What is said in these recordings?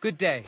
Good day.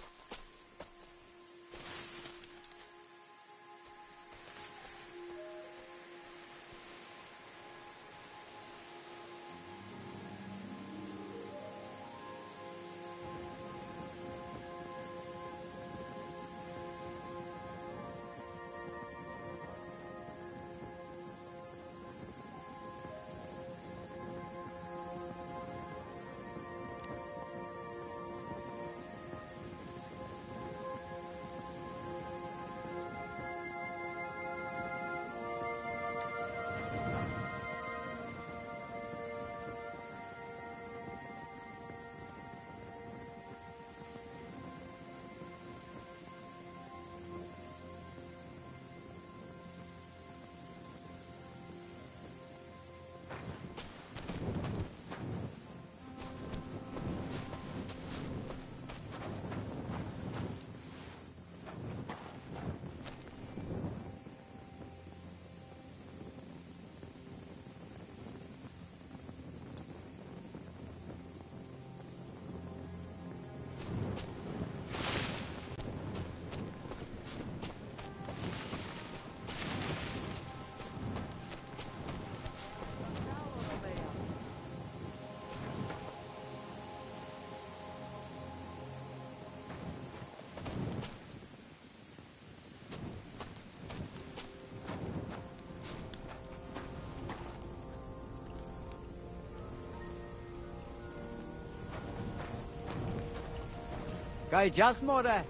Gai Jasmore,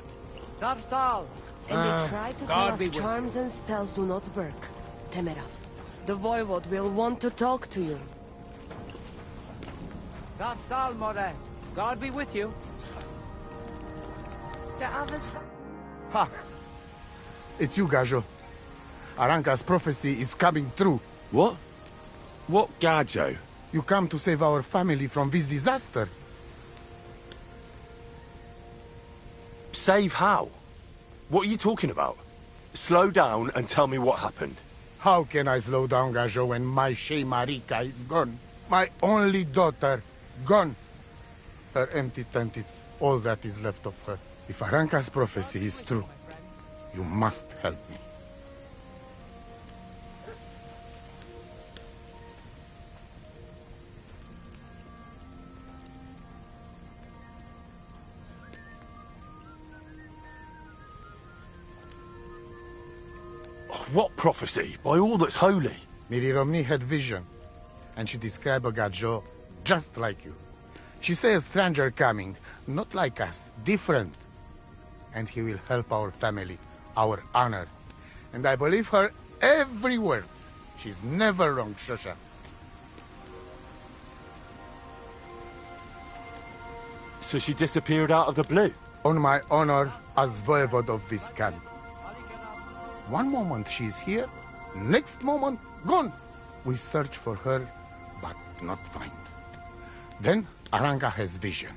Sarsal. And they try to tell us charms and spells do not work. Temerov, the Voivode will want to talk to you. Sarsal, More. God be with you. The others... Ha! It's you, Gajo. Aranka's prophecy is coming true. What? What Gajo? You come to save our family from this disaster. Save how? What are you talking about? Slow down and tell me what happened. How can I slow down, Gajo, when my Shea Marika is gone? My only daughter, gone. Her empty tent is all that is left of her. If Aranka's prophecy is true, you must help me. What prophecy? By all that's holy. Miri Romni had vision, and she described a Gajo just like you. She said a stranger coming, not like us, different. And he will help our family, our honor. And I believe her every word. She's never wrong, Shosha. So she disappeared out of the blue? On my honor as Voivode of Viskan. One moment she's here, next moment gone. We search for her, but not find. Then Aranka has vision.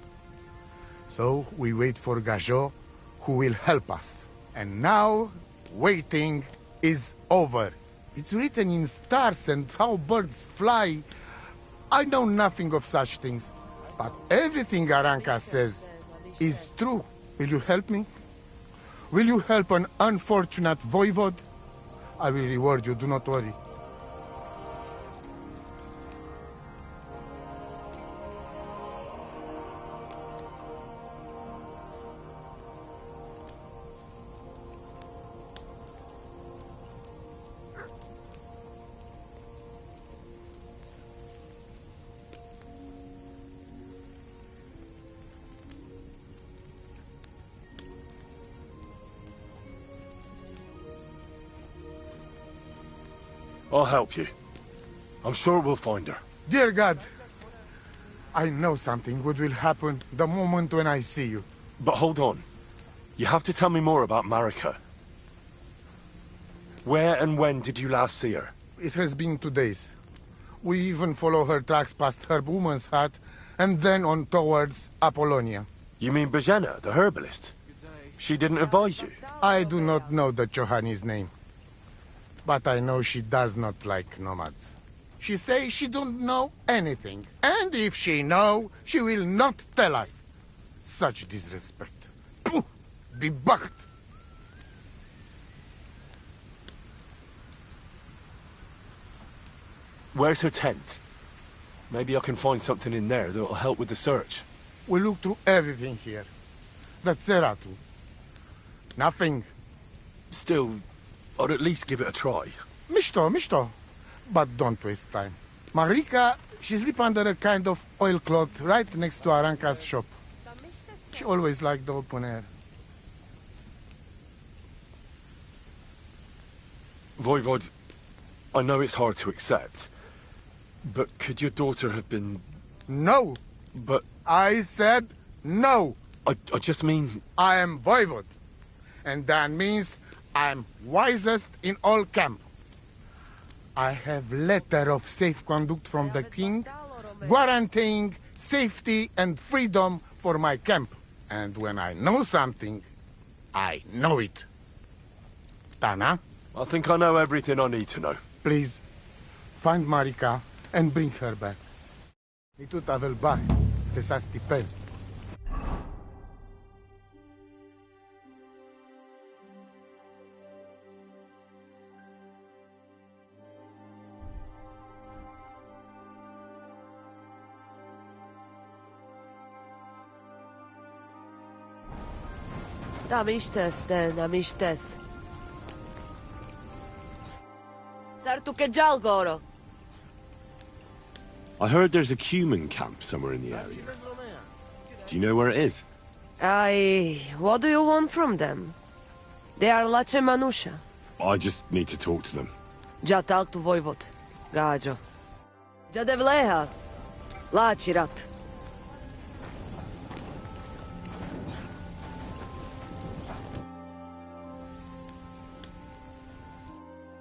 So we wait for Gajo, who will help us. And now, waiting is over. It's written in stars and how birds fly. I know nothing of such things, but everything Aranka says is true. Will you help me? Will you help an unfortunate voivode? I will reward you, do not worry. I'll help you. I'm sure we'll find her. Dear God, I know something good will happen the moment when I see you. But hold on. You have to tell me more about Marika. Where and when did you last see her? It has been 2 days. We even follow her tracks past her woman's hut, and then on towards Apollonia. You mean Bajena, the herbalist? She didn't advise you? I do not know the Johani's name. But I know she does not like nomads. She says she don't know anything. And if she know, she will not tell us. Such disrespect. be bucked. Where's her tent? Maybe I can find something in there that'll help with the search. We look through everything here. That's Zeratu. Nothing. Still, I'd at least give it a try. Mishto. But don't waste time. Marika, she sleep under a kind of oilcloth right next to Aranka's shop. She always liked the open air. Voivod, I know it's hard to accept, but could your daughter have been... No! But... I said no! I just mean... I am Voivod, and that means I'm wisest in all camp. I have letter of safe conduct from the king, guaranteeing safety and freedom for my camp. And when I know something, I know it. Tana? I think I know everything I need to know. Please, find Marika and bring her back. Itu tavel back, te sa stipel. Namistes. Sartuke Jalgoro. I heard there's a cumin camp somewhere in the area. Do you know where it is? What do you want from them? They are Lache Manusha. I just need to talk to them. Ja talk to Voivod. Gajo. Ja devleha. Lachi rat.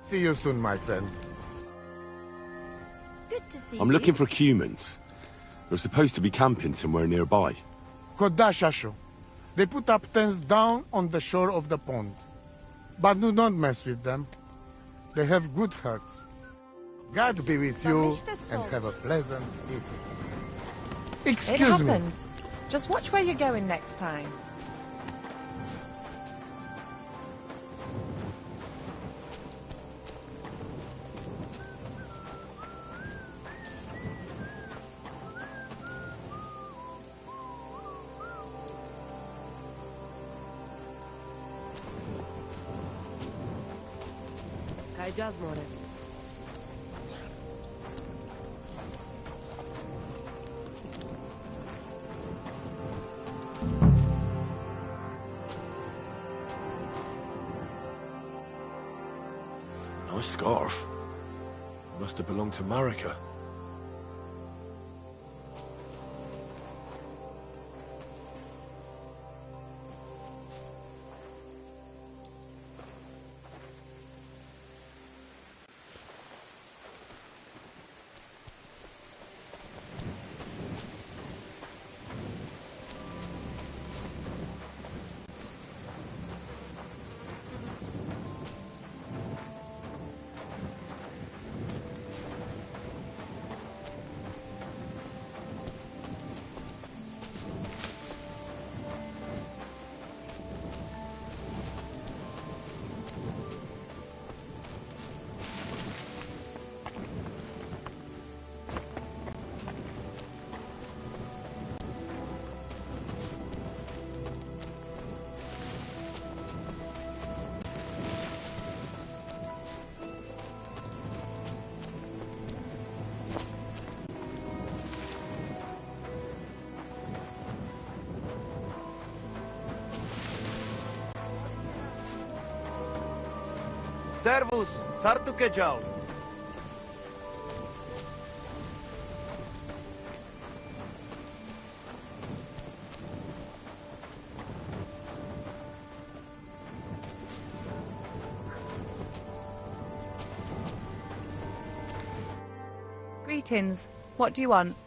See you soon, my friend. Good to see I'm you. looking for cumins. They're supposed to be camping somewhere nearby. Kodashasho. They put up tents down on the shore of the pond. But do not mess with them. They have good hearts. God be with you, and have a pleasant evening. It Excuse me. happens. Just watch where you're going next time. Kaj Jazmore. Nice scarf. Must have belonged to Marika. Servus, Sartuke Jal. Greetings. What do you want?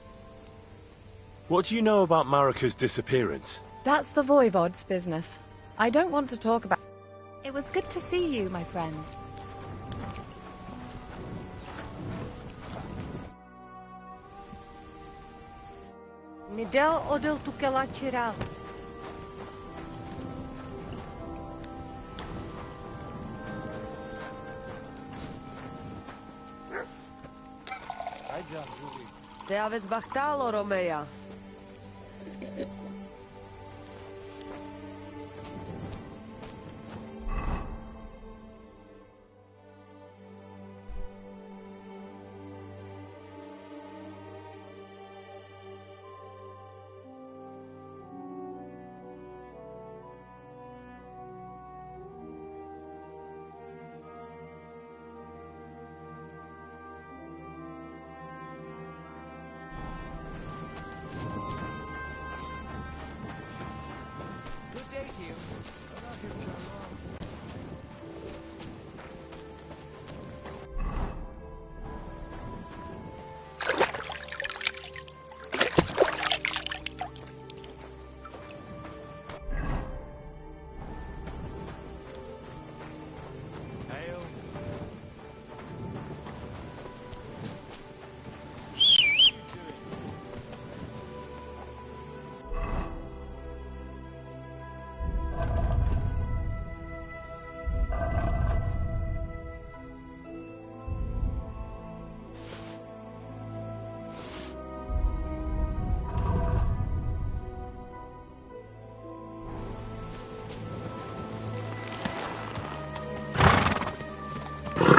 What do you know about Marika's disappearance? That's the Voivod's business. I don't want to talk about... It was good to see you, my friend. Nidel odel tu kela chiral. Te aveți bactalo, Romea.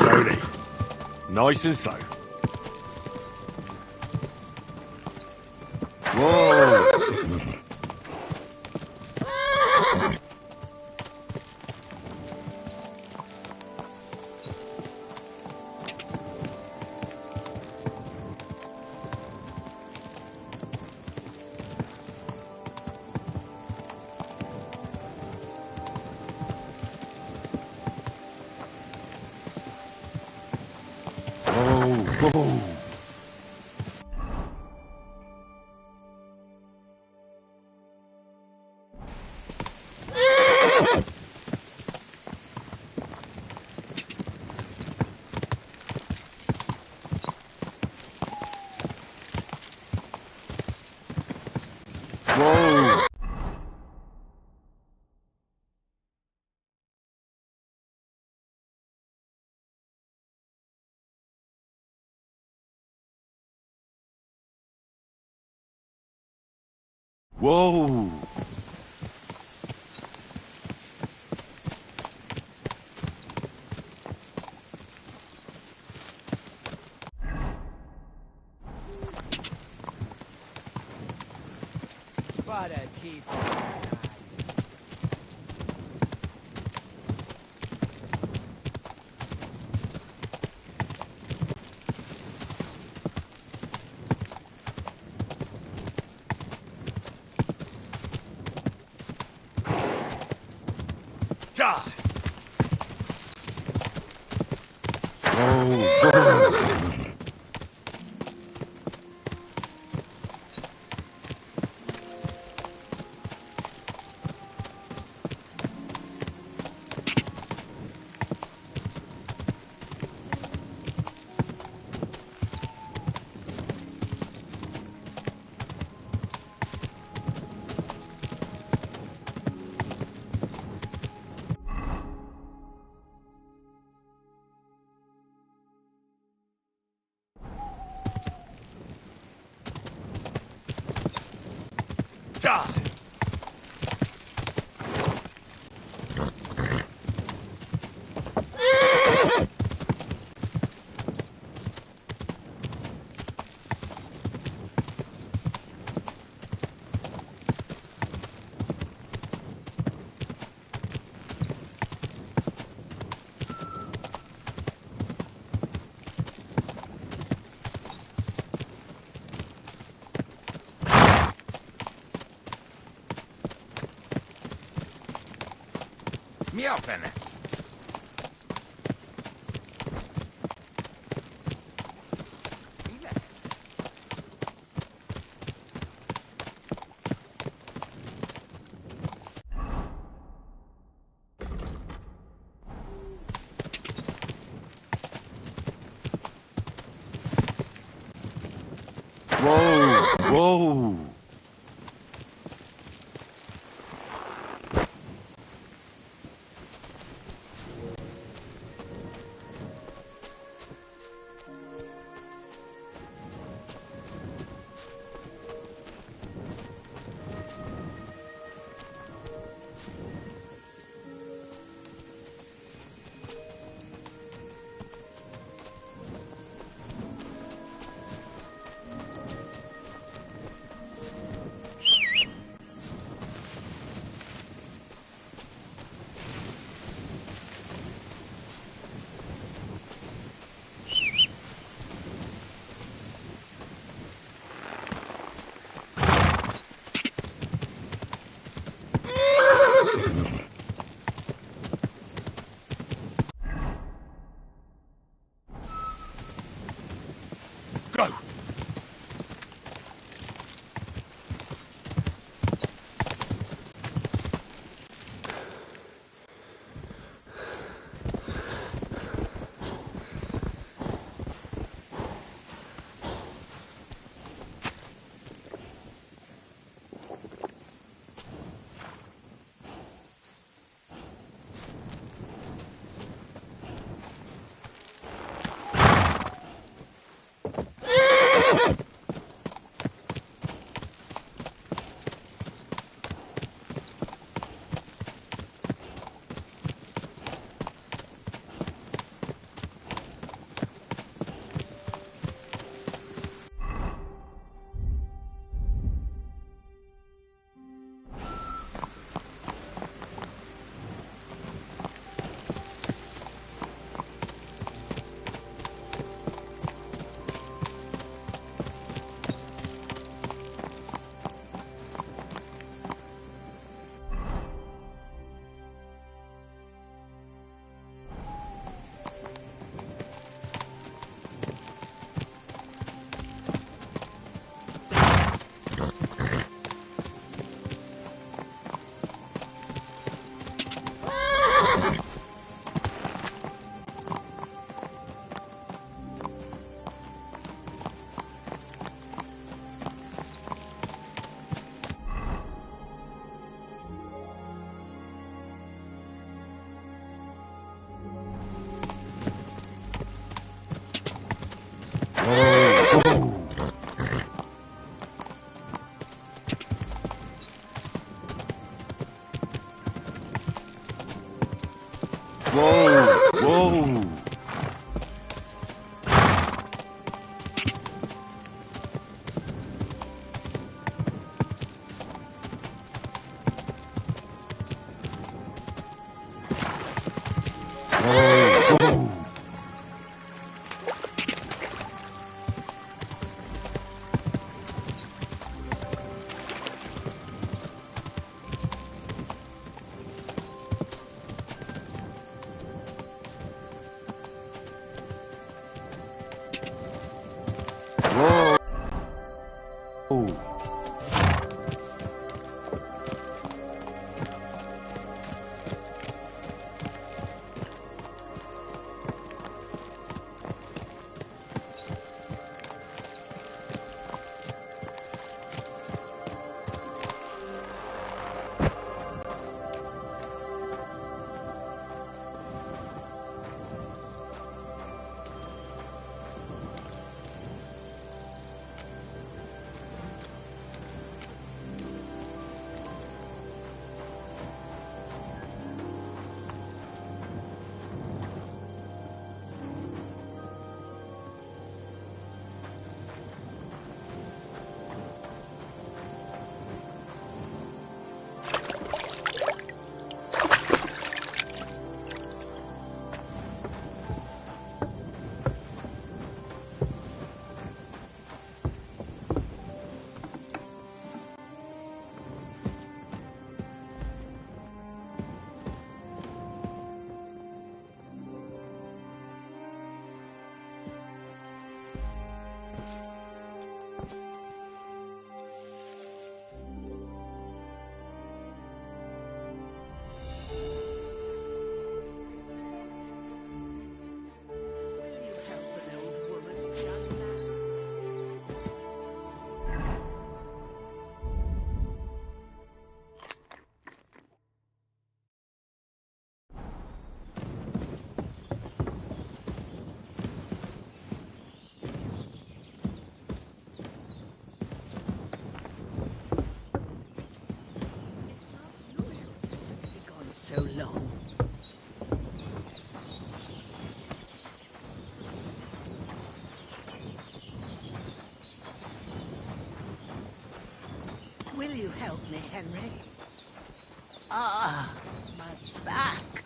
Slowly. Nice and slow. Whoa! Whoa! Whoa! Whoa! What a cheap. Miofene. Whoa! Whoa! Go! Whoa! Whoa! So long. Will you help me, Henry? Ah, my back.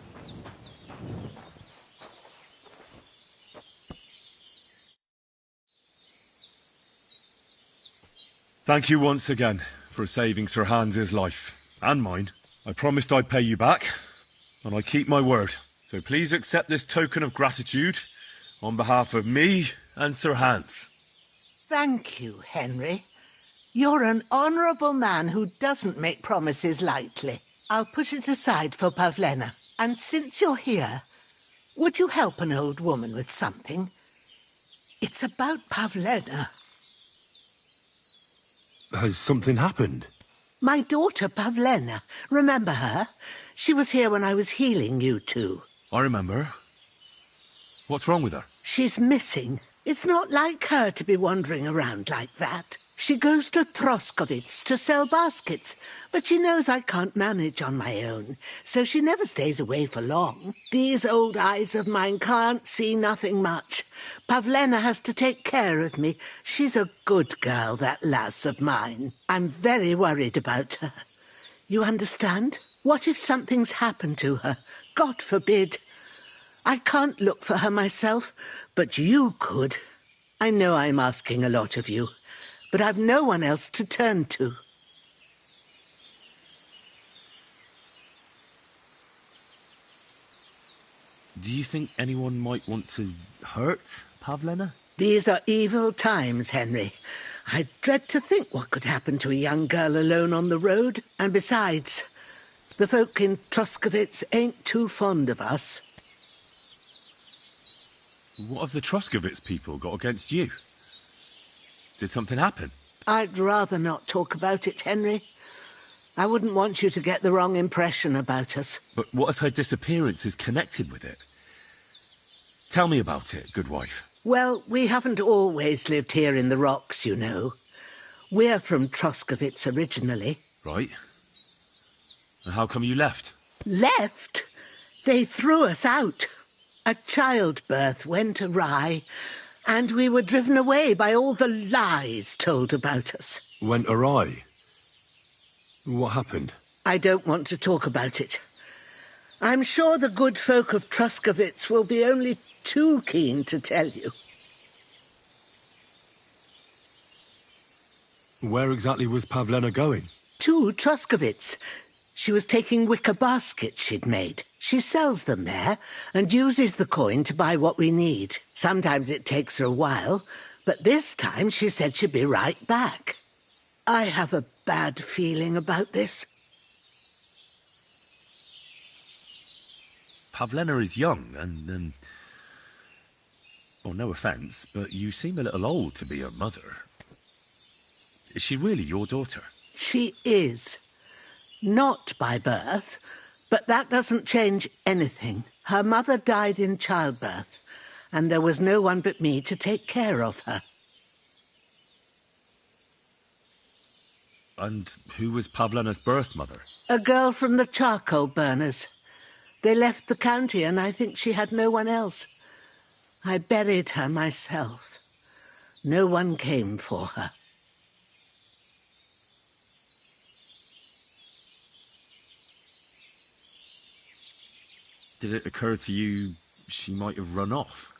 Thank you once again for saving Sir Hans's life, and mine. I promised I'd pay you back, and I keep my word. So please accept this token of gratitude on behalf of me and Sir Hans. Thank you, Henry. You're an honourable man who doesn't make promises lightly. I'll put it aside for Pavlena. And since you're here, would you help an old woman with something? It's about Pavlena. Has something happened? My daughter Pavlena. Remember her? She was here when I was healing you two. I remember. What's wrong with her? She's missing. It's not like her to be wandering around like that. She goes to Troskovitz to sell baskets, but she knows I can't manage on my own, so she never stays away for long. These old eyes of mine can't see nothing much. Pavlena has to take care of me. She's a good girl, that lass of mine. I'm very worried about her. You understand? What if something's happened to her? God forbid. I can't look for her myself, but you could. I know I'm asking a lot of you, but I've no one else to turn to. Do you think anyone might want to hurt Pavlena? These are evil times, Henry. I dread to think what could happen to a young girl alone on the road. And besides, the folk in Troskovitz ain't too fond of us. What have the Troskovitz people got against you? Did something happen? I'd rather not talk about it, Henry. I wouldn't want you to get the wrong impression about us. But what if her disappearance is connected with it? Tell me about it, good wife. Well, we haven't always lived here in the rocks, you know. We're from Troskovitz originally. Right. And how come you left? Left? They threw us out. A childbirth went awry, and we were driven away by all the lies told about us. Went awry? What happened? I don't want to talk about it. I'm sure the good folk of Troskovitz will be only too keen to tell you. Where exactly was Pavlena going? To Troskovitz. She was taking wicker baskets she'd made. She sells them there and uses the coin to buy what we need. Sometimes it takes her a while, but this time she said she'd be right back. I have a bad feeling about this. Pavlena is young and, well, no offence, but you seem a little old to be her mother. Is she really your daughter? She is. Not by birth, but that doesn't change anything. Her mother died in childbirth, and there was no one but me to take care of her. And who was Pavlena's birth mother? A girl from the charcoal burners. They left the county, and I think she had no one else. I buried her myself. No one came for her. Did it occur to you she might have run off?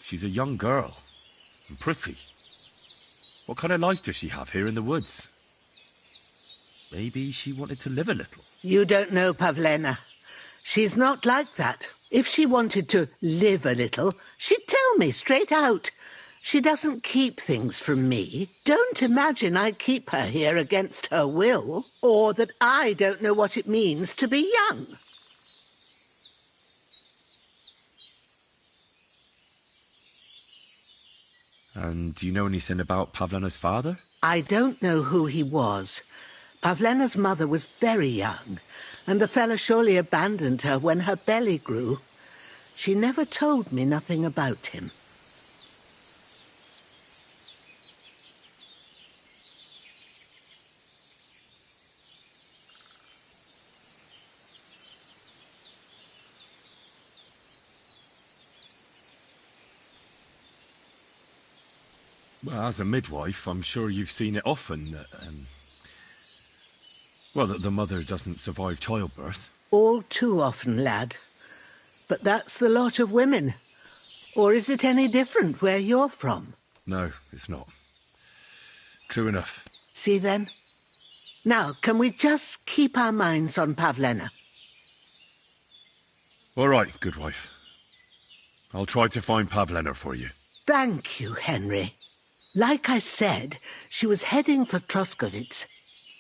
She's a young girl, and pretty. What kind of life does she have here in the woods? Maybe she wanted to live a little. You don't know Pavlena. She's not like that. If she wanted to live a little, she'd tell me straight out. She doesn't keep things from me. Don't imagine I keep her here against her will, or that I don't know what it means to be young. And do you know anything about Pavlena's father? I don't know who he was. Pavlena's mother was very young, and the fella surely abandoned her when her belly grew. She never told me nothing about him. Well, as a midwife, I'm sure you've seen it often that, well, that the mother doesn't survive childbirth. All too often, lad. But that's the lot of women. Or is it any different where you're from? No, it's not. True enough. See then? Now, can we just keep our minds on Pavlena? All right, good wife. I'll try to find Pavlena for you. Thank you, Henry. Like I said, she was heading for Troskovitz.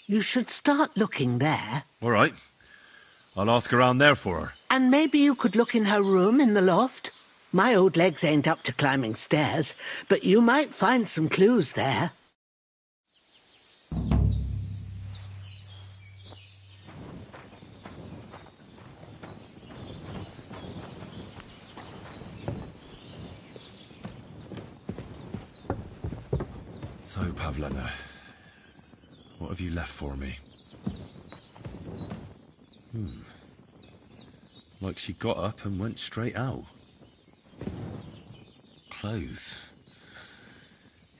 You should start looking there. All right. I'll ask around there for her. And maybe you could look in her room in the loft. My old legs ain't up to climbing stairs, but you might find some clues there. So, Pavlena, what have you left for me? Like she got up and went straight out. Clothes.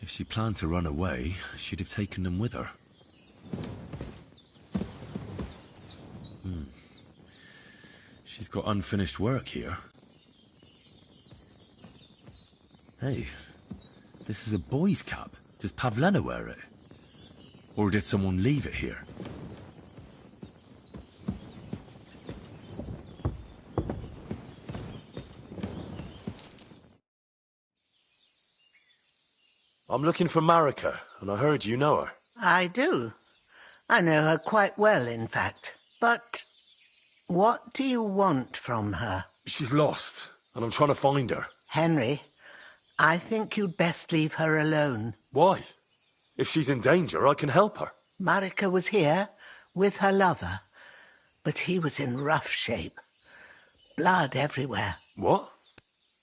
If she planned to run away, she'd have taken them with her. She's got unfinished work here. Hey, this is a boy's cap. Does Pavlena wear it? Or did someone leave it here? I'm looking for Marika, and I heard you know her. I do. I know her quite well, in fact. But what do you want from her? She's lost, and I'm trying to find her. Henry, I think you'd best leave her alone. Why? If she's in danger, I can help her. Marika was here with her lover, but he was in rough shape. Blood everywhere. What?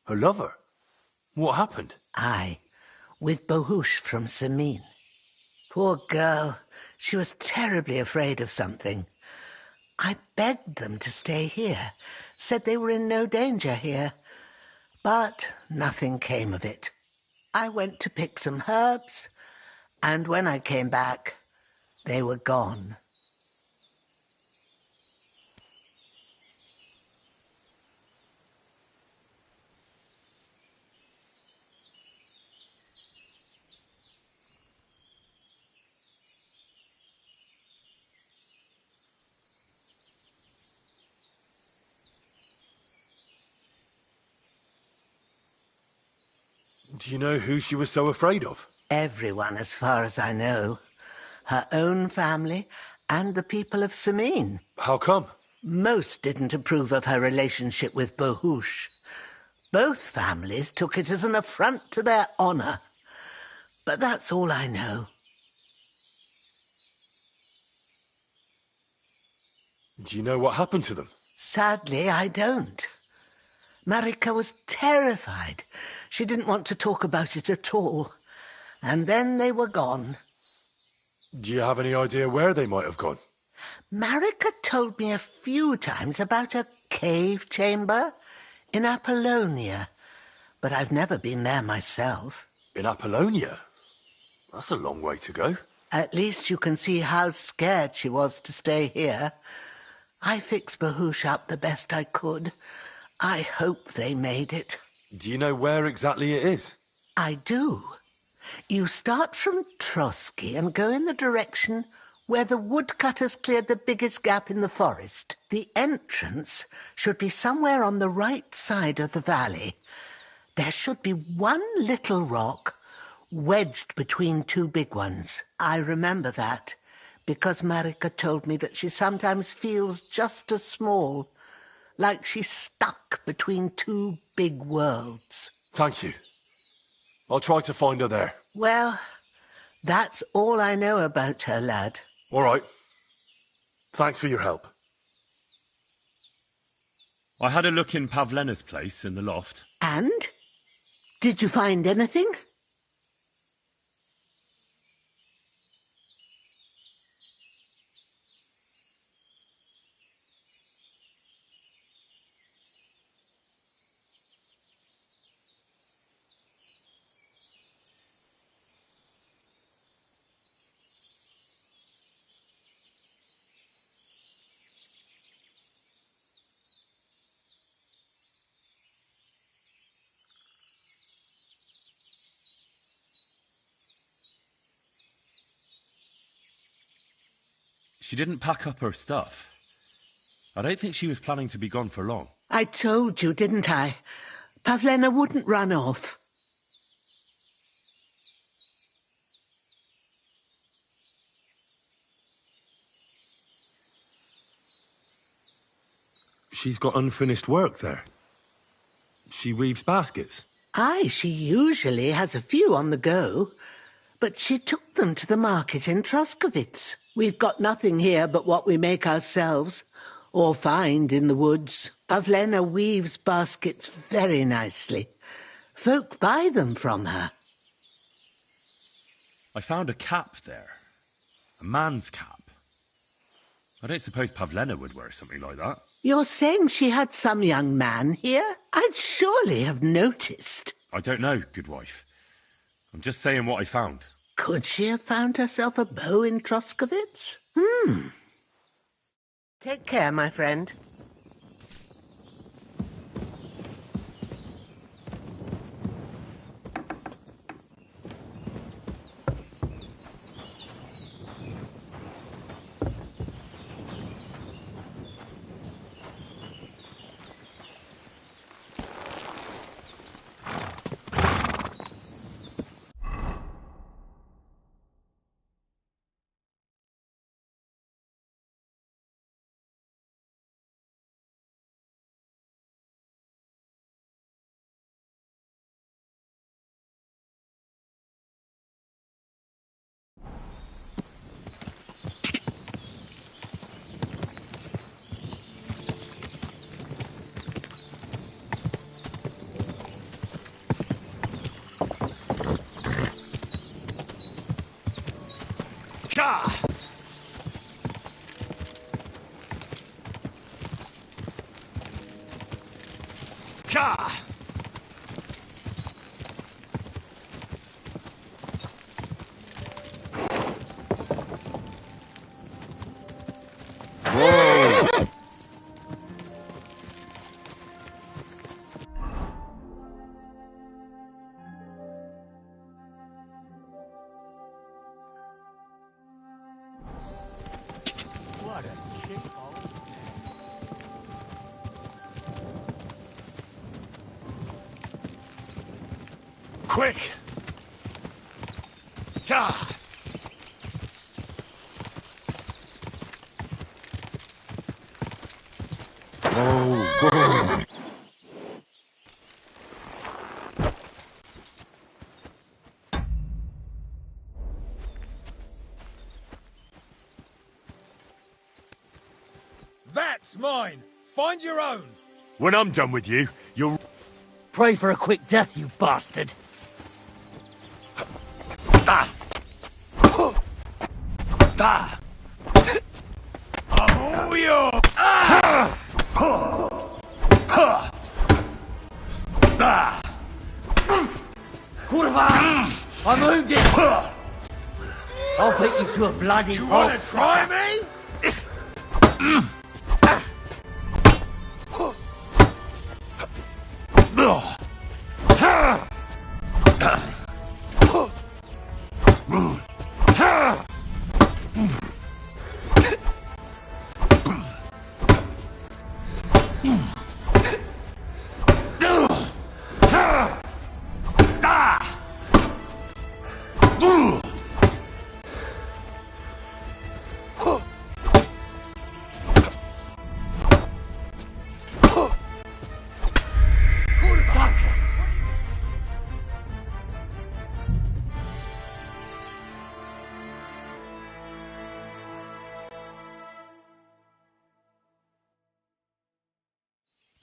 Her lover? What happened? Aye, with Bohush from Samin. Poor girl, she was terribly afraid of something. I begged them to stay here, said they were in no danger here, but nothing came of it. I went to pick some herbs, and when I came back, they were gone. Do you know who she was so afraid of? Everyone, as far as I know. Her own family and the people of Samin. How come? Most didn't approve of her relationship with Bohush. Both families took it as an affront to their honor. But that's all I know. Do you know what happened to them? Sadly, I don't. Marika was terrified. She didn't want to talk about it at all. And then they were gone. Do you have any idea where they might have gone? Marika told me a few times about a cave chamber in Apollonia, but I've never been there myself. In Apollonia? That's a long way to go. At least you can see how scared she was to stay here. I fixed Bohush up the best I could. I hope they made it. Do you know where exactly it is? I do. You start from Trotsky and go in the direction where the woodcutters cleared the biggest gap in the forest. The entrance should be somewhere on the right side of the valley. There should be one little rock wedged between two big ones. I remember that because Marika told me that she sometimes feels just as small, like she's stuck between two big worlds. Thank you. I'll try to find her there. Well, that's all I know about her, lad. All right. Thanks for your help. I had a look in Pavlena's place in the loft. And? Did you find anything? She didn't pack up her stuff. I don't think she was planning to be gone for long. I told you, didn't I? Pavlena wouldn't run off. She's got unfinished work there. She weaves baskets. Aye, she usually has a few on the go, but she took them to the market in Troskowitz. We've got nothing here but what we make ourselves, or find in the woods. Pavlena weaves baskets very nicely. Folk buy them from her. I found a cap there. A man's cap. I don't suppose Pavlena would wear something like that. You're saying she had some young man here? I'd surely have noticed. I don't know, good wife. I'm just saying what I found. Could she have found herself a beau in Troskowitz? Take care, my friend. Quick! Gah! Whoa. That's mine! Find your own! When I'm done with you, you'll... Pray for a quick death, you bastard! Ah! Ah! Oh, you! Ah! Ah! Kurva! I'm wounded! I'll beat you to a bloody You pulp. wanna try me?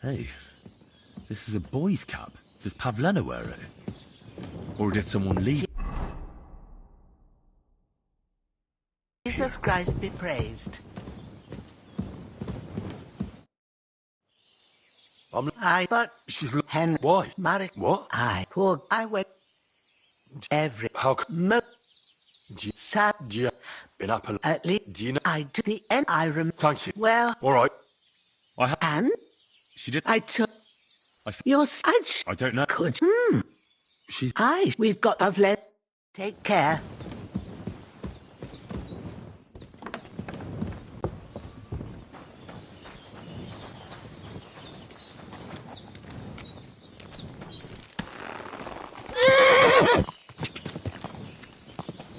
Hey, this is a boy's cap. Does Pavlena wear it? Or did someone leave? Jesus Christ be praised. But She's... Hen... Why? Marek... What? I went... Every... How c... Mo... Sad... In Apple... At least... Do you know... I do the end... I rem... Thank you. Well... All right. And... She did... I took... Your side... I don't know. Could... She's... Aye, we've got Pavlena. Take care.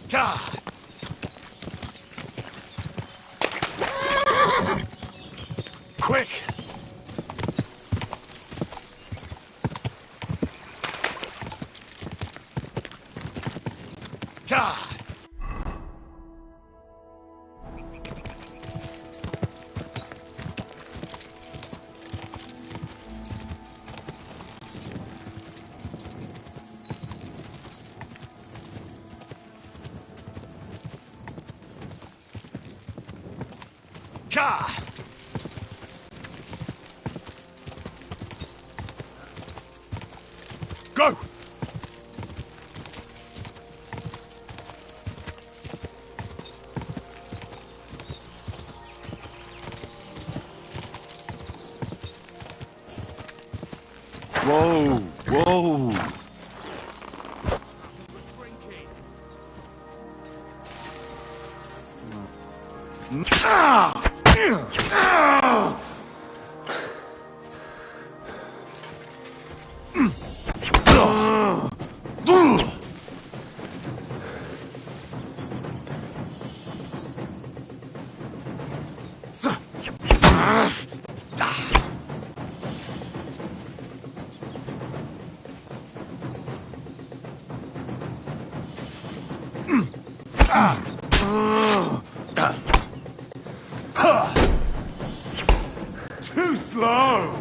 Gah! Quick! Go! Whoa! Whoa! Too slow!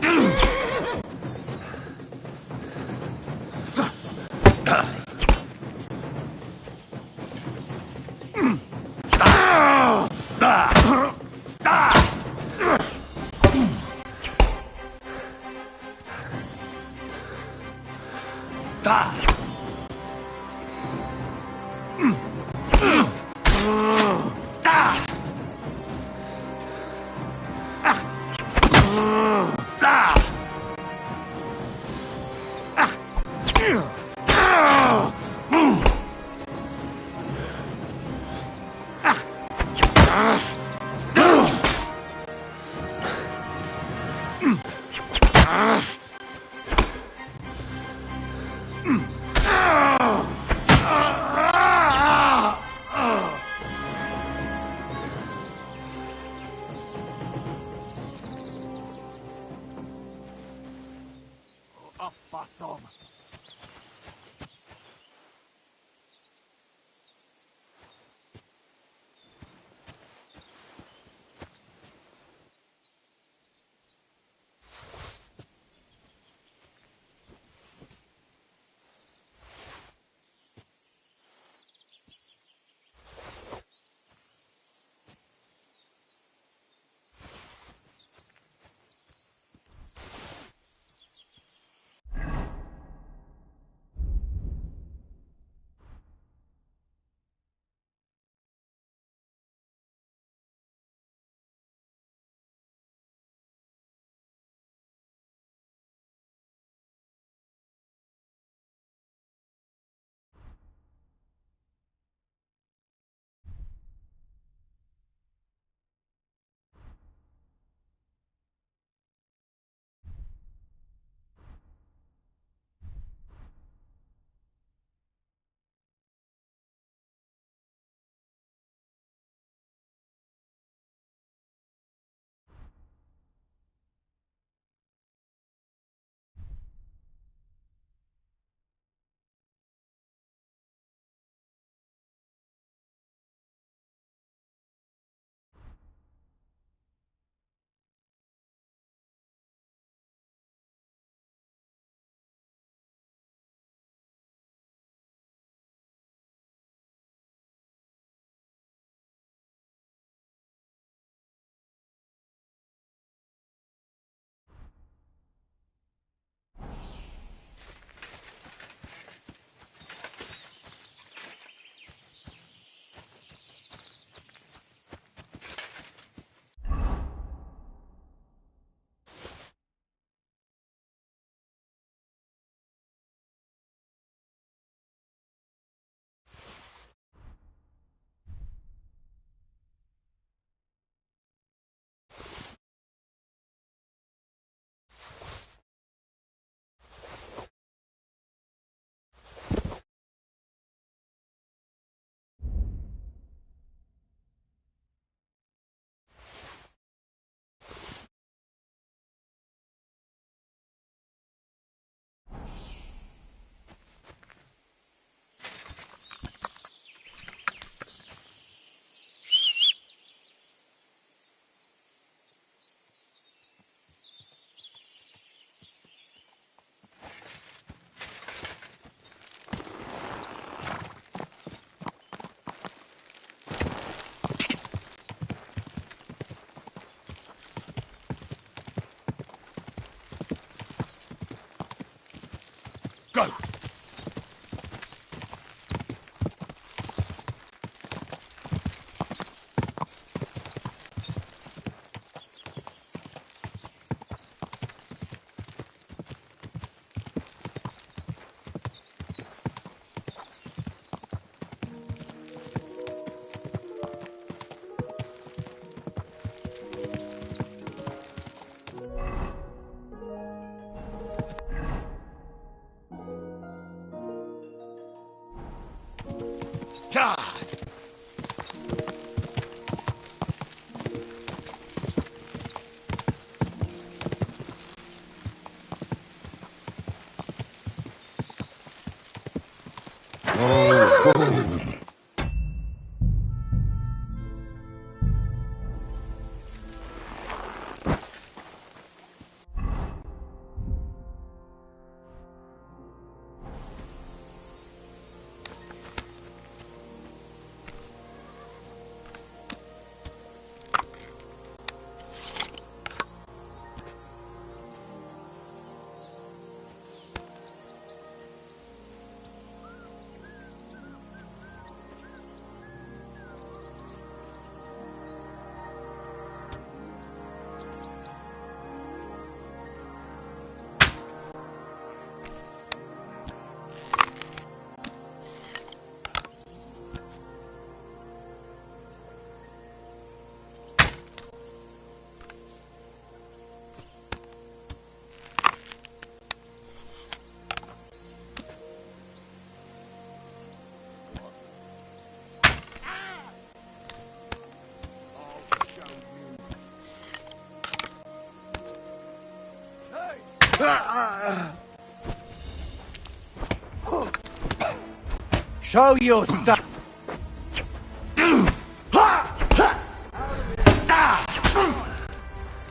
Show your stuff.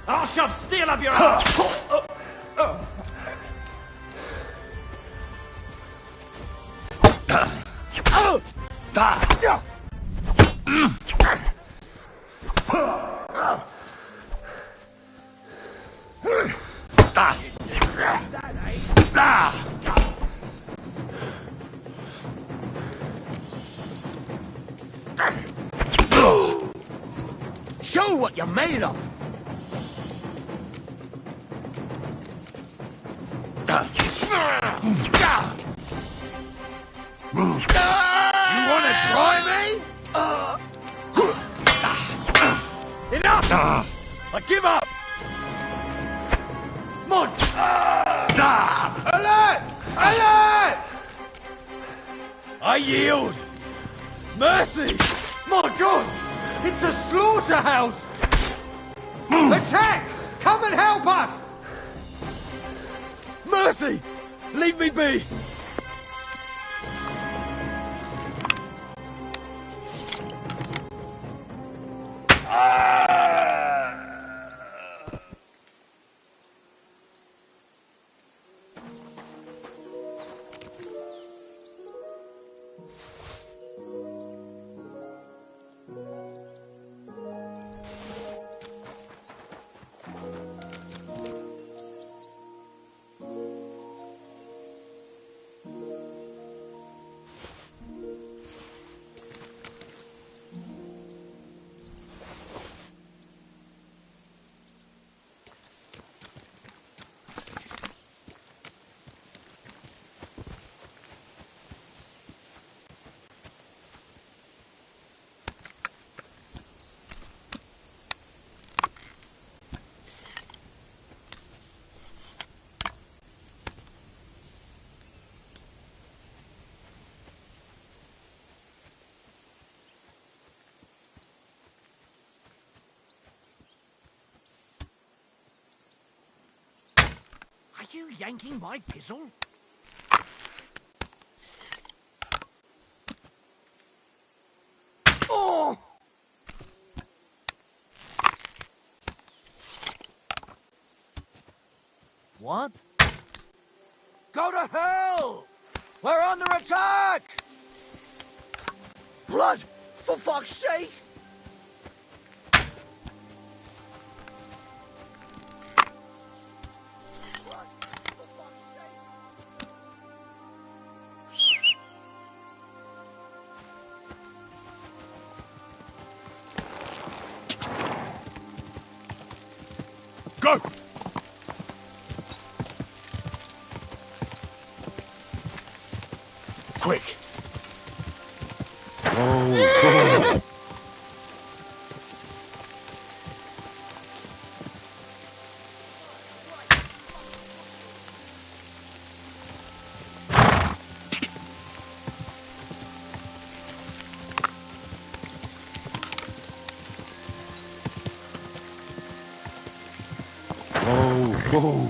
I'll shove steel up your ass! Show what you're made of. You wanna try me? Enough! I give up! Mutt! Alert! Alert! I yield! Mercy! My God! It's a slaughterhouse! Attack! Come and help us! Mercy! Leave me be! Are you yanking my pizzle? Oh! What? Go to hell! We're under attack! Blood! For fuck's sake! Go! Quick! Oh, Whoa.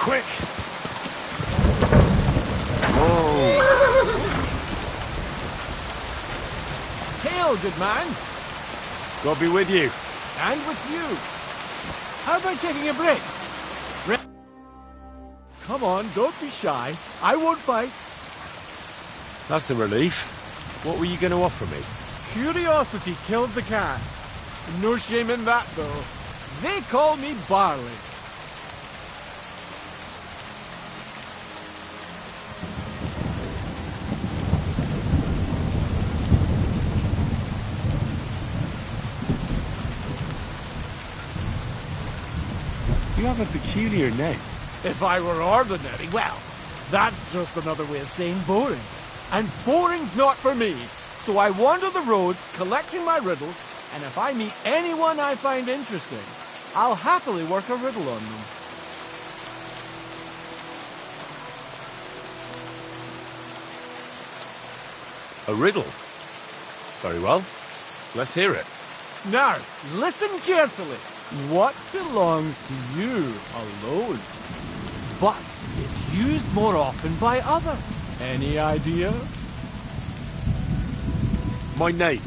Quick! Hail, good man. God be with you. And with you. How about taking a break? Come on, don't be shy. I won't bite. That's a relief. What were you going to offer me? Curiosity killed the cat. No shame in that, though. They call me Barley. You have a peculiar name. If I were ordinary, well, that's just another way of saying boring. And boring's not for me. So I wander the roads collecting my riddles, and if I meet anyone I find interesting, I'll happily work a riddle on them. A riddle? Very well. Let's hear it. Now, listen carefully. What belongs to you alone? But it's used more often by others. Any idea? My name.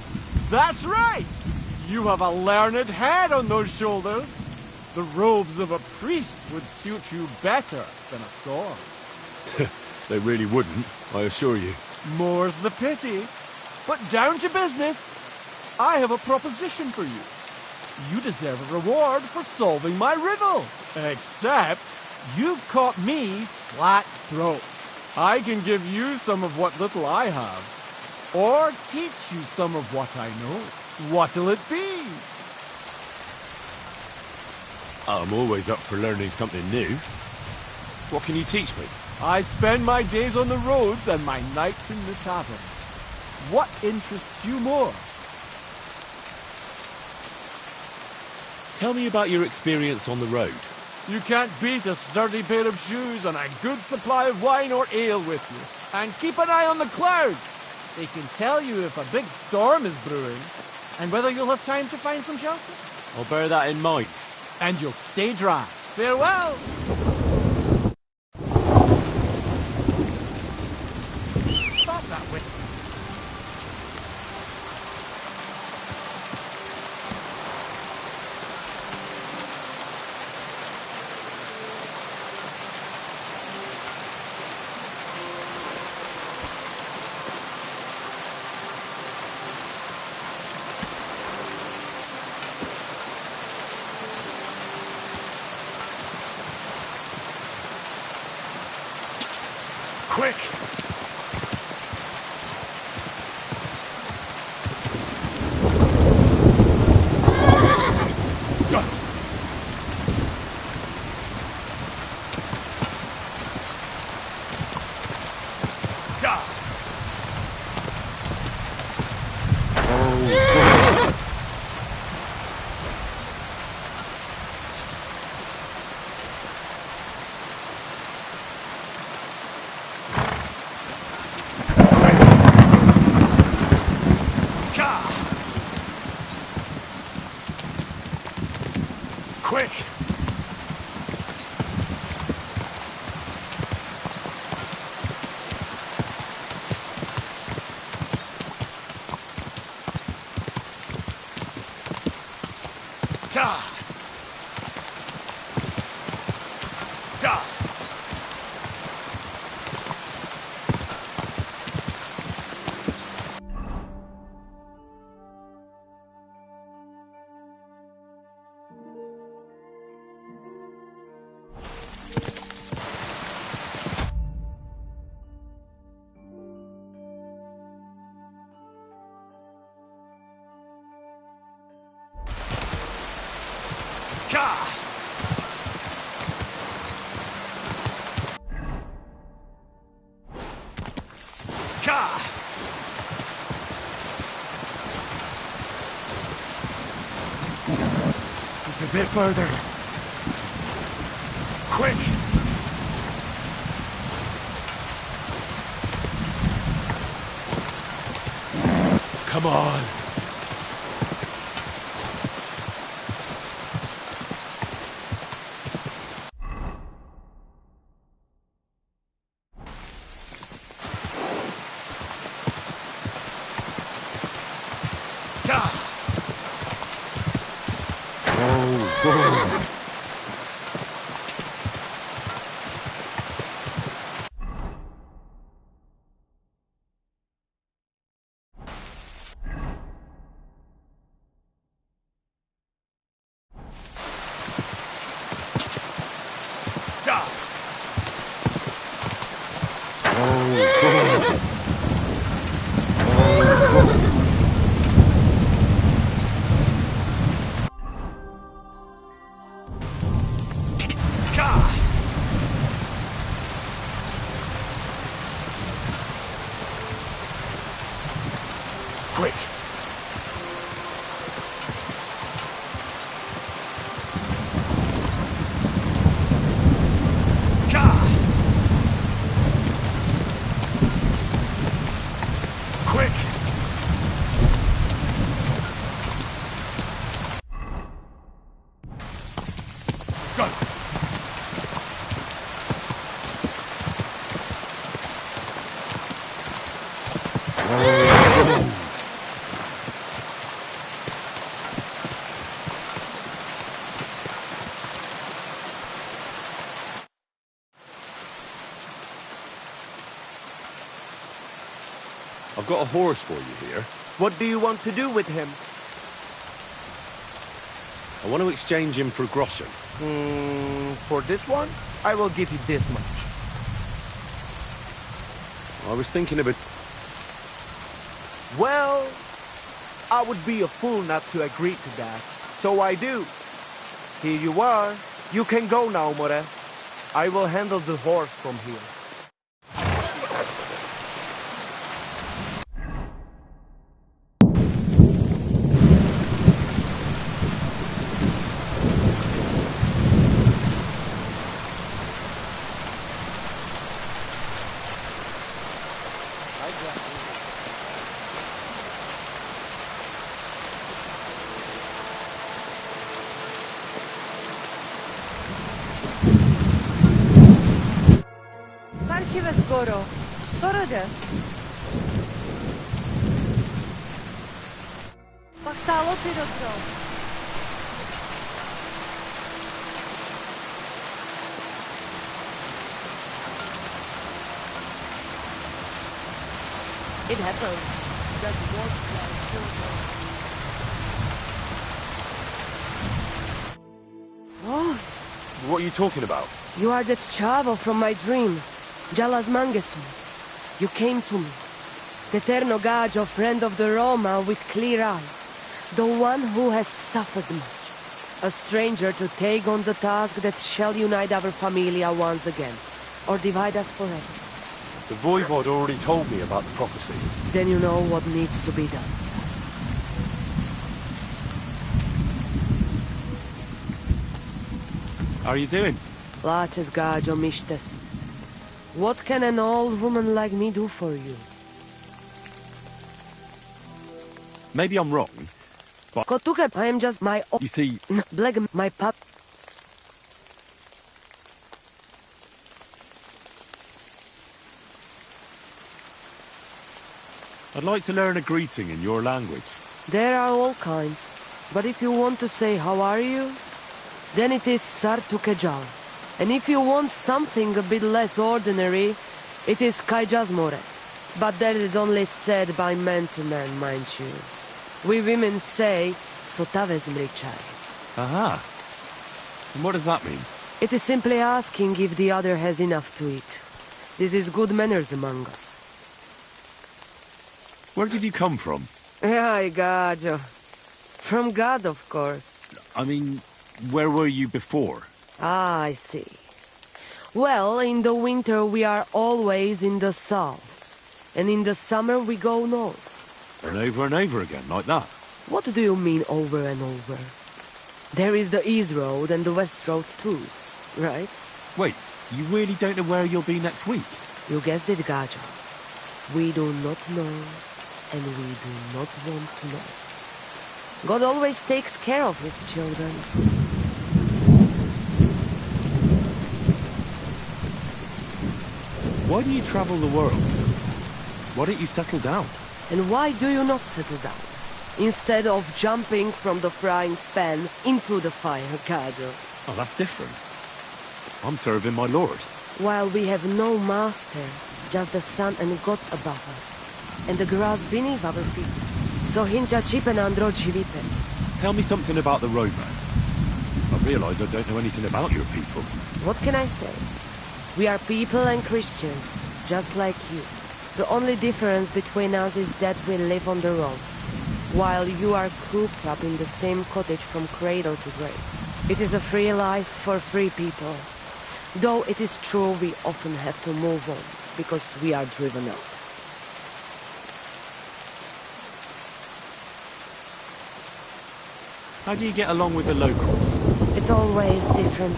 That's right! You have a learned head on those shoulders. The robes of a priest would suit you better than a sword. They really wouldn't, I assure you. More's the pity. But down to business. I have a proposition for you. You deserve a reward for solving my riddle. Except, you've caught me flat throat. I can give you some of what little I have. Or teach you some of what I know. What'll it be? I'm always up for learning something new. What can you teach me? I spend my days on the roads and my nights in the tavern. What interests you more? Tell me about your experience on the road. You can't beat a sturdy pair of shoes and a good supply of wine or ale with you. And keep an eye on the clouds. They can tell you if a big storm is brewing and whether you'll have time to find some shelter. I'll bear that in mind. And you'll stay dry. Farewell! Stop that whistle. Quick! Quick! Ka! Ka! Just a bit further. Quick! Come on! Quick! Quick! Go! I've got a horse for you here. What do you want to do with him? I want to exchange him for groschen. For this one, I will give you this much. I was thinking of it. Well, I would be a fool not to agree to that. So I do. Here you are. You can go now, Mutt. I will handle the horse from here. skoro. Sorades. Pachtálo ty dobro. It happens. That works like children. Oh, What are you talking about? you are that chavo from my dream. Jalas Mangesu. You came to me. The Eterno Gajo, friend of the Roma with clear eyes. The one who has suffered much. A stranger to take on the task that shall unite our familia once again. Or divide us forever. The Voivod already told me about the prophecy. Then you know what needs to be done. How are you doing? Laches Gajo Mishtes. What can an old woman like me do for you? Maybe I'm wrong, Kotuke, I am just my you see, Bleg, my pap. I'd like to learn a greeting in your language. There are all kinds. But if you want to say how are you, then it is Sartukejal. And if you want something a bit less ordinary, it is Kaijazmore. But that is only said by man to man, mind you. We women say, Sotave zmrichai. Aha. And what does that mean? It is simply asking if the other has enough to eat. This is good manners among us. Where did you come from? Ay, Gajo. From God, of course. I mean, where were you before? Ah, I see. Well, in the winter we are always in the south. And in the summer we go north. And over again, like that? What do you mean over and over? There is the East Road and the West Road too, right? Wait, you really don't know where you'll be next week? You guessed it, Gajo. We do not know, and we do not want to know. God always takes care of his children. Why do you travel the world? Why don't you settle down? And why do you not settle down? Instead of jumping from the frying pan into the fire, Gajo. Oh, that's different. I'm serving my lord. While we have no master, just the sun and God above us, and the grass beneath our feet. So hincha chipen andro chivipen. Tell me something about the Roma. I realise I don't know anything about your people. What can I say? We are people and Christians, just like you. The only difference between us is that we live on the road, while you are cooped up in the same cottage from cradle to grave. It is a free life for free people. Though it is true we often have to move on, because we are driven out. How do you get along with the locals? It's always different.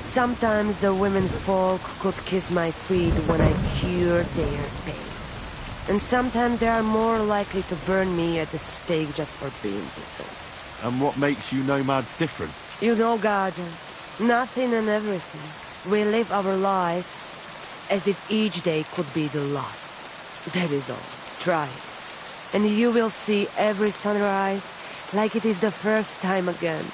Sometimes the women folk could kiss my feet when I cured their pains. And sometimes they are more likely to burn me at the stake just for being different. And what makes you nomads different? You know, Gajan, nothing and everything. We live our lives as if each day could be the last. That is all. Try it. And you will see every sunrise like it is the first time again.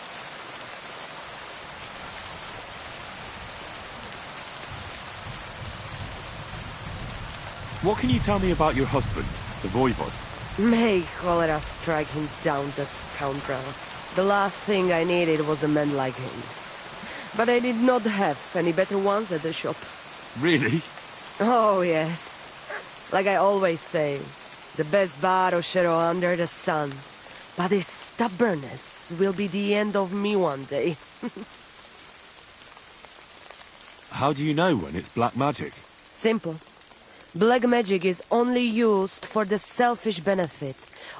What can you tell me about your husband, the Voivod? May cholera strike him down, the scoundrel. The last thing I needed was a man like him. But I did not have any better ones at the shop. Really? Oh, yes. Like I always say, the best baroshero under the sun. But his stubbornness will be the end of me one day. How do you know when it's black magic? Simple. Black magic is only used for the selfish benefit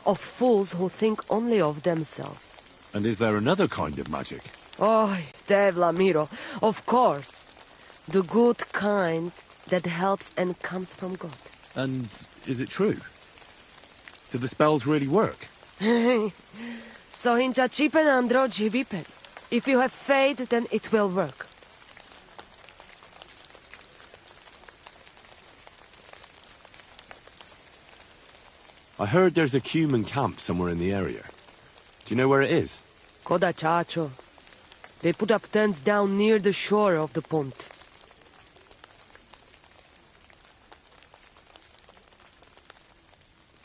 of fools who think only of themselves. And is there another kind of magic? Oh, Devla Miro, of course. The good kind that helps and comes from God. And is it true? Do the spells really work? So hincha chipen andro chivipen. If you have faith, then it will work. I heard there's a human camp somewhere in the area. Do you know where it is? Koda Chacho. They put up tents down near the shore of the pond.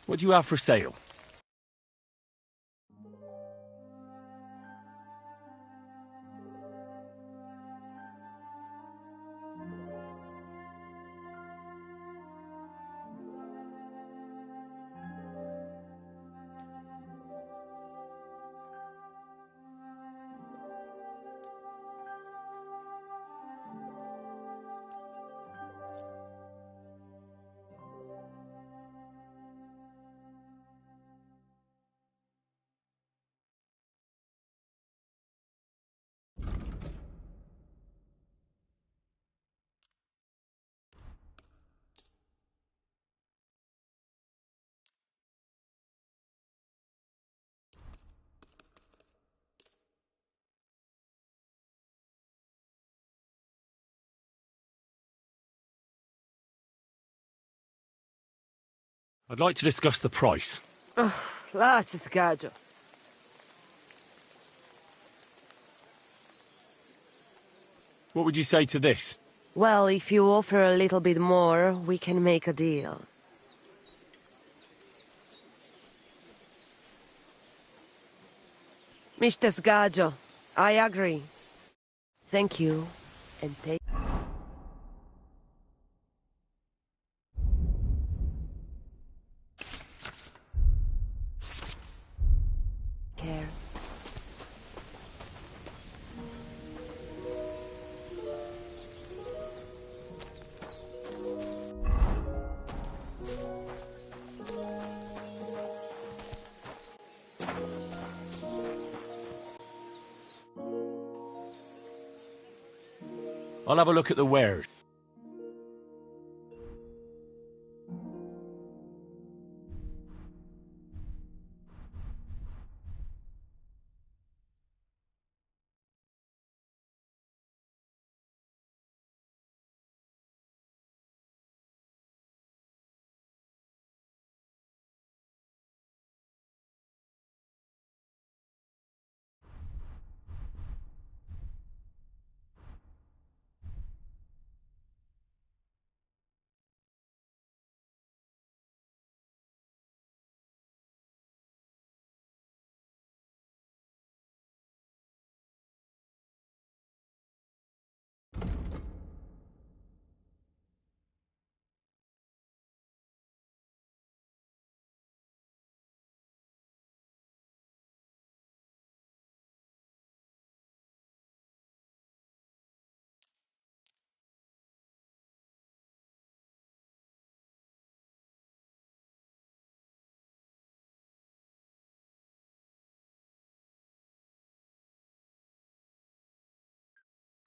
What do you have for sale? I'd like to discuss the price. Laci Sgaggio. What would you say to this? Well, if you offer a little bit more, we can make a deal. Mr. Sgaggio, I agree. Thank you, and take care. I'll have a look at the wares.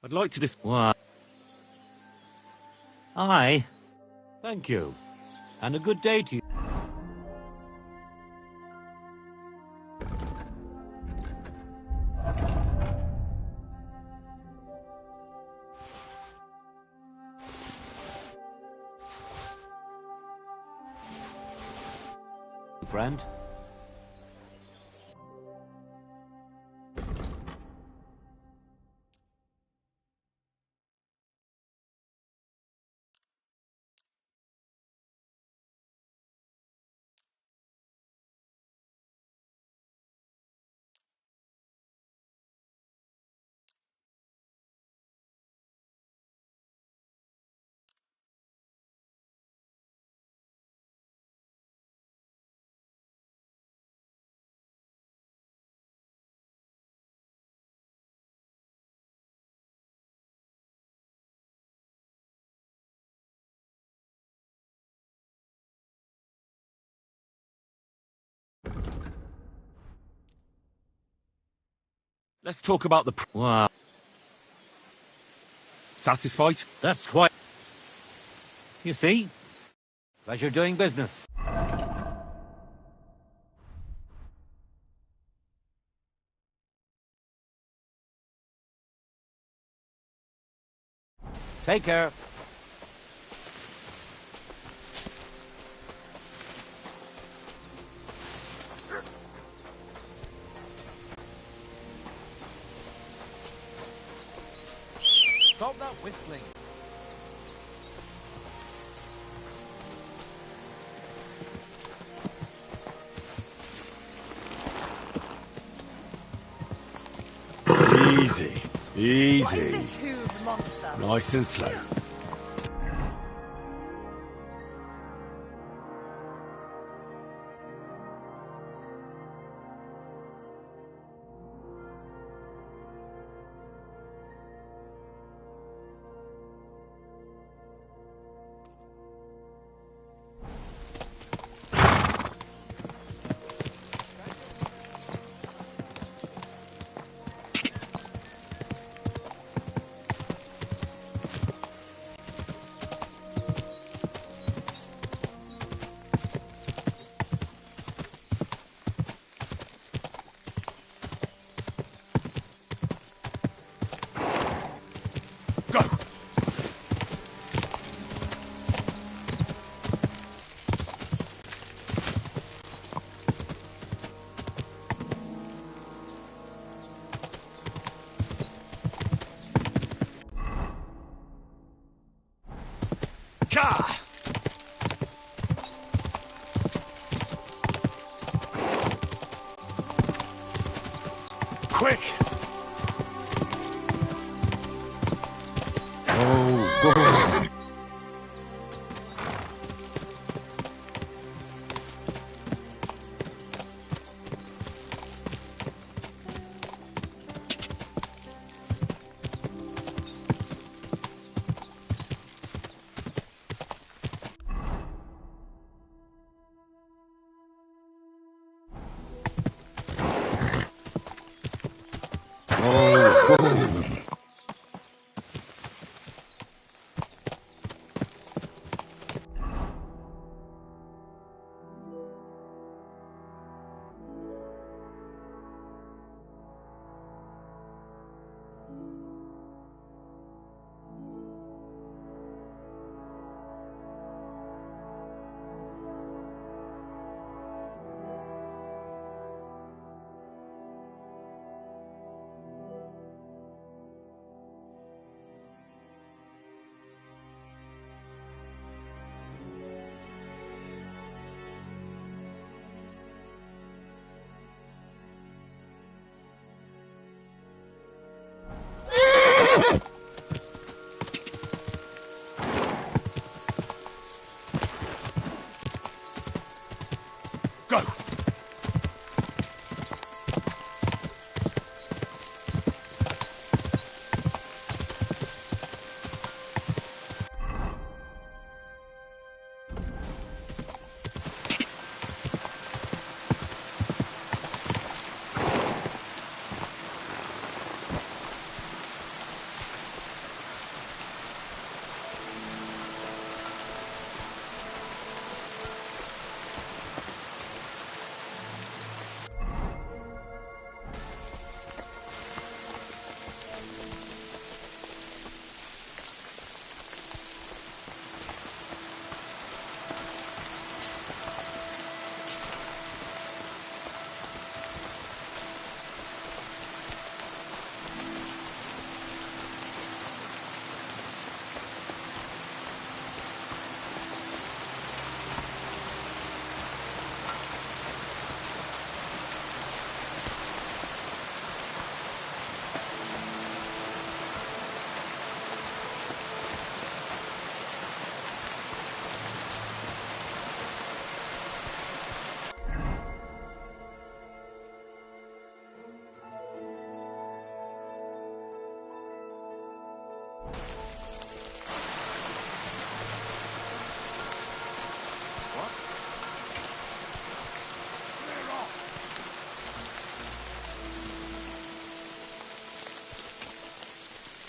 I'd like to Why? Aye. Thank you. And a good day to you. Friend. Let's talk about the... Wow. Satisfied? That's quite... You see? Pleasure doing business. Take care. whistling. Easy. Easy. What is this huge monster? Nice and slow. Ka! Quick! Oh, go! Go!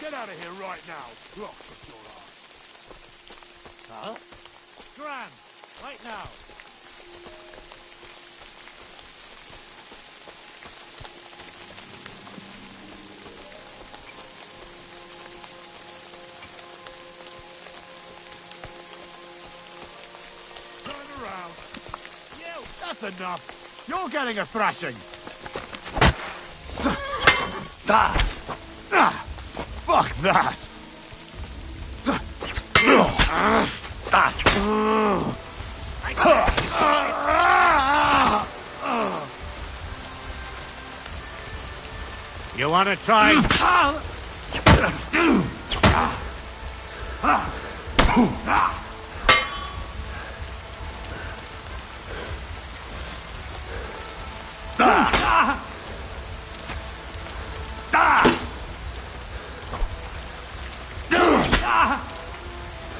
Get out of here right now. Lock your eyes. Huh? Gran, right now. Turn around. You! That's enough. You're getting a thrashing. Fuck that. You want to try?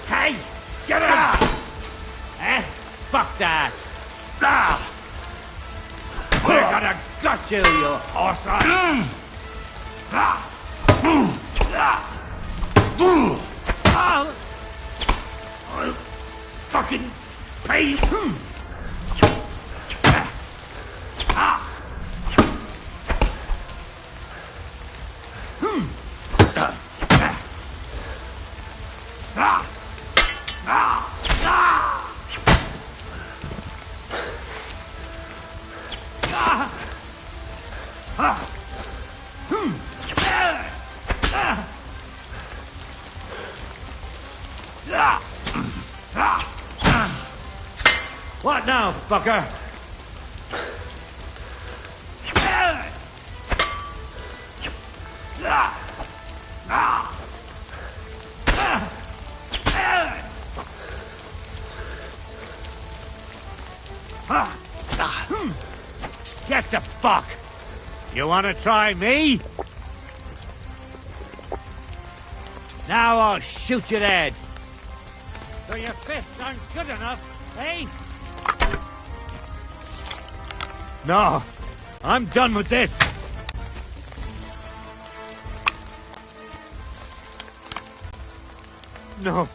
Hey, get him! Eh? Fuck that! We're gonna gut you, you horse! I'll fucking pay you! What now, fucker? Get the fuck! You wanna try me? Now I'll shoot you dead. So your fists aren't good enough, eh? No, I'm done with this. No.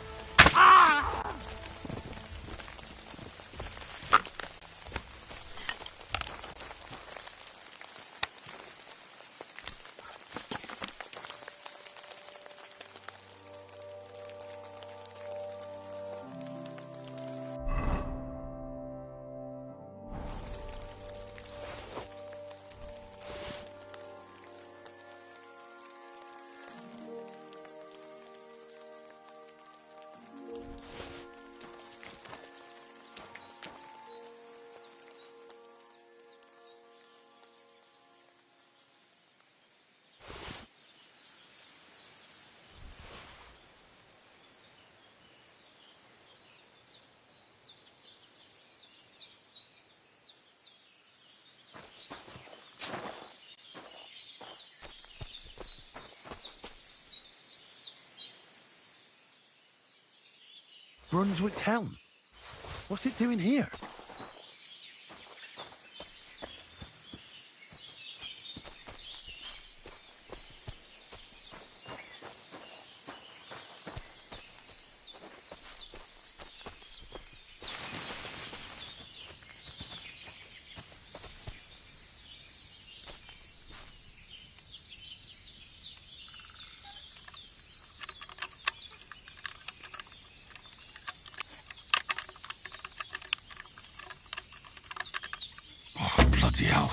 Brunswick's helm. What's it doing here? Bloody hell.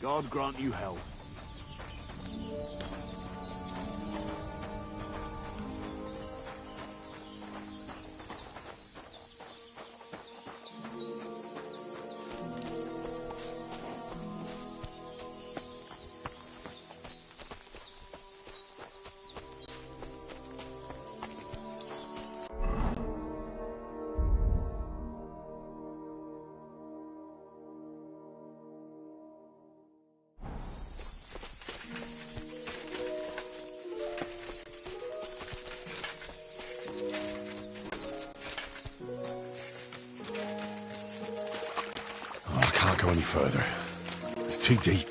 God grant you health. I can't go any further. It's too deep.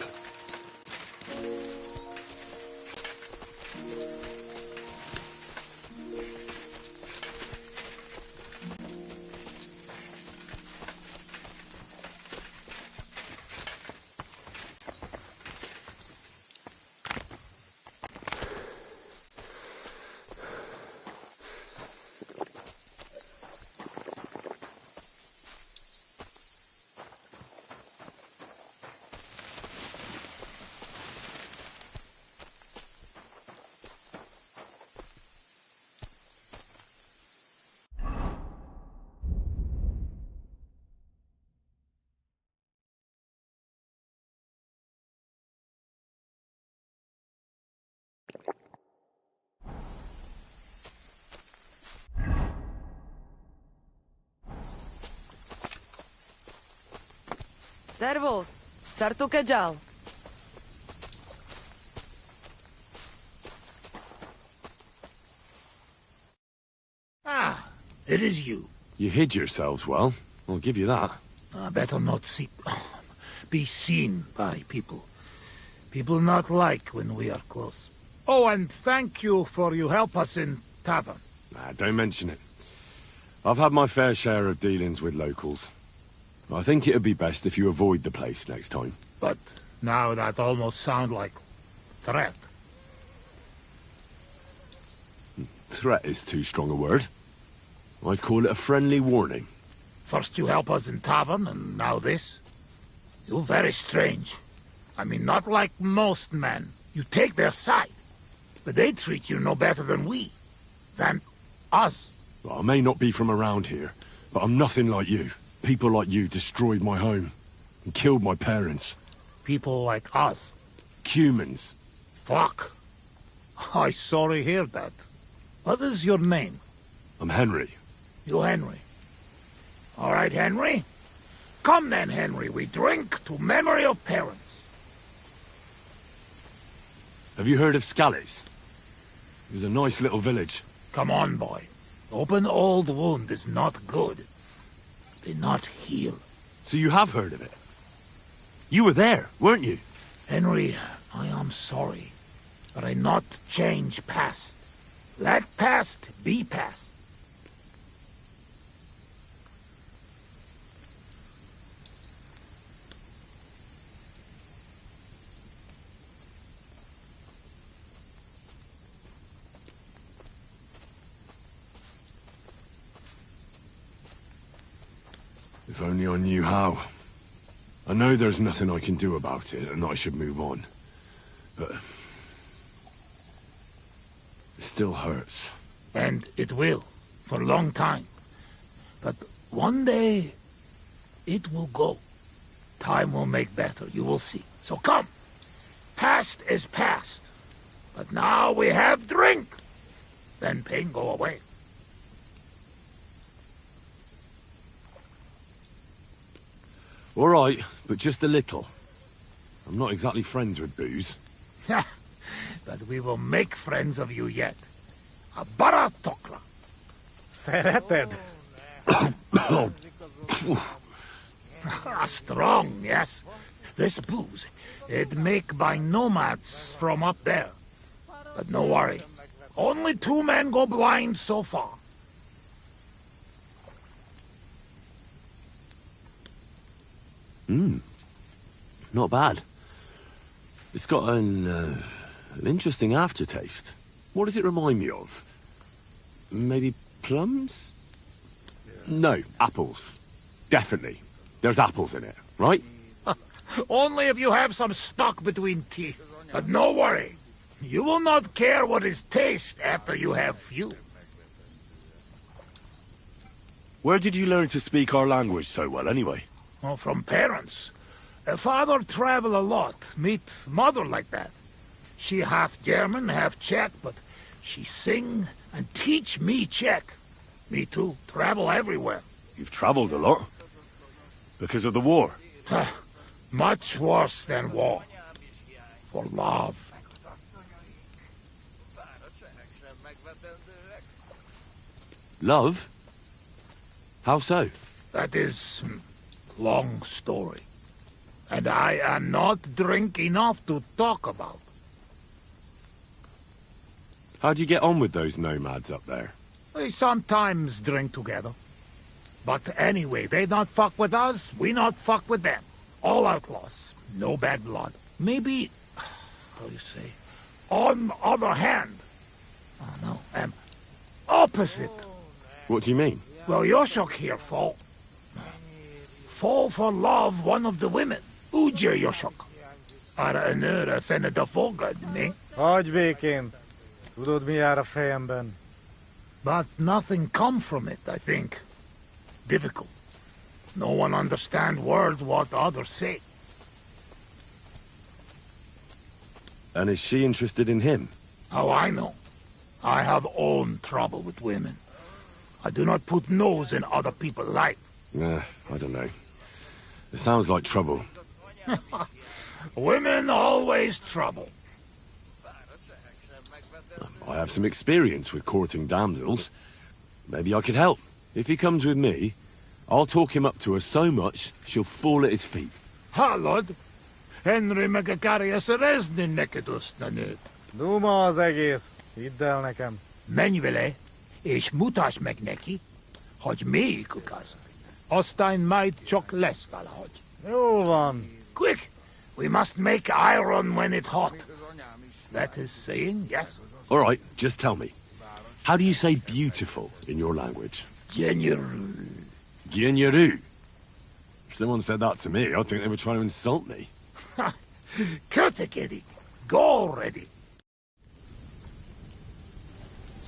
Servus, sartu keġal. Ah, it is you. You hid yourselves well. I'll give you that. Better not be seen by people. People not like when we are close. Oh, and thank you for you help us in tavern. Nah, don't mention it. I've had my fair share of dealings with locals. I think it'd be best if you avoid the place next time. But now that almost sound like threat. Threat is too strong a word. I'd call it a friendly warning. First you help us in tavern, and now this? You're very strange. I mean, not like most men. You take their side. But they treat you no better than we. Than us. Well, I may not be from around here, but I'm nothing like you. People like you destroyed my home. And killed my parents. People like us? Humans. Fuck. I sorry hear that. What is your name? I'm Henry. You Henry. All right, Henry. Come then, Henry. We drink to memory of parents. Have you heard of Scallies? It was a nice little village. Come on, boy. Open old wound is not good. They not heal. So you have heard of it? You were there, weren't you? Henry, I am sorry, but I not change past. Let past be past. If only I knew how. I know there's nothing I can do about it, and I should move on. But... it still hurts. And it will, for a long time. But one day, it will go. Time will make better, you will see. So come. Past is past. But now we have drink. Then pain go away. All right, but just a little. I'm not exactly friends with booze. But we will make friends of you yet. A baratokla. Sereted. Strong, yes. This booze, it make by nomads from up there. But no worry. Only 2 men go blind so far. Not bad. It's got an interesting aftertaste. What does it remind me of? Maybe plums? No, apples. Definitely. There's apples in it, right? Only if you have some stuck between teeth. But no worry. You will not care what is taste after you have few. Where did you learn to speak our language so well, anyway? Oh, from parents. Father travel a lot. Meet mother like that. She half German, half Czech, but she sing and teach me Czech. Me too. Travel everywhere. You've traveled a lot. Because of the war. Much worse than war. For love. Love? How so? That is long story. And I am not drink enough to talk about. How'd you get on with those nomads up there? We sometimes drink together. But anyway, they not fuck with us, we not fuck with them. All outlaws. No bad blood. Maybe, how do you say, on other hand. Oh no, opposite. What do you mean? Well, Yoshok here fall for love one of the women. Ugye Yoshok. Arra a nőre fened a fogad, mi? Hagyj békén. Tudod, mi jár a fejemben? But nothing come from it, I think. Difficult. No one understand word what others say. And is she interested in him? How I know? I have own trouble with women. I do not put nose in other people's life. I don't know. It sounds like trouble. Women always trouble. I have some experience with courting damsels. Maybe I could help. If he comes with me, I'll talk him up to her so much, she'll fall at his feet. Hallod? Henry meg akarja szerezni neked azt a nőt. Duma az egész. Hidd el nekem. Menj vele, és mutasd meg neki, hogy melyikük az. Aztán majd csak lesz valahogy. Jó van. Quick! We must make iron when it's hot. That is saying, yes? All right, just tell me. How do you say beautiful in your language? Genyeru. Genyeru. If someone said that to me, I'd think they were trying to insult me. Kötekedik. Go already.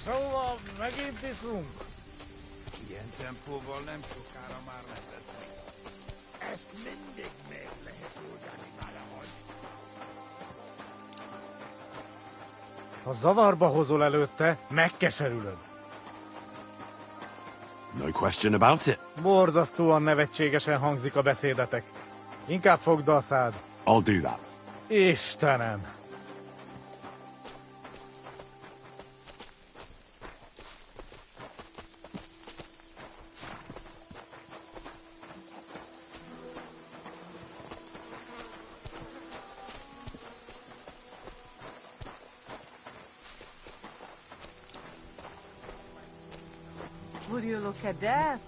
Szóval megint iszunk. Ilyen tempóval nem sokára már nem lesz még. Ezt mindig meg lehet oldani valahogy. Ha zavarba hozol előtte, megkeserülöd. No question about it. Borzasztóan nevetségesen hangzik a beszédetek. Inkább fogd a szád. I'll do that. Istenem! Would you look at that?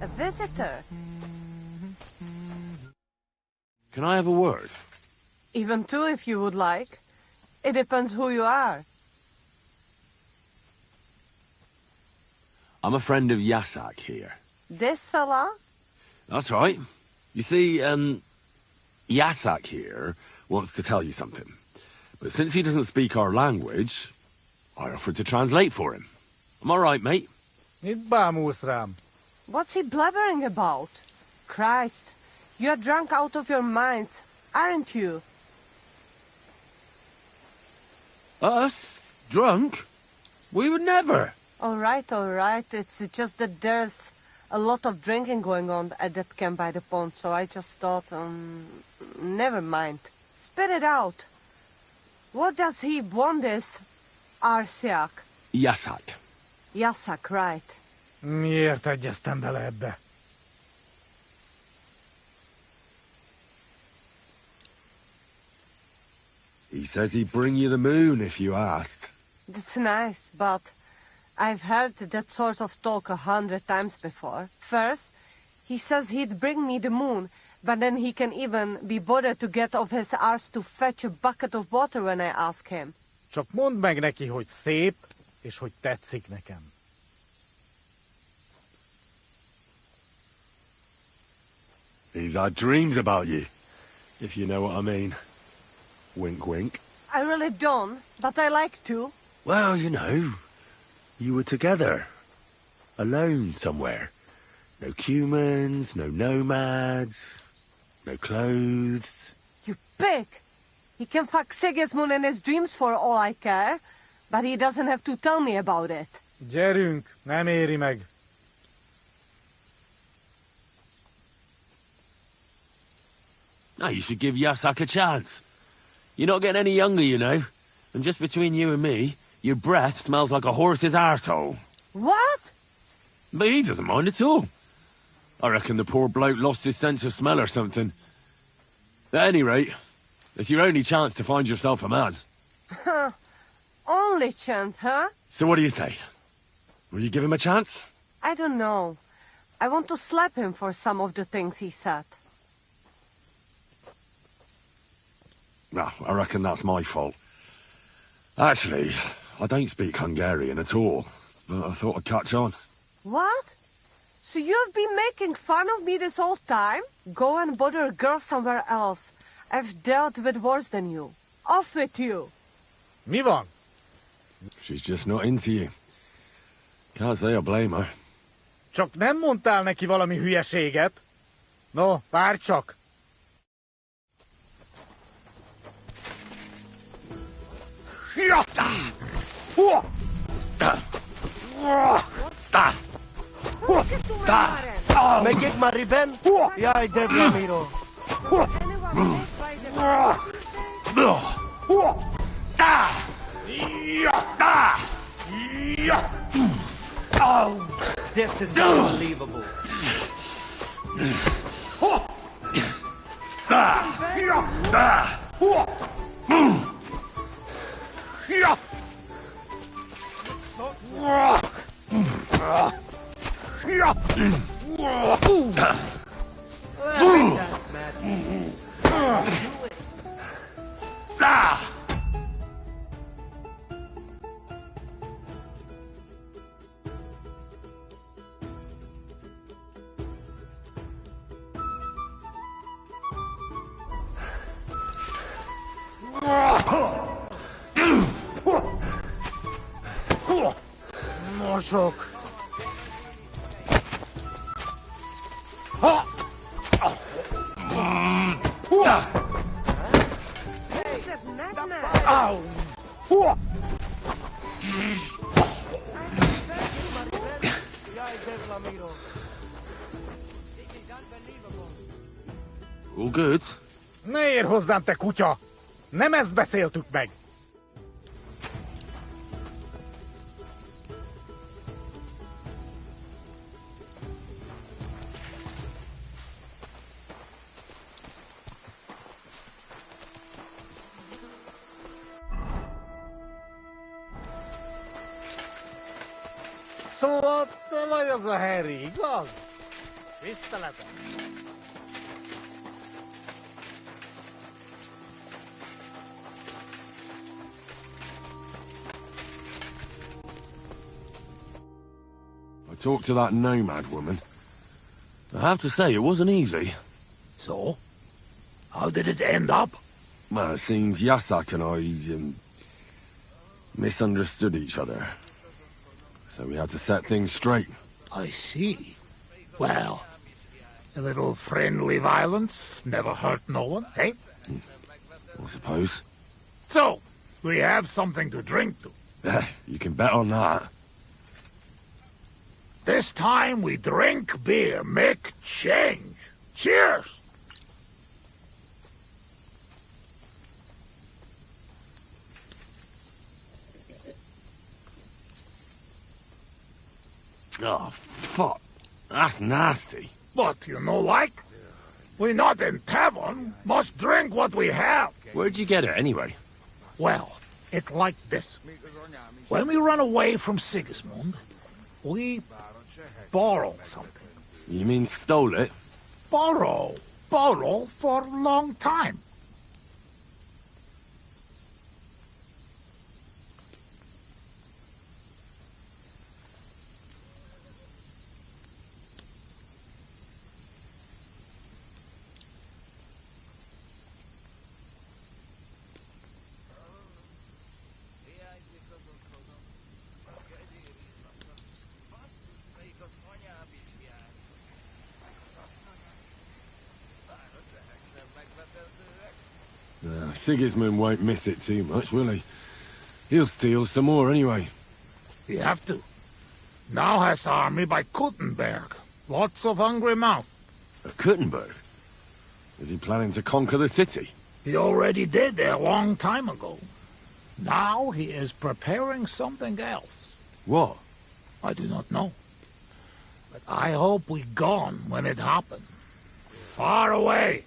A visitor. Can I have a word? Even two if you would like. It depends who you are. I'm a friend of Yasak here. This fella? That's right. You see, Yasak here wants to tell you something. But since he doesn't speak our language, I offered to translate for him. Am I right, mate? Mit bámulsz rám? What's he blabbering about? Christ, you're drunk out of your minds, aren't you? Us? Drunk? We would never. All right. It's just that there's a lot of drinking going on at that camp by the pond, so I just thought, never mind. Spit it out. What does he want this Arsiak? Yasak. Yasak, right. Miért egyeztem bele ebbe? He says he'd bring you the moon if you asked. That's nice, but I've heard that sort of talk 100 times before. First, he says he'd bring me the moon, but then he can even be bothered to get off his arse to fetch a bucket of water when I ask him. Csak mondd meg neki, hogy szép, és hogy tetszik nekem. He's had dreams about you, if you know what I mean. Wink, wink. I really don't, but I like to. Well, you know, you were together. Alone somewhere. No humans, no nomads, no clothes. You pig! He can fuck Sigismund in his dreams for all I care, but he doesn't have to tell me about it. Gyerünk, nem éri meg. No, you should give Yasak a chance. You're not getting any younger, you know. And just between you and me, your breath smells like a horse's arsehole. What? But he doesn't mind at all. I reckon the poor bloke lost his sense of smell or something. At any rate, it's your only chance to find yourself a man. Huh. Only chance, huh? So what do you say? Will you give him a chance? I don't know. I want to slap him for some of the things he said. Well, I reckon that's my fault. Actually, I don't speak Hungarian at all, but I thought I'd catch on. What? So you've been making fun of me this whole time? Go and bother a girl somewhere else. I've dealt with worse than you. Off with you! Mi van? She's just not into you. Can't say I blame her. Csak nem mondtál neki valami hülyeséget? No, várj csak! Megik mariben? Jaj, de Vlamiro. Oh, this is unbelievable. Mosok! All good? Ne érj hozzám, te kutya! Nem ezt beszéltük meg! Szóval te vagy az a Harry, igaz? Tiszteletem! I talked to that nomad woman. I have to say, it wasn't easy. So? How did it end up? Well, it seems Yasak and I, misunderstood each other. So we had to set things straight. I see. Well, a little friendly violence never hurt no one, eh? I suppose. So, we have something to drink to. You can bet on that. This time we drink beer, make change. Cheers! Oh, fuck. That's nasty. But you know like? We not in tavern, must drink what we have. Where'd you get it, anyway? Well, it like this. When we run away from Sigismund, we borrow something. You mean stole it? Borrow for a long time. Sigismund won't miss it too much, will he? He'll steal some more anyway. We have to. Now has army by Kuttenberg. Lots of hungry mouth. At Kuttenberg? Is he planning to conquer the city? He already did a long time ago. Now he is preparing something else. What? I do not know. But I hope we gone when it happened. Far away.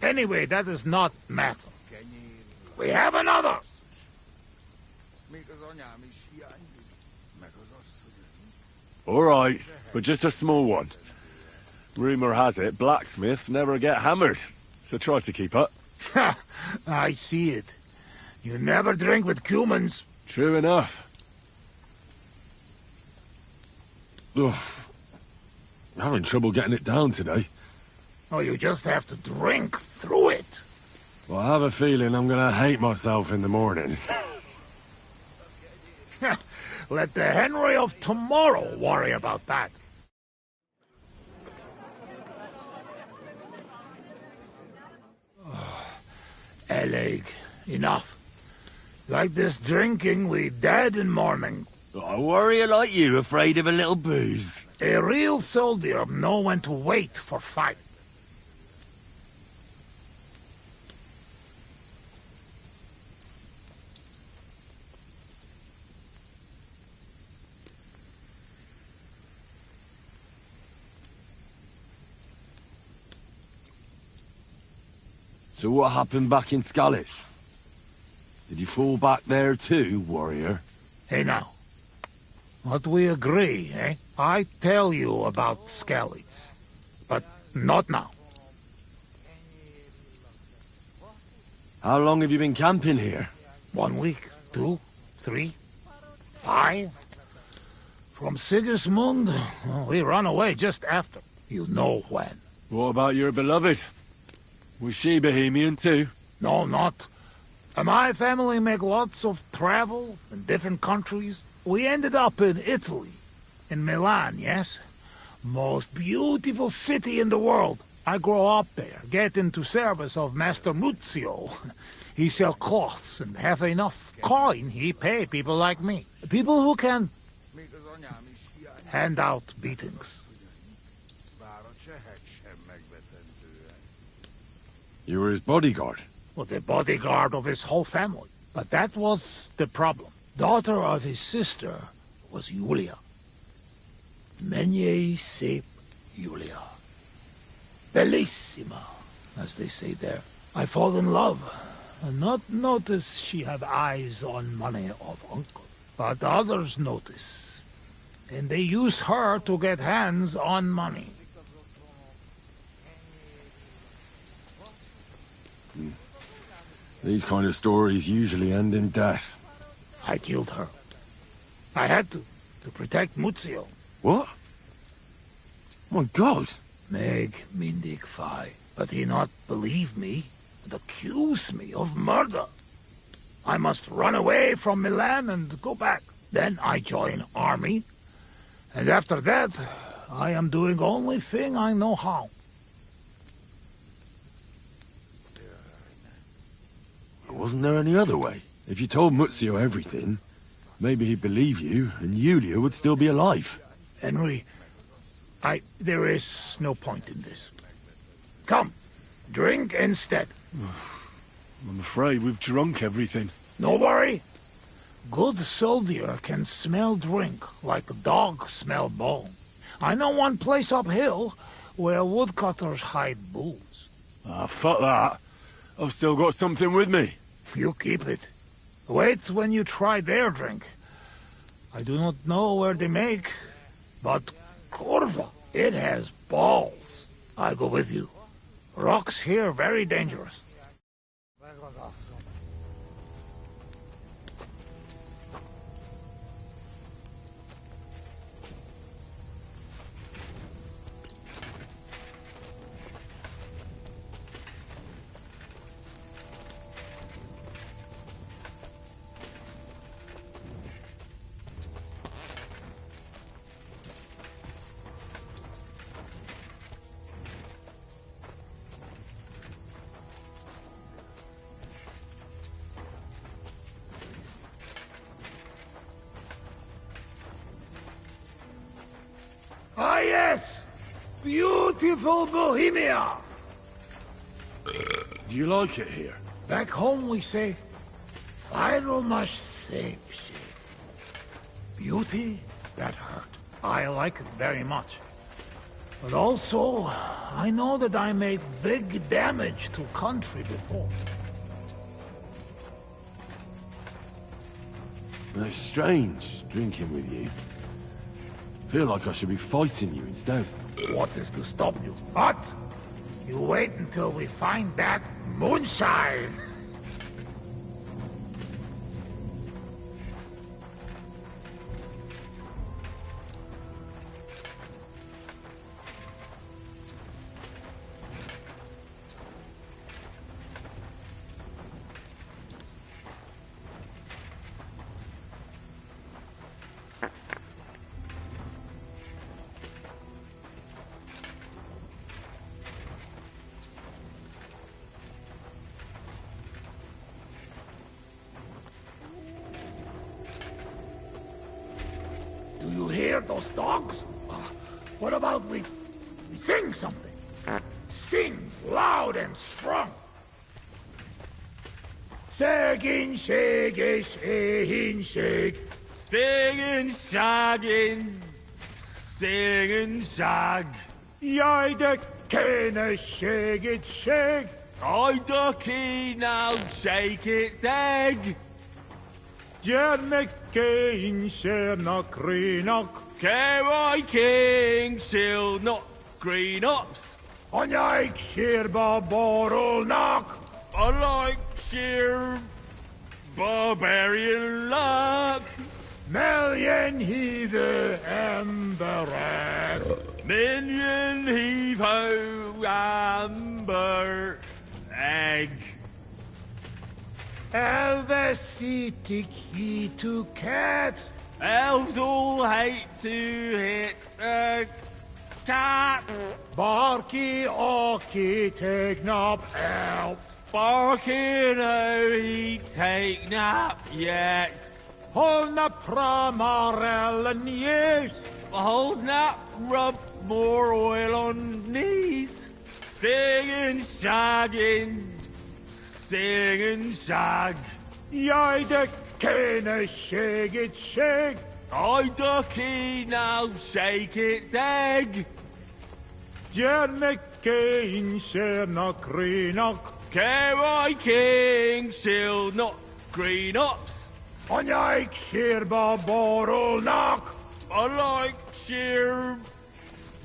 Anyway, that is not matter. We have another. All right, but just a small one. Rumor has it blacksmiths never get hammered, so try to keep up. I see it. You never drink with humans. True enough. Ugh. I'm having trouble getting it down today. Oh, you just have to drink through it. Well, I have a feeling I'm gonna hate myself in the morning. Let the Henry of tomorrow worry about that. Eleg, enough. Like this drinking, we dead in morning. A warrior like you afraid of a little booze? A real soldier know when to wait for fight. So what happened back in Scalis? Did you fall back there too, warrior? Hey now. What we agree, eh? I tell you about Skellies. But not now. How long have you been camping here? 1 week, 2, 3, 5. From Sigismund, we run away just after. You know when. What about your beloved? Was she Bohemian too? No, not. My family make lots of travel in different countries. We ended up in Italy. In Milan, yes? Most beautiful city in the world. I grow up there, get into service of Master Muzio. He sell cloths and have enough coin he pay people like me. People who can hand out beatings. You were his bodyguard? Well, the bodyguard of his whole family. But that was the problem. Daughter of his sister was Julia. Menie sep Julia. Bellissima, as they say there. I fall in love, and not notice she have eyes on money of uncle. But others notice, and they use her to get hands on money. These kind of stories usually end in death. I killed her. I had to protect Muzio. What? My God! Meg mindig fai, but he not believe me and accuse me of murder. I must run away from Milan and go back. Then I join army, and after that, I am doing only thing I know how. Wasn't there any other way? If you told Muzio everything, maybe he'd believe you, and Julia would still be alive. Henry, there is no point in this. Come, drink instead. I'm afraid we've drunk everything. No worry. Good soldier can smell drink like a dog smell bone. I know one place uphill where woodcutters hide bulls. Ah, fuck that. I've still got something with me. You keep it. Wait when you try their drink. I do not know where they make, but Corva, it has balls. I go with you. Rocks here very dangerous. Ah, yes! Beautiful Bohemia! Do you like it here? Back home we say, Final masz beauty that hurt. I like it very much. But also, I know that I made big damage to country before. It's strange, drinking with you. Feel like I should be fighting you instead. What is to stop you? What? You wait until we find that moonshine! Do you hear those dogs? What about we sing something? Sing loud and strong. Shagging, shaggy, shagging, shag. Singing, shagging, singing, shag. Jij de kenne shag it, shag. I ducky now shake its egg. Jan McCain, Shernock, Greenock. Kerry King, she'll not green ups. On like sheer barbarol knock. I like sheer barbarian luck. Million heave amber. Minion heave ho amber egg. Elvesitic he to cat. Elves all hate to hit a cat. Barky Orky take nap out. Barking oh he take nap yet. Hold na pramarel and yes. Hold nap rub more oil on knees. Singing shagging. Singing shag. Jij de kenne shag it shag. I ducky now shake its egg. Jan McCain, Shernock, Greenock. Kerry King, she'll not green ups. On like sheer barbarol knock. I like sheer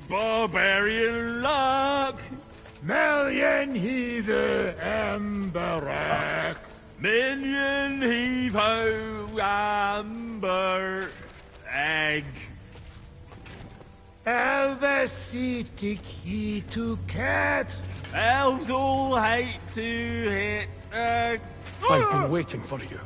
barbarian luck. Million heave amber. Minion heave ho amber egg. Elvesitic he to cat. Elves all hate to hit a... I've been waiting for you.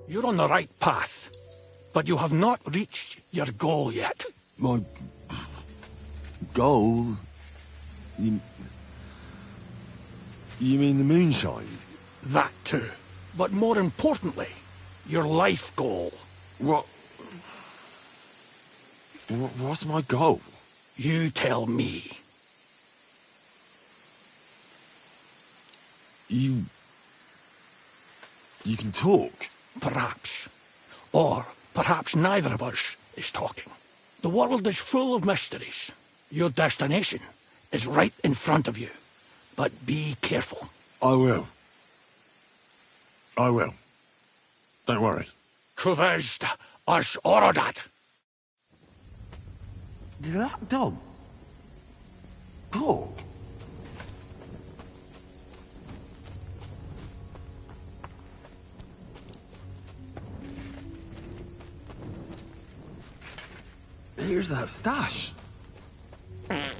You're on the right path, but you have not reached your goal yet. My goal? You mean the moonshine? That too. But more importantly, your life goal. What's my goal? You tell me. You can talk? Perhaps. Or perhaps neither of us is talking. The world is full of mysteries. Your destination is right in front of you. But be careful. I will. Don't worry. Kuvest as orodat. Did that dog talk? Here's that stash.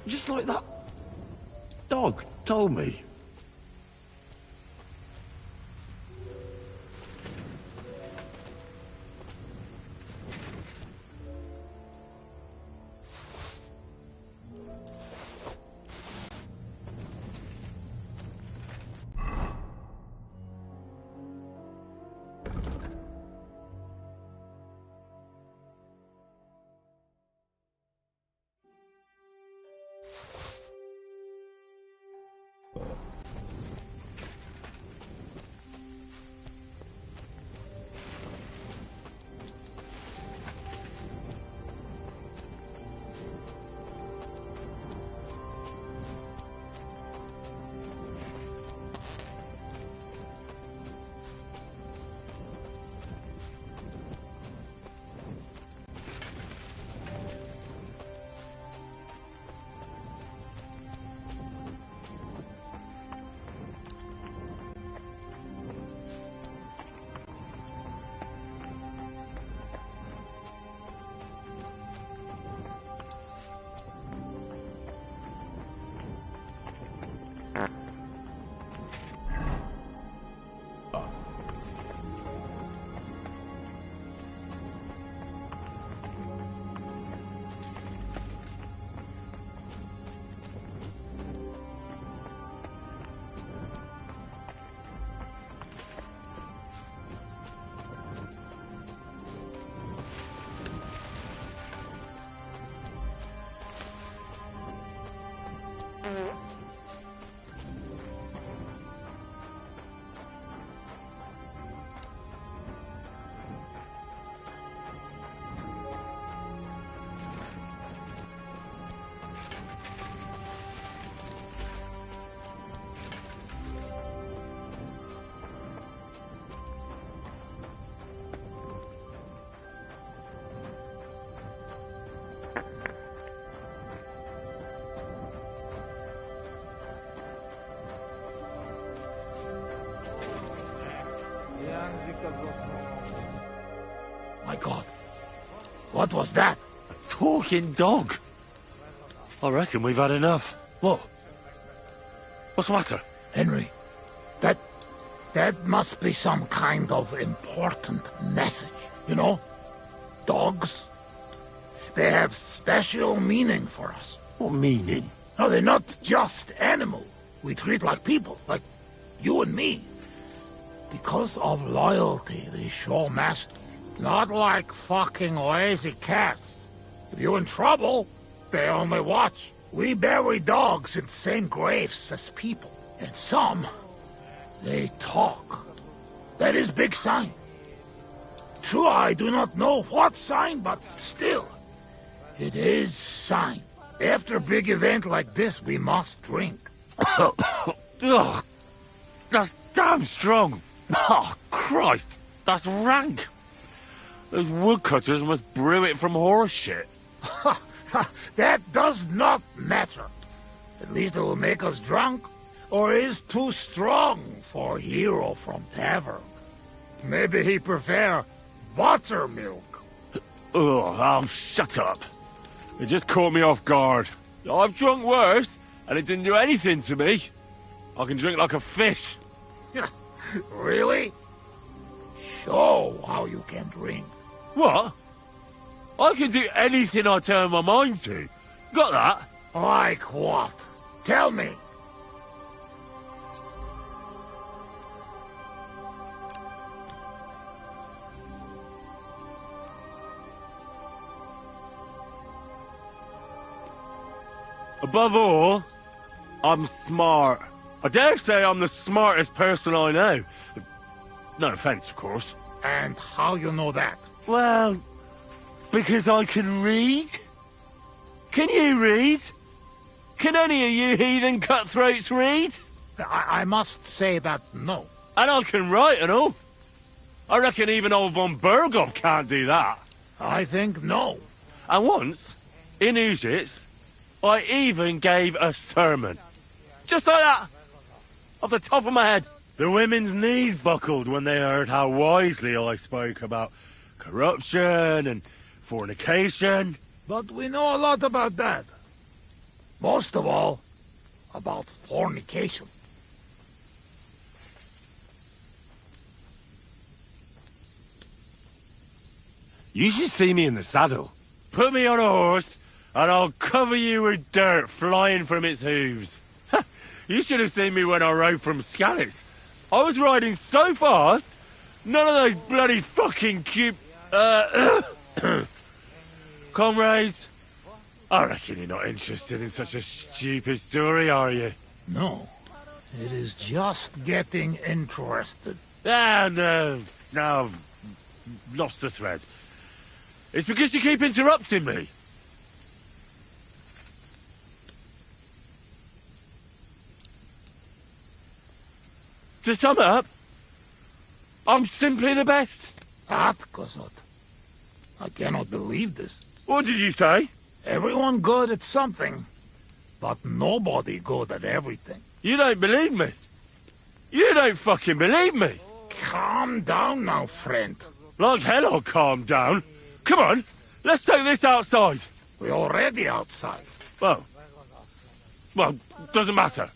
Just like that dog told me. My God. What was that? A talking dog. I reckon we've had enough. What? What's the matter? Henry, that must be some kind of important message, you know? Dogs, they have special meaning for us. What meaning? No, they're not just animals. We treat like people, like you and me. Because of loyalty, they show master. Not like fucking lazy cats. If you're in trouble, they only watch. We bury dogs in the same graves as people. And some, they talk. That is big sign. True, I do not know what sign, but still, it is sign. After a big event like this, we must drink. Ugh, that's damn strong. Oh, Christ, that's rank. Those woodcutters must brew it from horse shit. That does not matter. At least it will make us drunk, or is too strong for a hero from tavern. Maybe he prefer buttermilk. Oh, shut up. It just caught me off guard. I've drunk worse, and it didn't do anything to me. I can drink like a fish. Really? Show how you can drink. What? I can do anything I turn my mind to. Got that? Like what? Tell me. Above all, I'm smart. I dare say I'm the smartest person I know. No offense, of course. And how you know that? Well, because I can read. Can you read? Can any of you heathen cutthroats read? I must say that no. And I can write and all. I reckon even old von Berghoff can't do that. I think no. And once, in Uzits, I even gave a sermon. Just like that. Off the top of my head. The women's knees buckled when they heard how wisely I spoke about corruption and fornication. But we know a lot about that. Most of all, about fornication. You should see me in the saddle. Put me on a horse, and I'll cover you with dirt flying from its hooves. You should have seen me when I rode from Scalitz. I was riding so fast, none of those bloody fucking comrades. I reckon you're not interested in such a stupid story, are you? No. It is just getting interested. No. Now I've lost the thread. It's because you keep interrupting me. To sum up, I'm simply the best. Atkazot. I cannot believe this. What did you say? Everyone good at something, but nobody good at everything. You don't believe me. You don't fucking believe me. Calm down now, friend. Like hell I'll calm down. Come on, let's take this outside. We're already outside. Well, doesn't matter.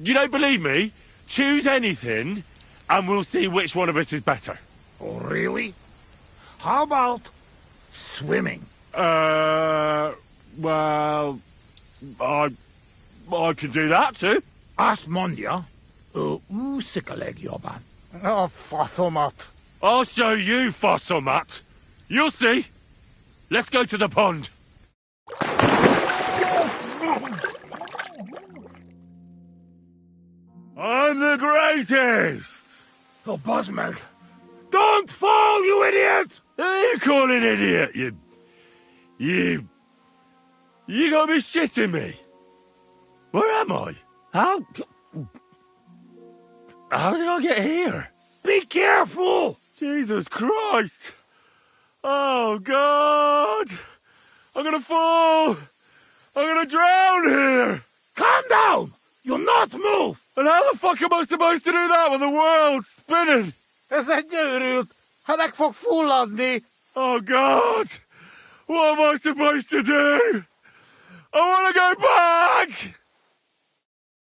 You don't believe me? Choose anything, and we'll see which one of us is better. Oh, really? How about swimming? Well, I can do that too. Asmondia, usikaleg joban. Oh, Fossilmutt. I'll show you, Fossilmutt. You'll see. Let's go to the pond. I'm the greatest! Oh, Buzzmeg. Don't fall, you idiot! Who are you calling idiot, You gotta be shitting me. Where am I? How did I get here? Be careful! Jesus Christ! Oh, God! I'm gonna fall! I'm gonna drown here! Calm down! You'll not move! And how the fuck am I supposed to do that when the world's spinning? Ez egy őrült! Ha meg fog fulladni! Oh, God! What am I supposed to do? I want to go back!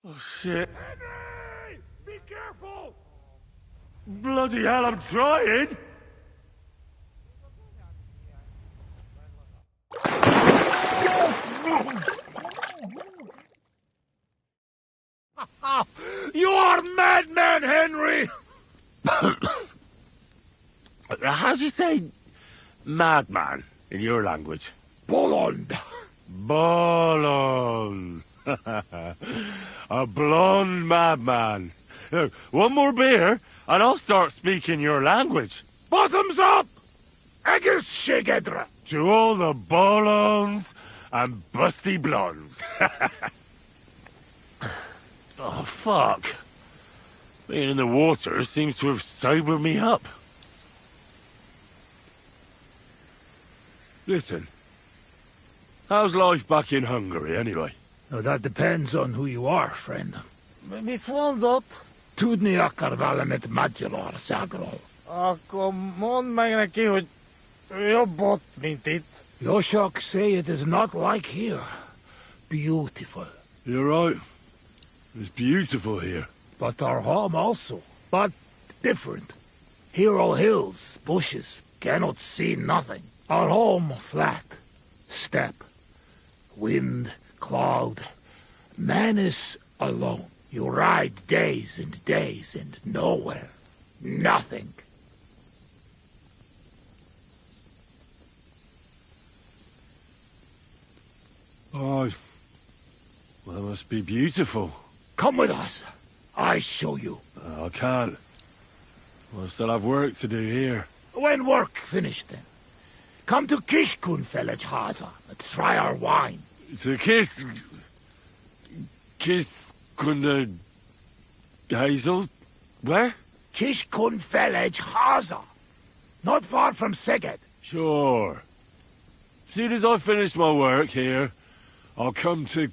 Oh, shit. Henry! Be careful! Bloody hell, I'm trying! You are madman, Henry! How do you say madman in your language? Bolond. Bolond. A blonde madman. Look, one more beer, and I'll start speaking your language. Bottoms up! Agus Shigedra. To all the bolons and busty blondes. Oh, fuck. Being in the water seems to have sobered me up. Listen, how's life back in Hungary, anyway? Now, that depends on who you are, friend. Mit mondott? Tudni akar valamit magyar szagról. Akkor mondd meg neki, hogy jobb ott, mint itt. Yoshok say it is not like here. Beautiful. You're right. It's beautiful here. But our home also. But different. Here all hills, bushes, cannot see nothing. Our home flat. Steppe. Wind, cloud. Man is alone. You ride days and days and nowhere. Nothing. Oh, well, that must be beautiful. Come with us. I show you. I can't. I still have work to do here. When work finished then. Come to Kishkunfelej Haza and try our wine. To kiss Kunda Hazel? Where? Kishkunfelej Haza. Not far from Szeged. Sure. Soon as I finish my work here, I'll come to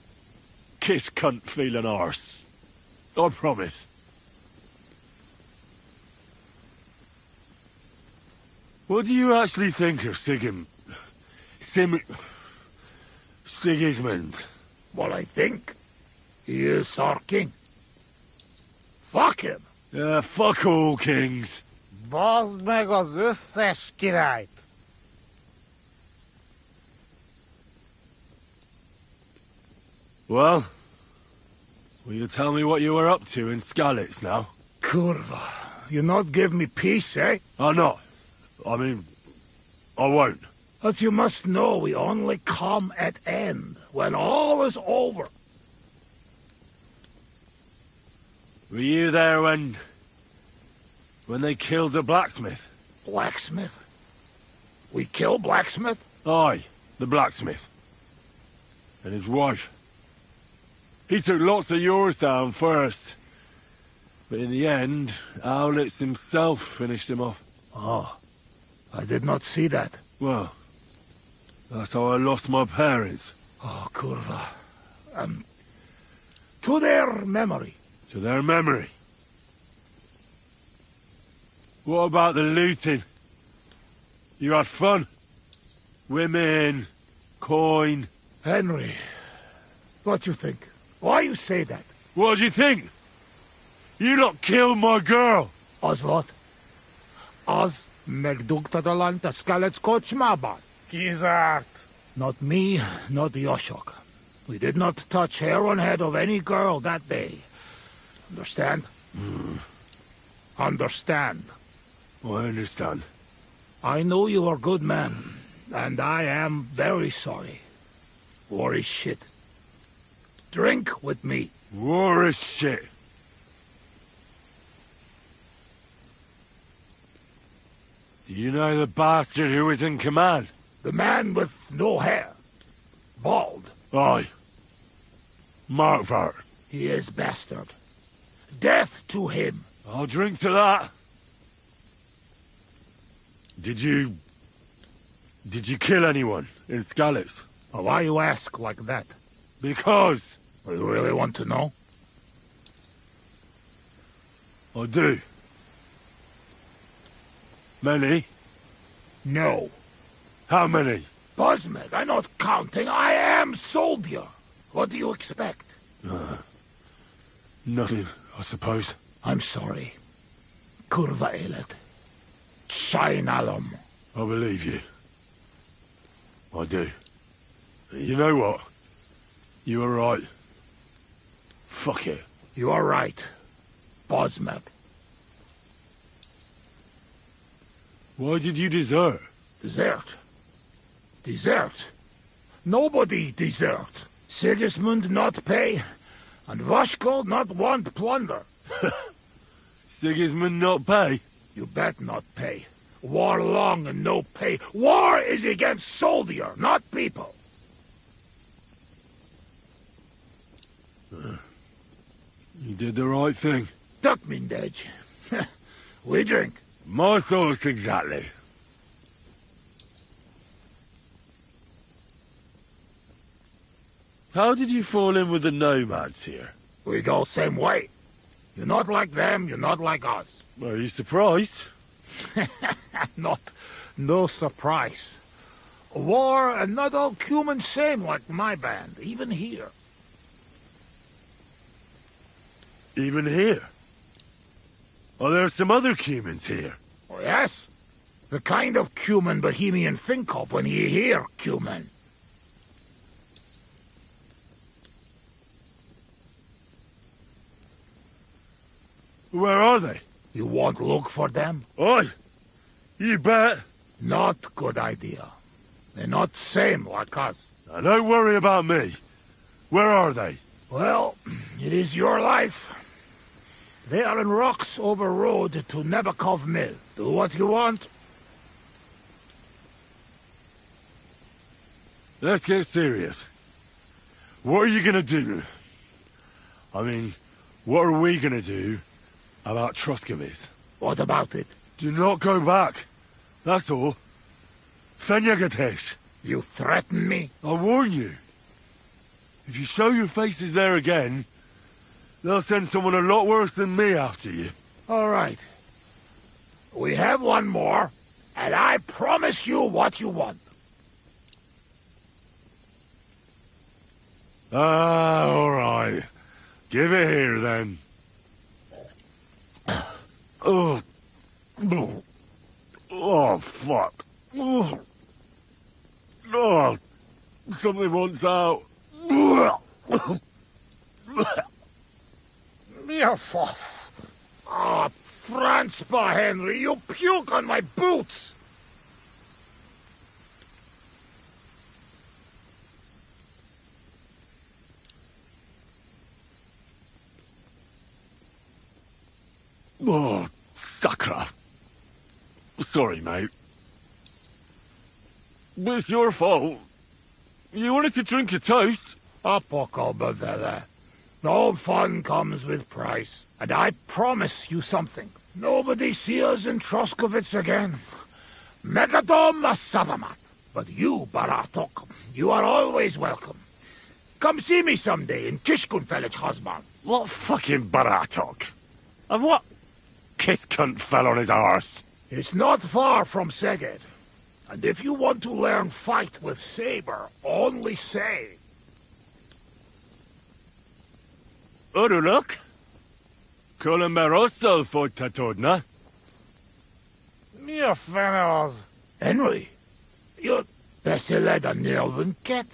kiss cunt feeling arse. I promise. What do you actually think of Sigismund? What I think? He is our king. Fuck him! Fuck all kings. Bazd meg az összes királyt! Well, will you tell me what you were up to in Skalitz now? Kurva, you not give me peace, eh? I'm not. I mean, I won't. But you must know we only come at end, when all is over. Were you there when they killed the blacksmith? Blacksmith? We kill blacksmith? Aye, the blacksmith. And his wife. He took lots of yours down first. But in the end, Aulitz himself finished him off. Oh, I did not see that. Well, that's how I lost my parents. Oh, Kurva. To their memory. To their memory. What about the looting? You had fun? Women, coin. Henry, what you think? Why you say that? What do you think? You lot killed my girl. Ozlot. Az megdugtad a Skalitz kocsmában. Kizárt. Not me, not Yoshok. We did not touch hair on head of any girl that day. Understand? Understand. I understand. I know you are a good man, and I am very sorry. War is shit. Drink with me. War is shit. Do you know the bastard who was in command? The man with no hair. Bald. Aye. Markvart. He is bastard. Death to him. I'll drink to that. Did you kill anyone in Skalitz? Why you ask like that? Because. You really want to know? I do. Many? No. How many? Bosmed, I'm not counting. I am soldier. What do you expect? Nothing, I suppose. I'm sorry. Kurva elet. Shainalom. I believe you. I do. You know what? You were right. Fuck it. You are right. Bosmed. Why did you desert? Desert? Desert? Nobody desert. Sigismund not pay, and Vashko not want plunder. Sigismund not pay? You bet not pay. War long and no pay. War is against soldier, not people. You did the right thing. Duck mindej. We drink. My thoughts exactly. How did you fall in with the nomads here? We go same way. You're not like them, you're not like us. Are you surprised? No surprise. War and not all human same like my band, even here. Even here? Are there some other humans here? Oh, yes? The kind of cumin Bohemian think of when you hear cumin. Where are they? You won't look for them? Oi! You bet! Not good idea. They're not same like us. Now don't worry about me. Where are they? Well, it is your life. They are in rocks over road to Nebakov Mill. Do what you want. Let's get serious. What are you gonna do? I mean, what are we gonna do about Troskovitz? What about it? Do not go back. That's all. Fenyagatesh. You threaten me? I warn you. If you show your faces there again, they'll send someone a lot worse than me after you. All right. We have one more, and I promise you what you want. Ah, all right. Give it here, then. Oh. Oh, fuck. Oh, something wants out. Ah, Franzpa, Henry, you puke on my boots! Oh, Sakra. Sorry, mate. But it's your fault. You wanted to drink a toast. Apokobavela. No fun comes with price. And I promise you something. Nobody see us in Troskovitz again. Megadom Savamat. But you, Baratok, you are always welcome. Come see me someday in Kishkunfelich Hosman. What fucking Baratok? And what kiss cunt fell on his arse? It's not far from Seged. And if you want to learn fight with saber, only say. Uruluk? Colomberoso for Tatodna. Mi a fene az? Henry, you're beszéled a nyelvünket?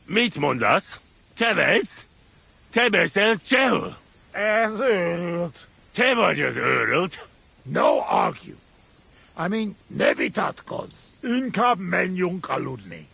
Mit mondasz? Te vész? Te beszélsz csehül? Ez őrült. Te vagy az őrült. No argue. I mean, ne vitatkozz. Inkább menjünk aludni.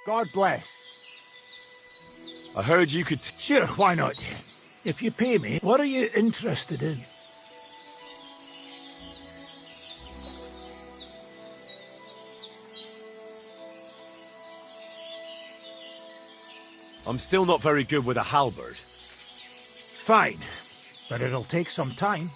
God bless. I heard you could... Sure, why not? If you pay me, what are you interested in? I'm still not very good with a halberd. Fine, but it'll take some time.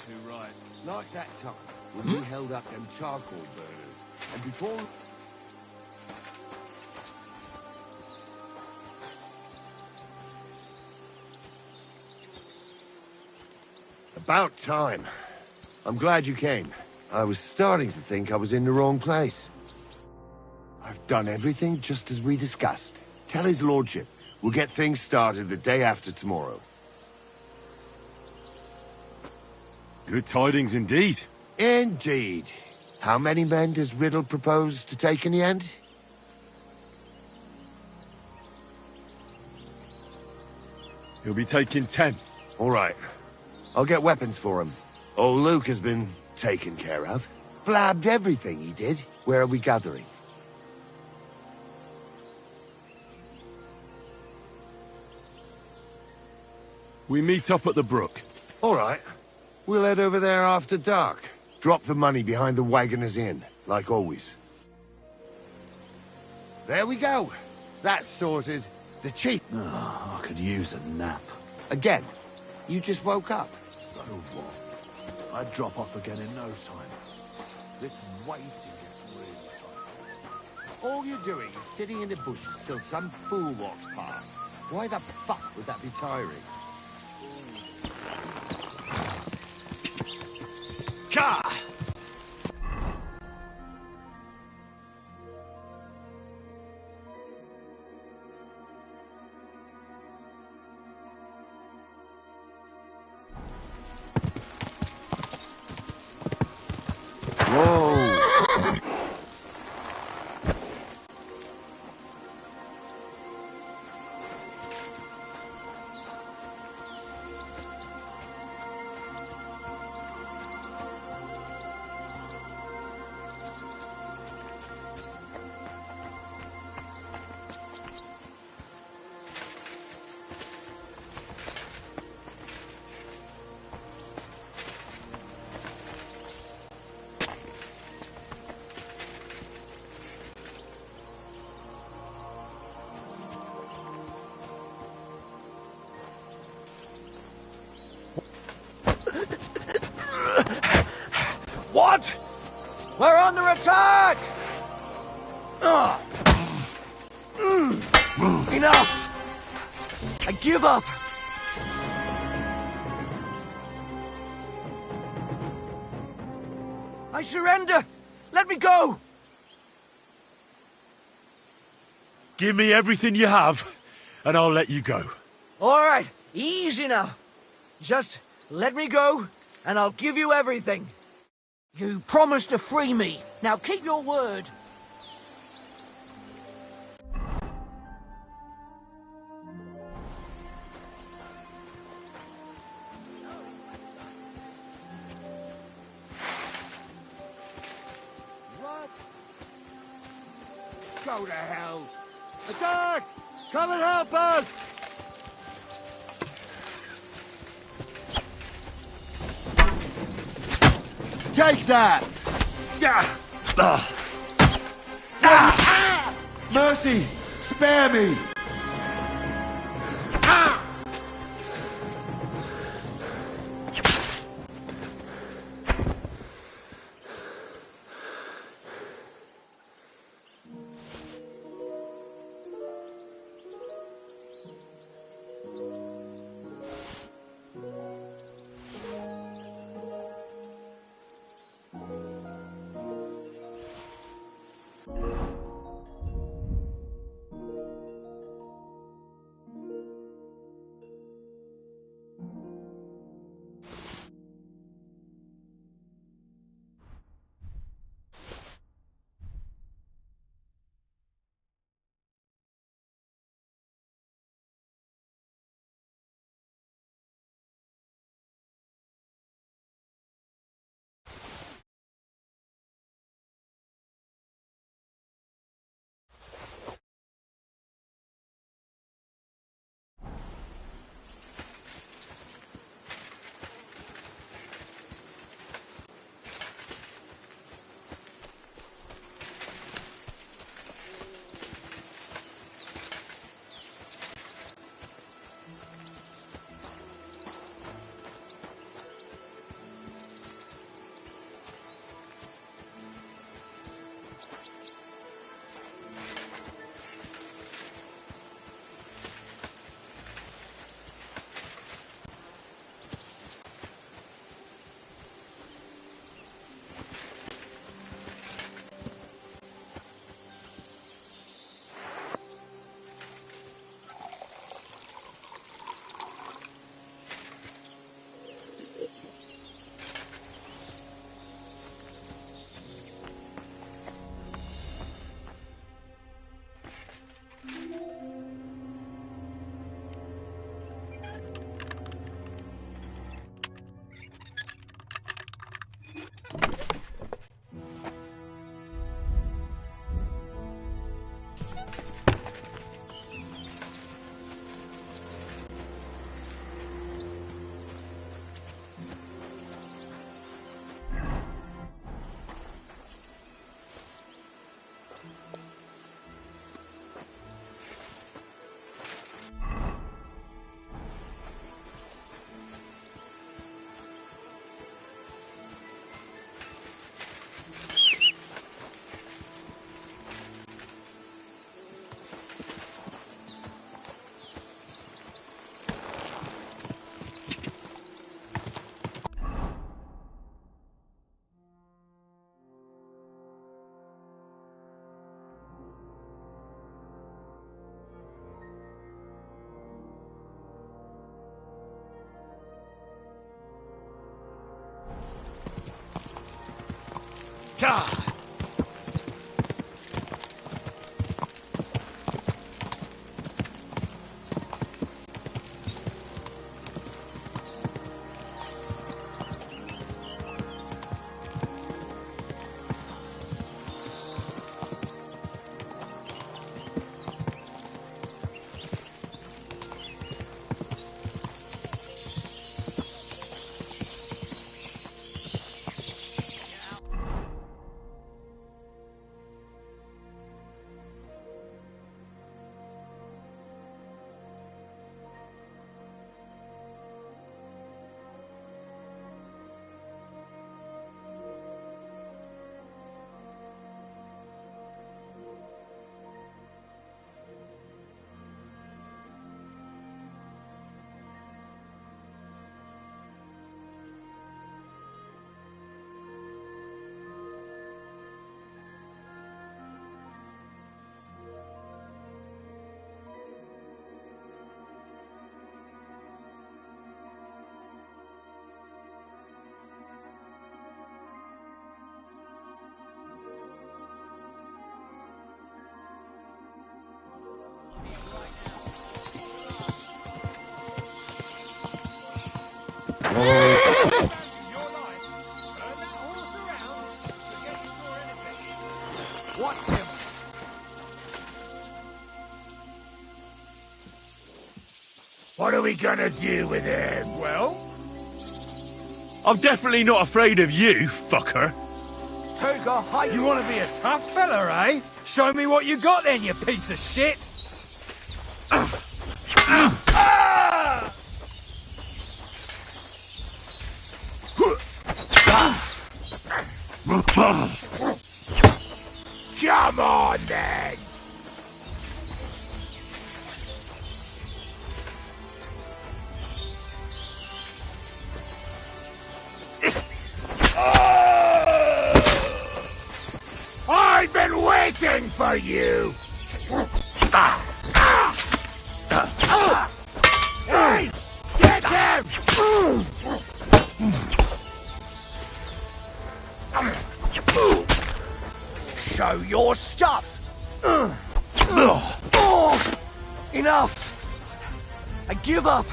Too right. Like that time when we held up them charcoal burners, and before... About time. I'm glad you came. I was starting to think I was in the wrong place. I've done everything just as we discussed. Tell his lordship we'll get things started the day after tomorrow. Good tidings indeed. Indeed. How many men does Riddle propose to take in the end? He'll be taking 10. All right. I'll get weapons for him. Old Luke has been taken care of. Blabbed everything he did. Where are we gathering? We meet up at the brook. All right. We'll head over there after dark. Drop the money behind the Wagoner's Inn, like always. There we go. That's sorted. The chief... Oh, I could use a nap. Again? You just woke up. So what? I'd drop off again in no time. This waiting gets really tight. All you're doing is sitting in the bushes till some fool walks past. Why the fuck would that be tiring? Ka! What? We're under attack! Enough! I give up! I surrender! Let me go! Give me everything you have, and I'll let you go. All right, easy now. Just let me go, and I'll give you everything. You promised to free me. Now keep your word. What? Go to hell! Attack! Come and help us! Take that! Mercy! Spare me! God! Watch him. What are we gonna do with him? Well? I'm definitely not afraid of you, fucker. Take a hike. You want to be a tough fella, eh? Show me what you got then, you piece of shit. Come on, then! I've been waiting for you! Hey! Get him! Show your stuff! Enough! I give up!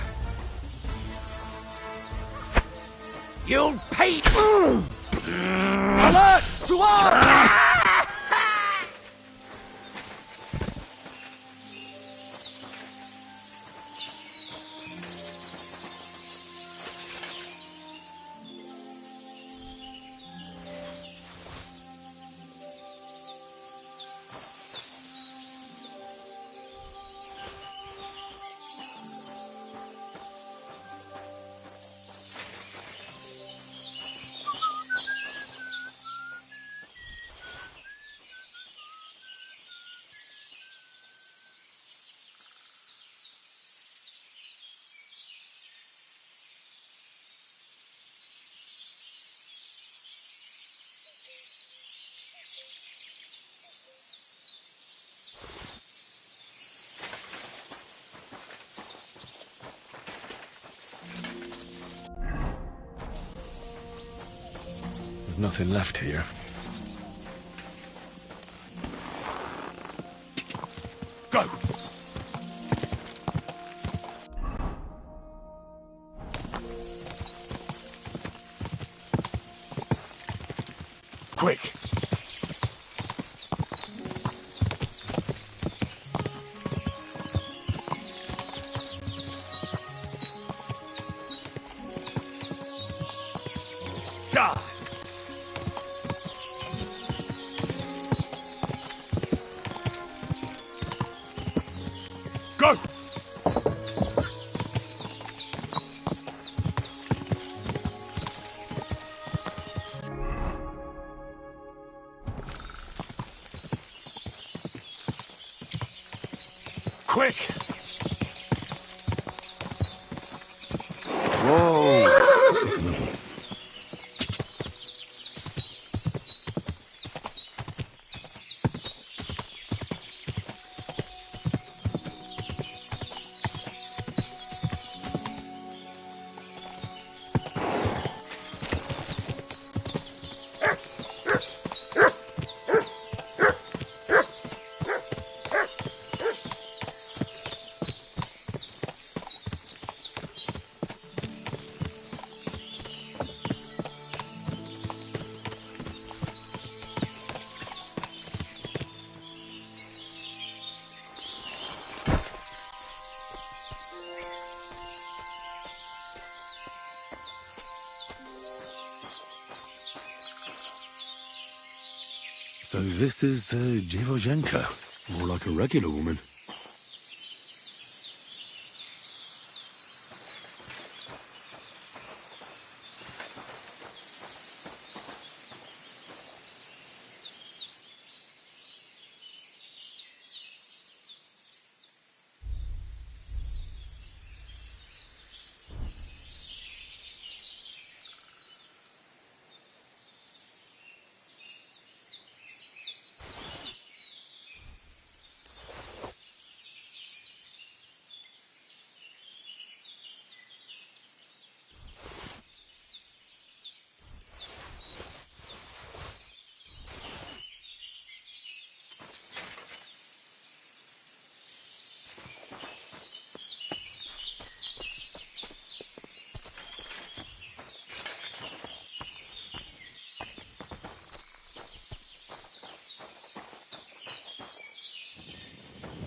You'll pay! Alert! To arms! There's nothing left here. Go! Quick! God. Go! Quick! Whoa! So this is the Dziewozhenka, more like a regular woman.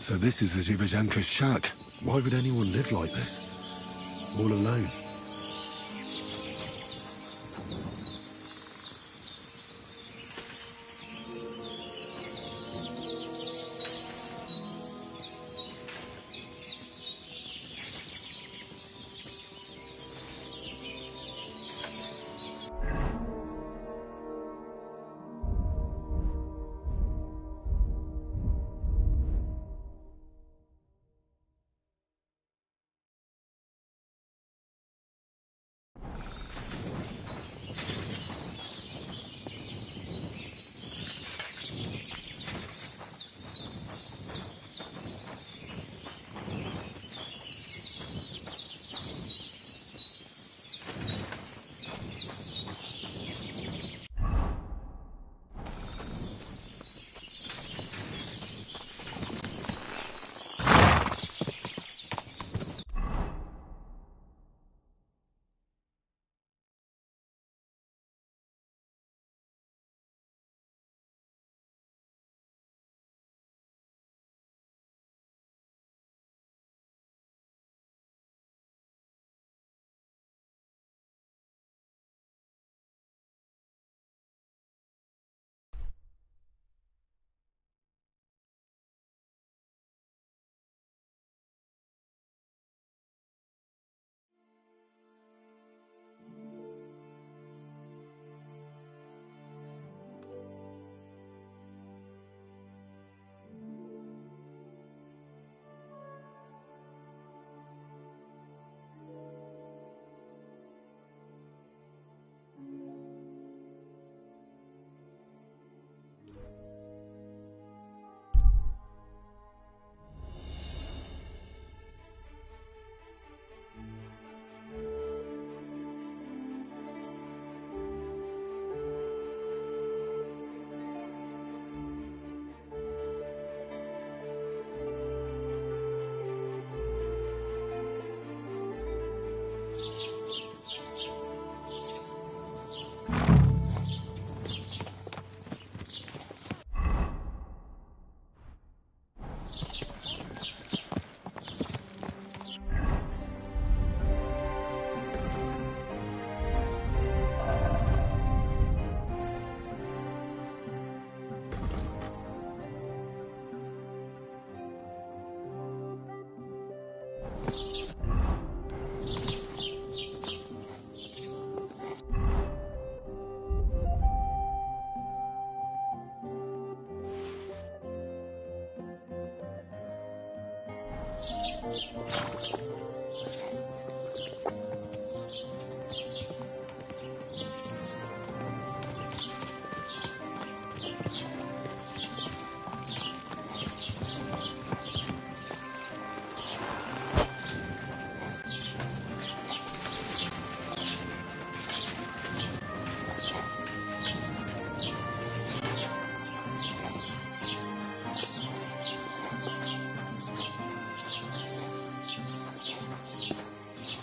So this is the Zhivazhanka's shack. Why would anyone live like this? All alone.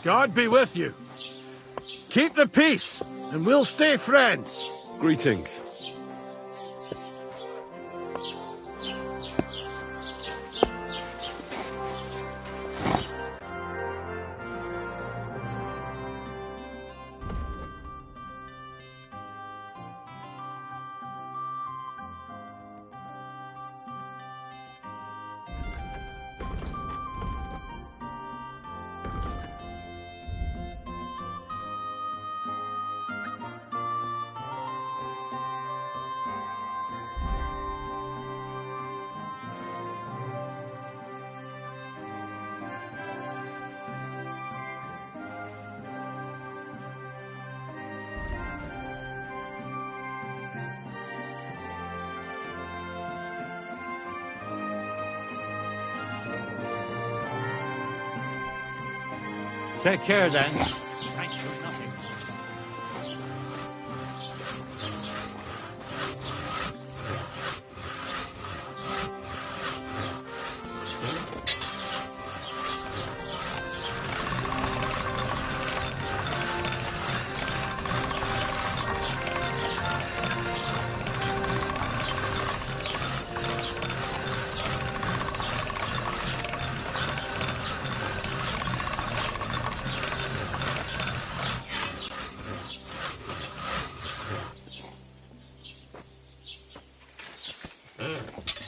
God be with you. Keep the peace, and we'll stay friends. Greetings. Take care, then. Thanks for nothing.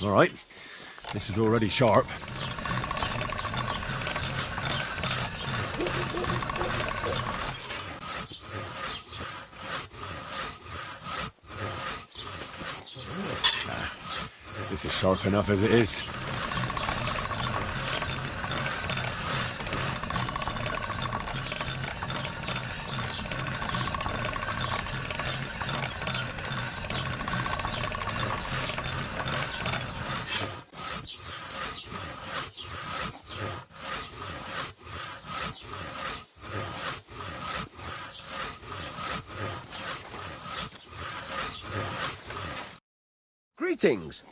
All right. This is already sharp. This is sharp enough as it is. Greetings.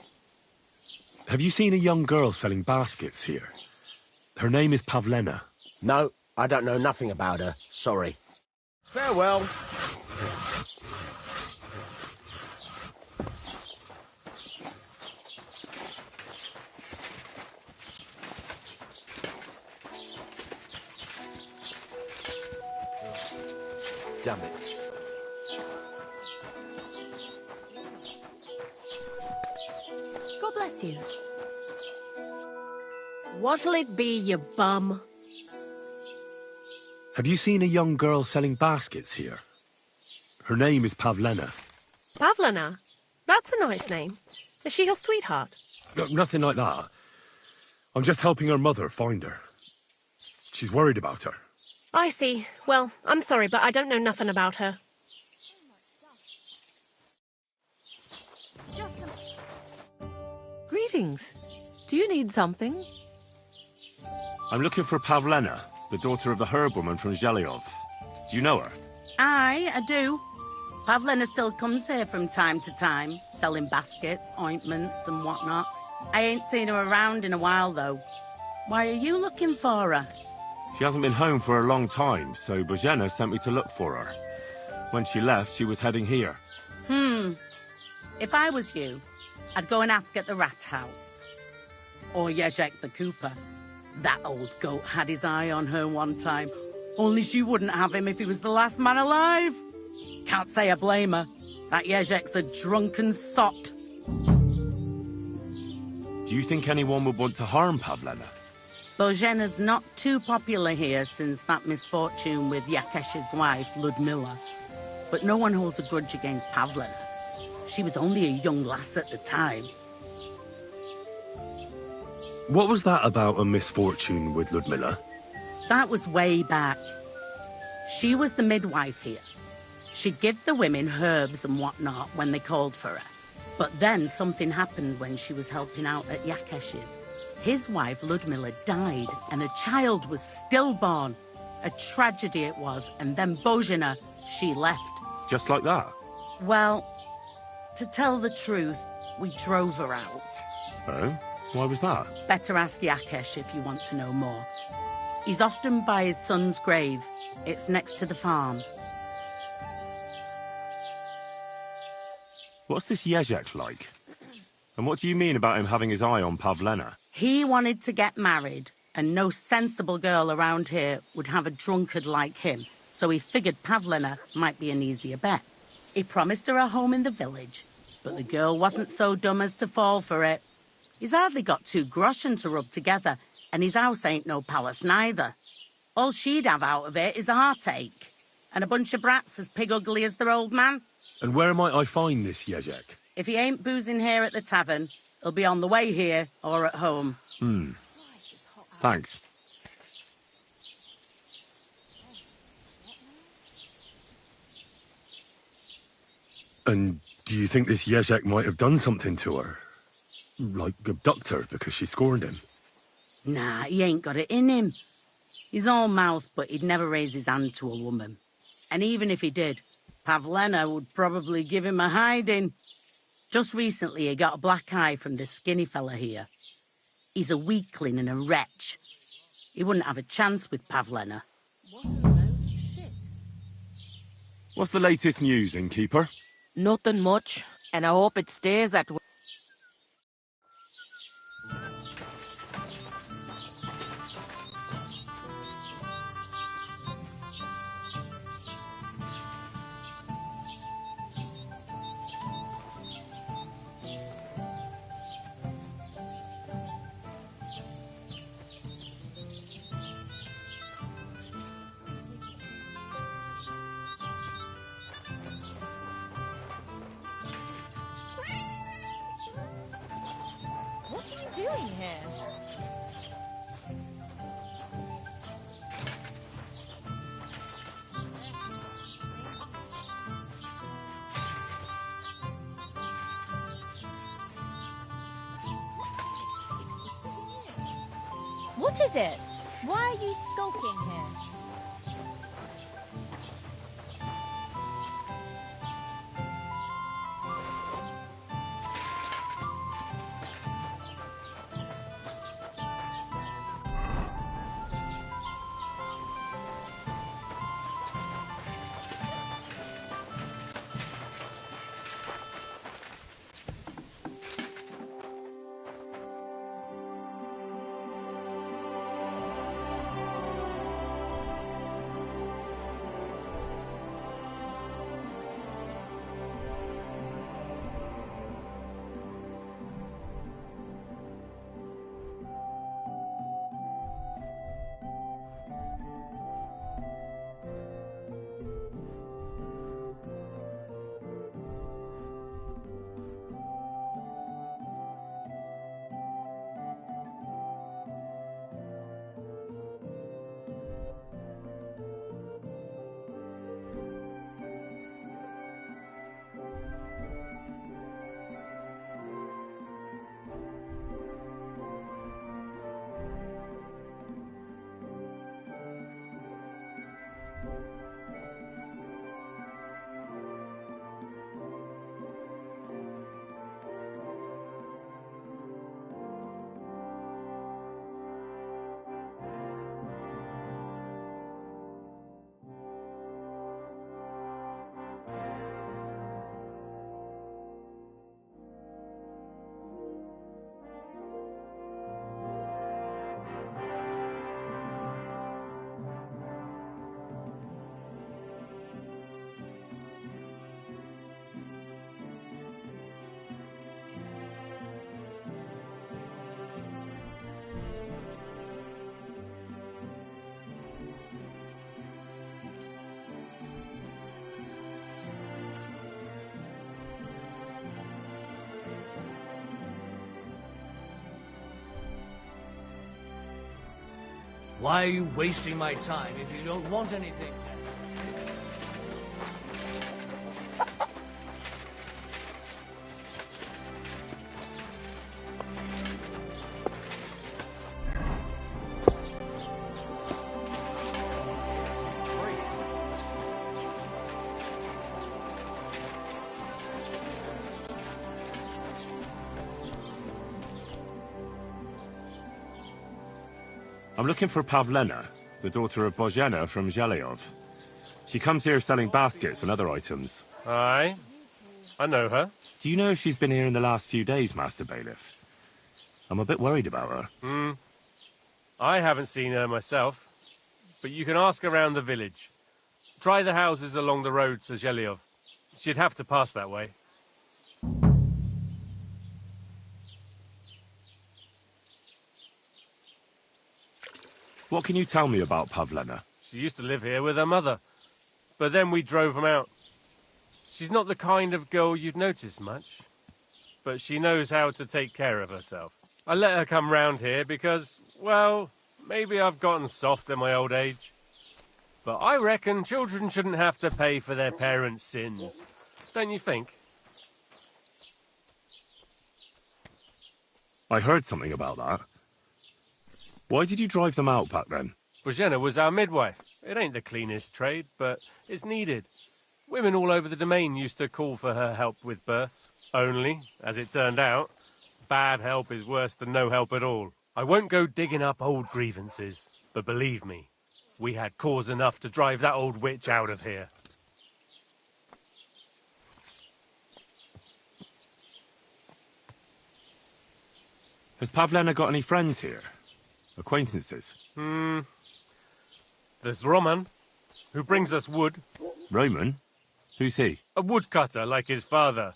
Have you seen a young girl selling baskets here? Her name is Pavlena. No, I don't know nothing about her. Sorry. Farewell. Damn it. God bless you. What'll it be, you bum? Have you seen a young girl selling baskets here? Her name is Pavlena. Pavlena? That's a nice name. Is she your sweetheart? No, nothing like that. I'm just helping her mother find her. She's worried about her. I see. Well, I'm sorry, but I don't know nothing about her. Greetings. Do you need something? I'm looking for Pavlena, the daughter of the herbwoman from Zhelyov. Do you know her? Aye, I do. Pavlena still comes here from time to time, selling baskets, ointments and whatnot. I ain't seen her around in a while, though. Why are you looking for her? She hasn't been home for a long time, so Bozhena sent me to look for her. When she left, she was heading here. If I was you, I'd go and ask at the rat house. Or Yezhek the Cooper. That old goat had his eye on her one time. Only she wouldn't have him if he was the last man alive. Can't say I blame her. That Yezhek's a drunken sot. Do you think anyone would want to harm Pavlena? Bozhena's not too popular here since that misfortune with Yakesh's wife, Ludmilla. But no one holds a grudge against Pavlena. She was only a young lass at the time. What was that about a misfortune with Ludmilla? That was way back. She was the midwife here. She'd give the women herbs and whatnot when they called for her. But then something happened when she was helping out at Yakesh's. His wife, Ludmilla, died, and a child was stillborn. A tragedy it was, and then Bozhena, she left. Just like that? Well, to tell the truth, we drove her out. Oh? Why was that? Better ask Yakesh if you want to know more. He's often by his son's grave. It's next to the farm. What's this Yezhek like? And what do you mean about him having his eye on Pavlena? He wanted to get married, and no sensible girl around here would have a drunkard like him, so he figured Pavlena might be an easier bet. He promised her a home in the village, but the girl wasn't so dumb as to fall for it. He's hardly got 2 groschen to rub together, and his house ain't no palace neither. All she'd have out of it is a heartache, and a bunch of brats as pig ugly as their old man. And where might I find this Yezhek? If he ain't boozing here at the tavern, he'll be on the way here or at home. Thanks. And do you think this Yezhek might have done something to her? Like abduct her because she scorned him? Nah, he ain't got it in him. He's all mouth, but he'd never raise his hand to a woman. And even if he did, Pavlena would probably give him a hiding. Just recently he got a black eye from this skinny fella here. He's a weakling and a wretch. He wouldn't have a chance with Pavlena. What's the latest news, innkeeper? Nothing much, and I hope it stays that way. doing here? What is it? Why are you skulking here? Why are you wasting my time if you don't want anything? I'm looking for Pavlena, the daughter of Bozhena from Zhelyov. She comes here selling baskets and other items. Aye. I know her. Do you know if she's been here in the last few days, Master Bailiff? I'm a bit worried about her. I haven't seen her myself, but you can ask around the village. Try the houses along the road to Zhelyov. She'd have to pass that way. What can you tell me about Pavlena? She used to live here with her mother, but then we drove them out. She's not the kind of girl you'd notice much, but she knows how to take care of herself. I let her come round here because, well, maybe I've gotten soft in my old age. But I reckon children shouldn't have to pay for their parents' sins. Don't you think? I heard something about that. Why did you drive them out back then? Bozhena was our midwife. It ain't the cleanest trade, but it's needed. Women all over the domain used to call for her help with births. Only, as it turned out, bad help is worse than no help at all. I won't go digging up old grievances, but believe me, we had cause enough to drive that old witch out of here. Has Pavlena got any friends here? Acquaintances? There's Roman, who brings us wood. Roman? Who's he? A woodcutter like his father.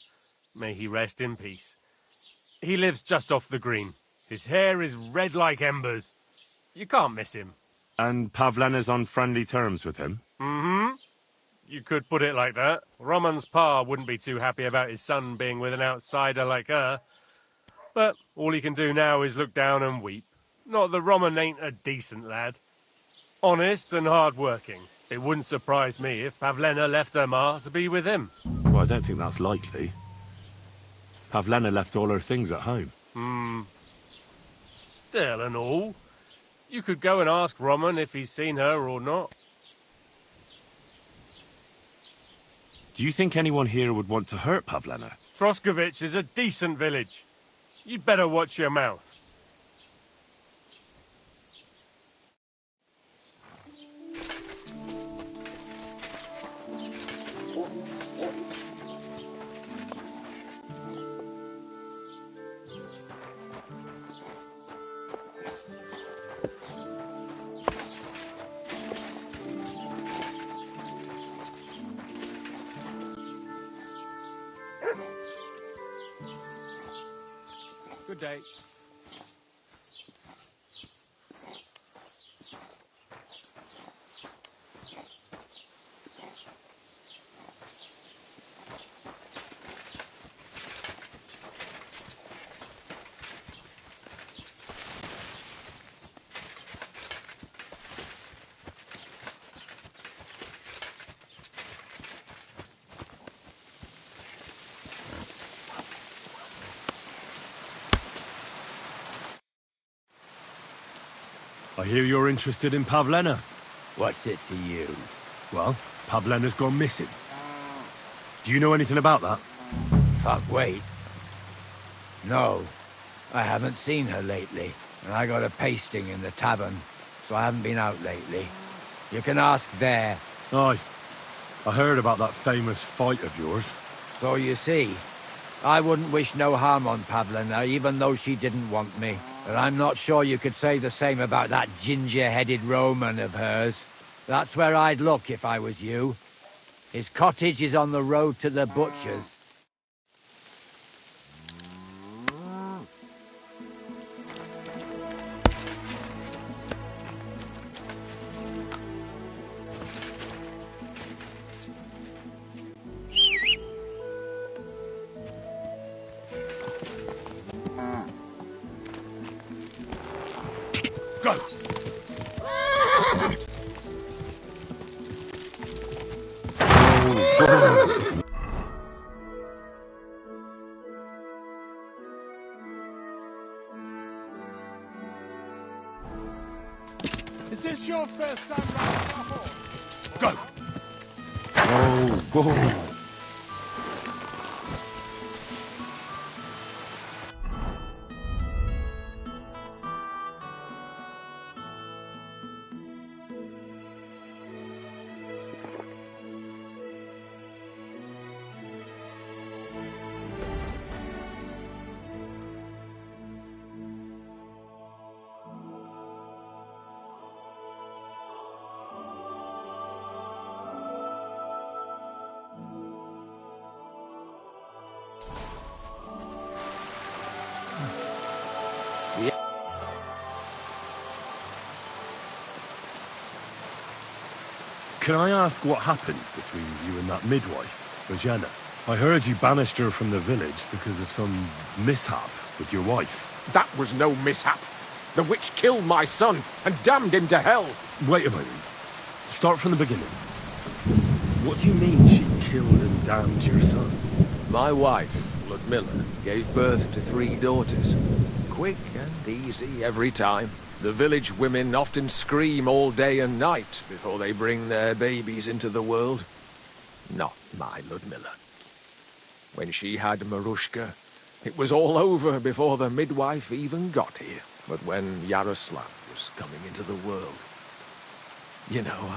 May he rest in peace. He lives just off the green. His hair is red like embers. You can't miss him. And Pavlena's on friendly terms with him? You could put it like that. Roman's pa wouldn't be too happy about his son being with an outsider like her. But all he can do now is look down and weep. Not that Roman ain't a decent lad. Honest and hard-working. It wouldn't surprise me if Pavlena left her ma to be with him. Well, I don't think that's likely. Pavlena left all her things at home. Still and all. You could go and ask Roman if he's seen her or not. Do you think anyone here would want to hurt Pavlena? Troskovich is a decent village. You'd better watch your mouth. Good day. I hear you're interested in Pavlena. What's it to you? Well, Pavlena's gone missing. Do you know anything about that? Fuck, wait. No, I haven't seen her lately, and I got a pasting in the tavern, so I haven't been out lately. You can ask there. Aye. I heard about that famous fight of yours. So you see, I wouldn't wish no harm on Pavlena, even though she didn't want me. But I'm not sure you could say the same about that ginger-headed Roman of hers. That's where I'd look if I was you. His cottage is on the road to the butcher's. Go! Is this your first time riding a horse? Go! Oh, whoa. Can I ask what happened between you and that midwife, Bojana? I heard you banished her from the village because of some mishap with your wife. That was no mishap. The witch killed my son and damned him to hell. Wait a moment. Start from the beginning. What do you mean she killed and damned your son? My wife, Ludmilla, gave birth to 3 daughters. Quick and easy every time. The village women often scream all day and night before they bring their babies into the world. Not my Ludmilla. When she had Marushka, it was all over before the midwife even got here. But when Yaroslav was coming into the world, you know,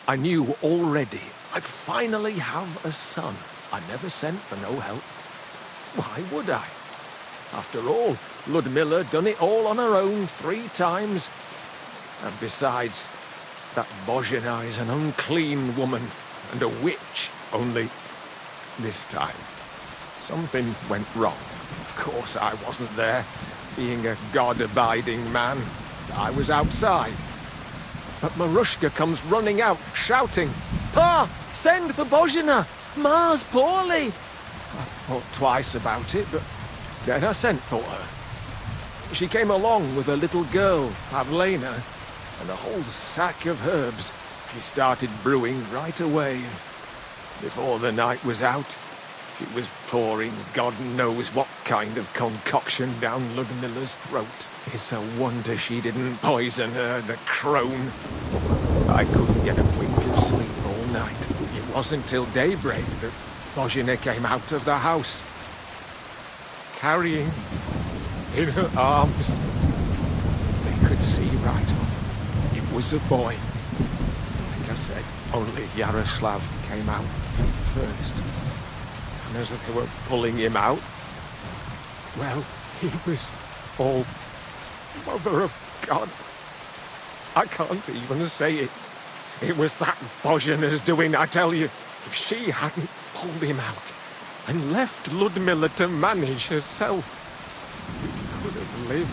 I knew already I'd finally have a son. I never sent for no help. Why would I? After all, Ludmilla done it all on her own 3 times. And besides, that Bozhina is an unclean woman and a witch. Only this time, something went wrong. Of course I wasn't there. Being a God-abiding man, I was outside. But Marushka comes running out, shouting, "Pa! Send for Bozhina! Ma's poorly!" I thought twice about it, but Then I sent for her. She came along with a little girl, Pavlena, and a whole sack of herbs. She started brewing right away. Before the night was out, she was pouring God knows what kind of concoction down Ludmilla's throat. It's a wonder she didn't poison her, the crone. I couldn't get a wink of sleep all night. It wasn't till daybreak that Bozhina came out of the house, carrying in her arms. They could see right off. It was a boy. Like I said, only Yaroslav came out first. And as they were pulling him out, well, he was all Mother of God. I can't even say it. It was that Bozhina's doing, I tell you. If she hadn't pulled him out and left Ludmilla to manage herself, he could have lived.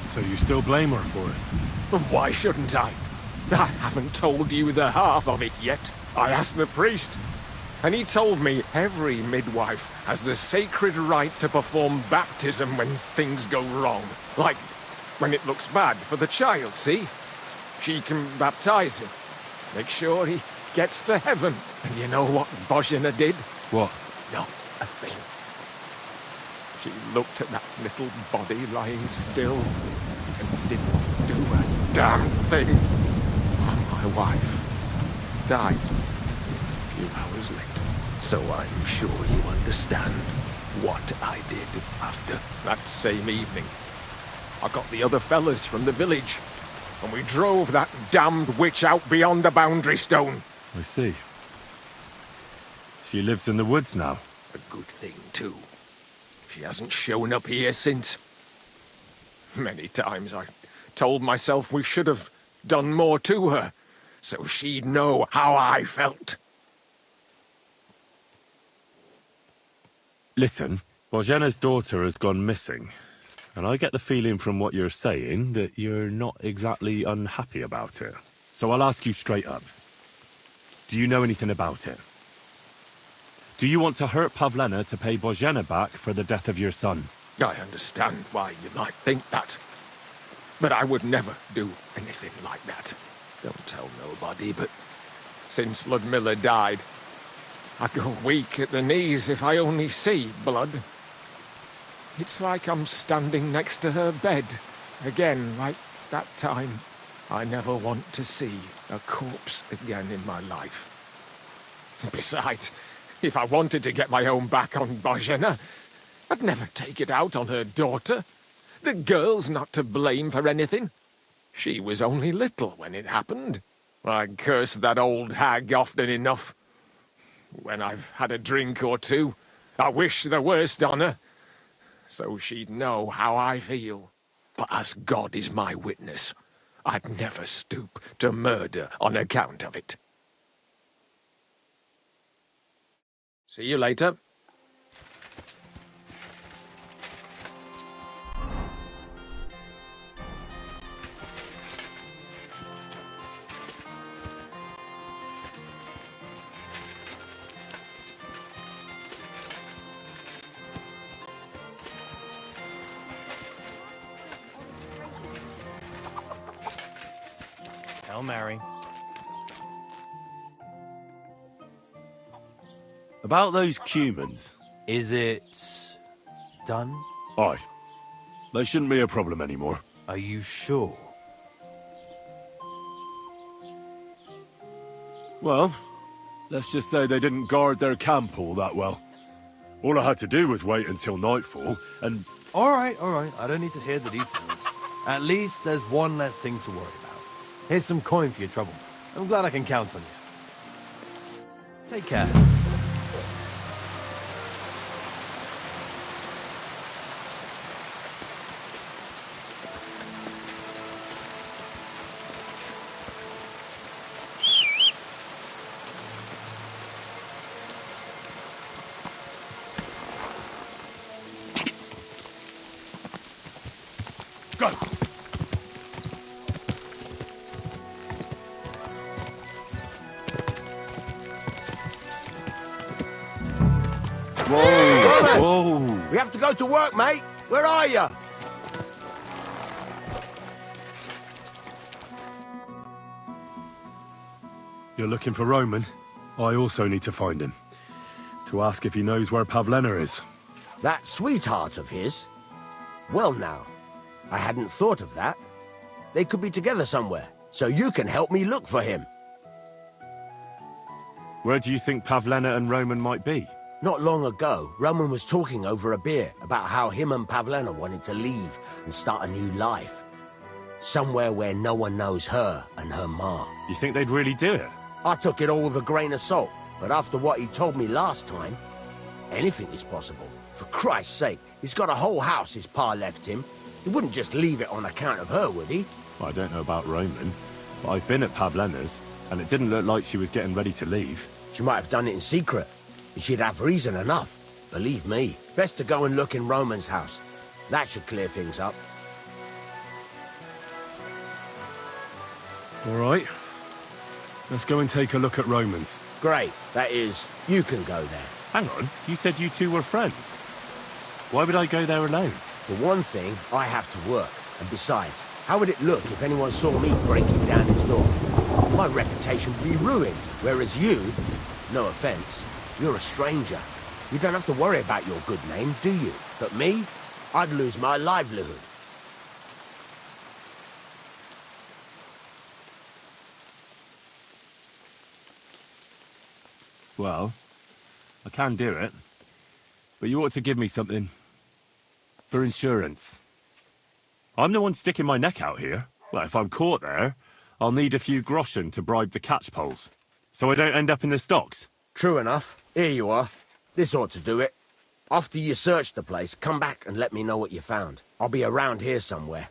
So you still blame her for it? But why shouldn't I? I haven't told you the half of it yet. I asked the priest, and he told me every midwife has the sacred right to perform baptism when things go wrong. Like when it looks bad for the child, see? She can baptize him, make sure he gets to heaven. And you know what Bozhina did? What? Not a thing. She looked at that little body lying still and didn't do a damn thing. My wife died a few hours later. So I'm sure you understand what I did after that same evening. I got the other fellas from the village, and we drove that damned witch out beyond the boundary stone. I see. She lives in the woods now. A good thing, too. She hasn't shown up here since. Many times I told myself we should have done more to her, so she'd know how I felt. Listen, Bozhina's daughter has gone missing, and I get the feeling from what you're saying that you're not exactly unhappy about it. So I'll ask you straight up. Do you know anything about it? Do you want to hurt Pavlena to pay Bozhina back for the death of your son? I understand why you might think that, but I would never do anything like that. Don't tell nobody, but since Ludmilla died, I go weak at the knees if I only see blood. It's like I'm standing next to her bed, again, like that time. I never want to see a corpse again in my life. Besides, if I wanted to get my own back on Bozhina, I'd never take it out on her daughter. The girl's not to blame for anything. She was only little when it happened. I curse that old hag often enough. When I've had a drink or two, I wish the worst on her, so she'd know how I feel. But as God is my witness, I'd never stoop to murder on account of it. See you later. Hail Mary. About those Cumans. Is it done? Aye. They shouldn't be a problem anymore. Are you sure? Well, let's just say they didn't guard their camp all that well. All I had to do was wait until nightfall, and... All right. I don't need to hear the details. At least there's one less thing to worry about. Here's some coin for your trouble. I'm glad I can count on you. Take care. Go! Whoa! Whoa! We have to go to work, mate. Where are you? You're looking for Roman? I also need to find him. To ask if he knows where Pavlena is. That sweetheart of his? Well now, I hadn't thought of that. They could be together somewhere, so you can help me look for him. Where do you think Pavlena and Roman might be? Not long ago, Roman was talking over a beer about how him and Pavlena wanted to leave and start a new life. Somewhere where no one knows her and her ma. You think they'd really do it? I took it all with a grain of salt, but after what he told me last time, anything is possible. For Christ's sake, he's got a whole house his pa left him. He wouldn't just leave it on account of her, would he? Well, I don't know about Roman, but I've been at Pavlena's, and it didn't look like she was getting ready to leave. She might have done it in secret, and she'd have reason enough. Believe me, best to go and look in Roman's house. That should clear things up. All right. Let's go and take a look at Roman's. Great. That is, you can go there. Hang on, you said you two were friends. Why would I go there alone? For one thing, I have to work. And besides, how would it look if anyone saw me breaking down his door? My reputation would be ruined, whereas you, no offense, you're a stranger. You don't have to worry about your good name, do you? But me, I'd lose my livelihood. Well, I can do it. But you ought to give me something. For insurance. I'm the one sticking my neck out here. Well, if I'm caught there, I'll need a few groschen to bribe the catchpoles. So I don't end up in the stocks. True enough. Here you are. This ought to do it. After you search the place, come back and let me know what you found. I'll be around here somewhere.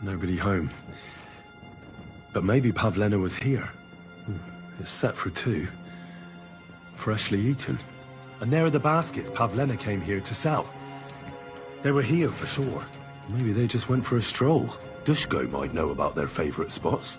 Nobody home. But maybe Pavlena was here. It's set for two. Freshly eaten. And there are the baskets Pavlena came here to sell. They were here for sure. Maybe they just went for a stroll. Dushko might know about their favourite spots.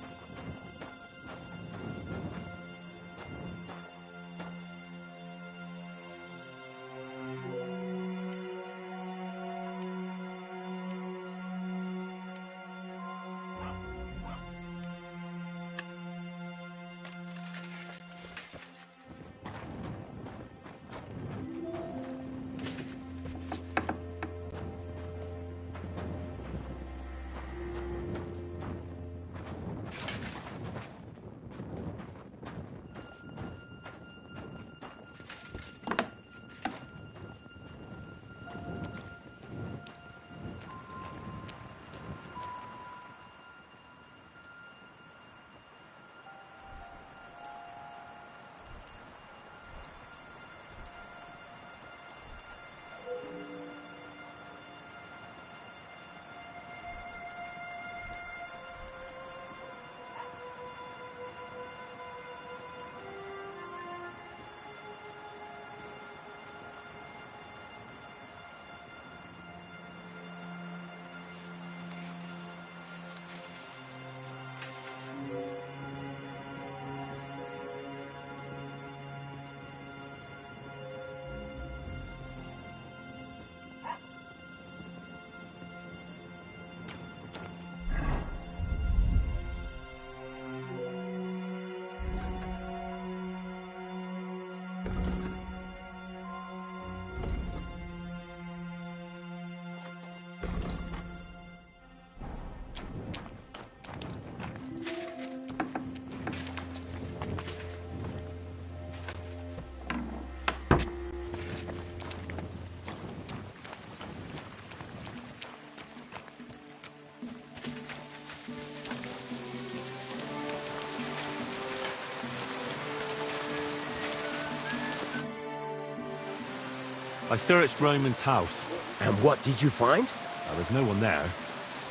I searched Roman's house. And what did you find? There was no one there,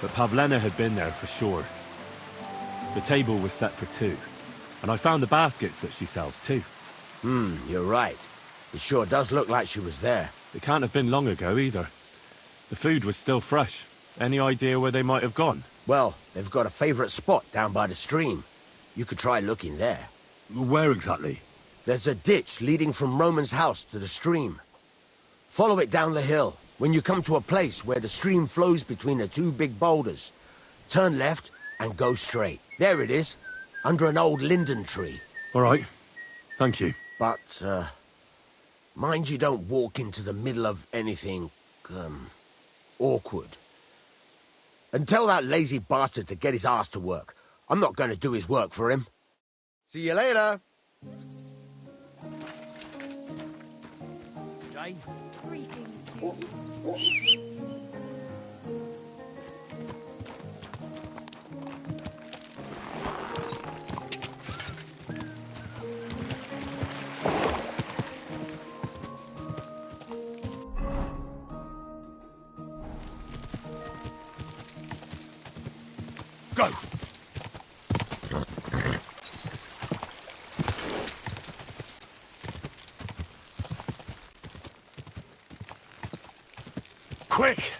but Pavlena had been there for sure. The table was set for two, and I found the baskets that she sells too. You're right. It sure does look like she was there. It can't have been long ago either. The food was still fresh. Any idea where they might have gone? Well, they've got a favorite spot down by the stream. You could try looking there. Where exactly? There's a ditch leading from Roman's house to the stream. Follow it down the hill. When you come to a place where the stream flows between the two big boulders, turn left and go straight. There it is, under an old linden tree. All right. Thank you. But, mind you don't walk into the middle of anything, awkward. And tell that lazy bastard to get his ass to work. I'm not going to do his work for him. See you later. Jane? Greetings to you. Go! Quick!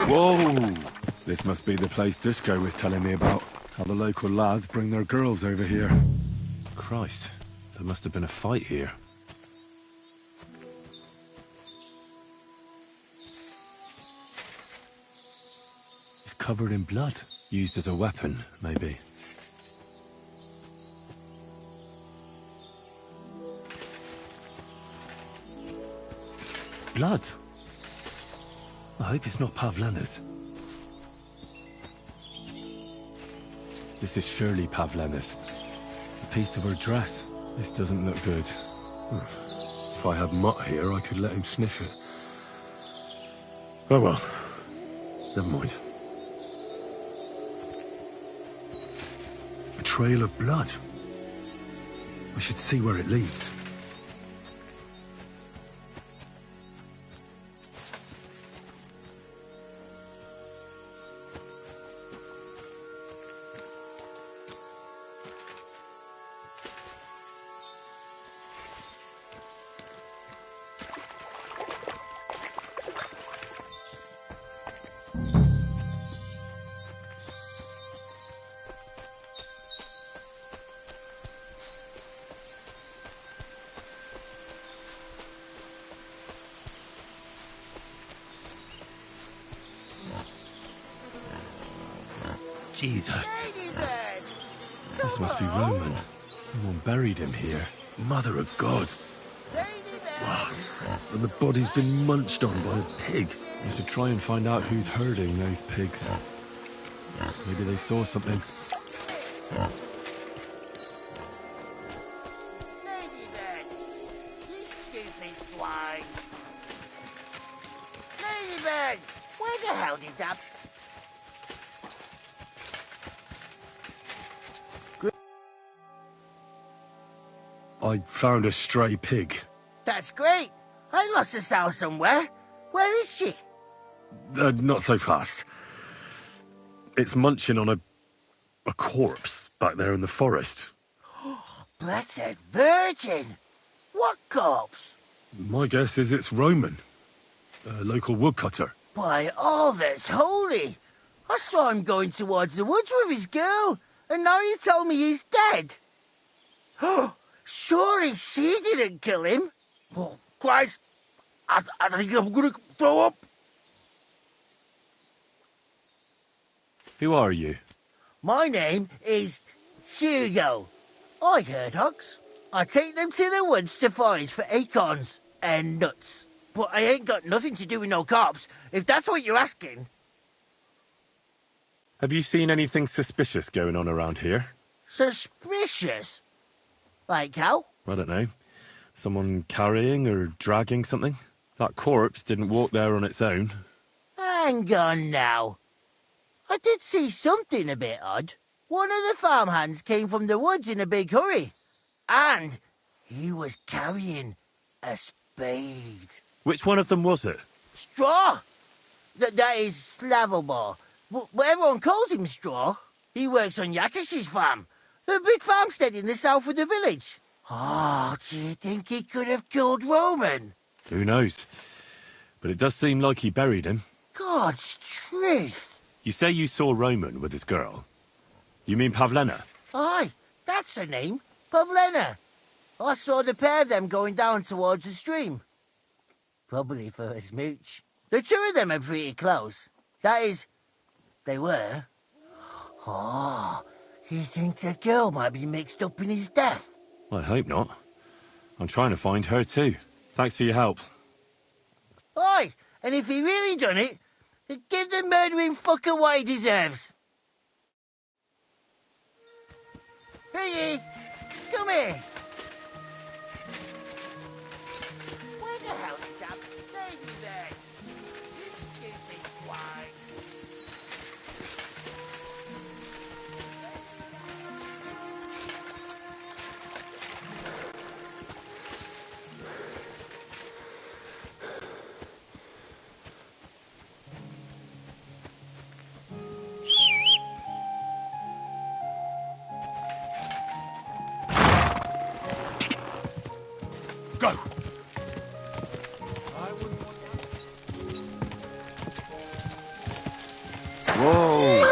Whoa! This must be the place Dushko was telling me about. How the local lads bring their girls over here. Christ, there must have been a fight here. It's covered in blood. Used as a weapon, maybe. Blood? I hope it's not Pavlena's. This is surely Pavlena's. A piece of her dress. This doesn't look good. If I had Mutt here, I could let him sniff it. Oh well. Never mind. A trail of blood. I should see where it leads. Jesus. This must be Roman. Someone buried him here. Mother of God. Wow. And the body's been munched on by a pig. I should try and find out who's herding those pigs. Maybe they saw something. Ladybird! You stupid swine! Ladybird! Where the hell did that... I found a stray pig. That's great! I lost a sow somewhere. Where is she? Not so fast. It's munching on a corpse back there in the forest. Blessed Virgin! What corpse? My guess is it's Roman, a local woodcutter. By all that's holy! I saw him going towards the woods with his girl, and now you tell me he's dead. Surely she didn't kill him. Oh, Christ! I think I'm gonna throw up. Who are you? My name is Hugo. I herd hogs. I take them to the woods to forage for acorns and nuts. But I ain't got nothing to do with no cops, if that's what you're asking. Have you seen anything suspicious going on around here? Suspicious? Like how? I don't know. Someone carrying or dragging something? That corpse didn't walk there on its own. Hang on now. I did see something a bit odd. One of the farmhands came from the woods in a big hurry. And he was carrying a spade. Which one of them was it? Straw! That is Slavobor. But everyone calls him Straw. He works on Yakish's farm. A big farmstead in the south of the village. Oh, do you think he could have killed Roman? Who knows? But it does seem like he buried him. God's truth. You say you saw Roman with his girl. You mean Pavlena? Aye, that's the name. Pavlena. I saw the pair of them going down towards the stream. Probably for a smooch. The two of them are pretty close. That is, they were. Oh, you think the girl might be mixed up in his death? I hope not. I'm trying to find her too. Thanks for your help. Aye, and if he really done it, give the murdering fucker what he deserves. Hey, come here. Where the hell is that lady there? You stupid swine. Go! Whoa!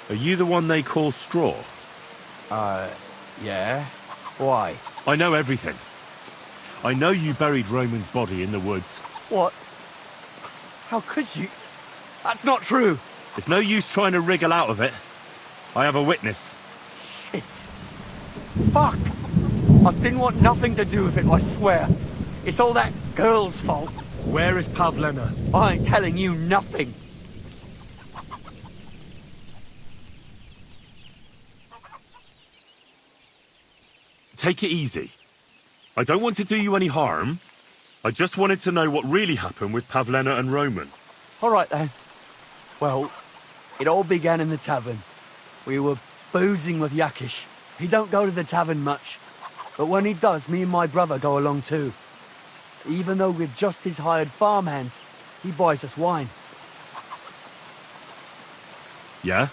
Are you the one they call Straw? Yeah? Why? I know everything. I know you buried Roman's body in the woods. What? How could you? That's not true. It's no use trying to wriggle out of it. I have a witness. Shit. Fuck. I didn't want nothing to do with it, I swear. It's all that girl's fault. Where is Pavlena? I ain't telling you nothing. Take it easy. I don't want to do you any harm. I just wanted to know what really happened with Pavlena and Roman. All right, then. Well, it all began in the tavern. We were boozing with Yakish. He don't go to the tavern much, but when he does, me and my brother go along too. Even though we're just his hired farmhands, he buys us wine. Yeah?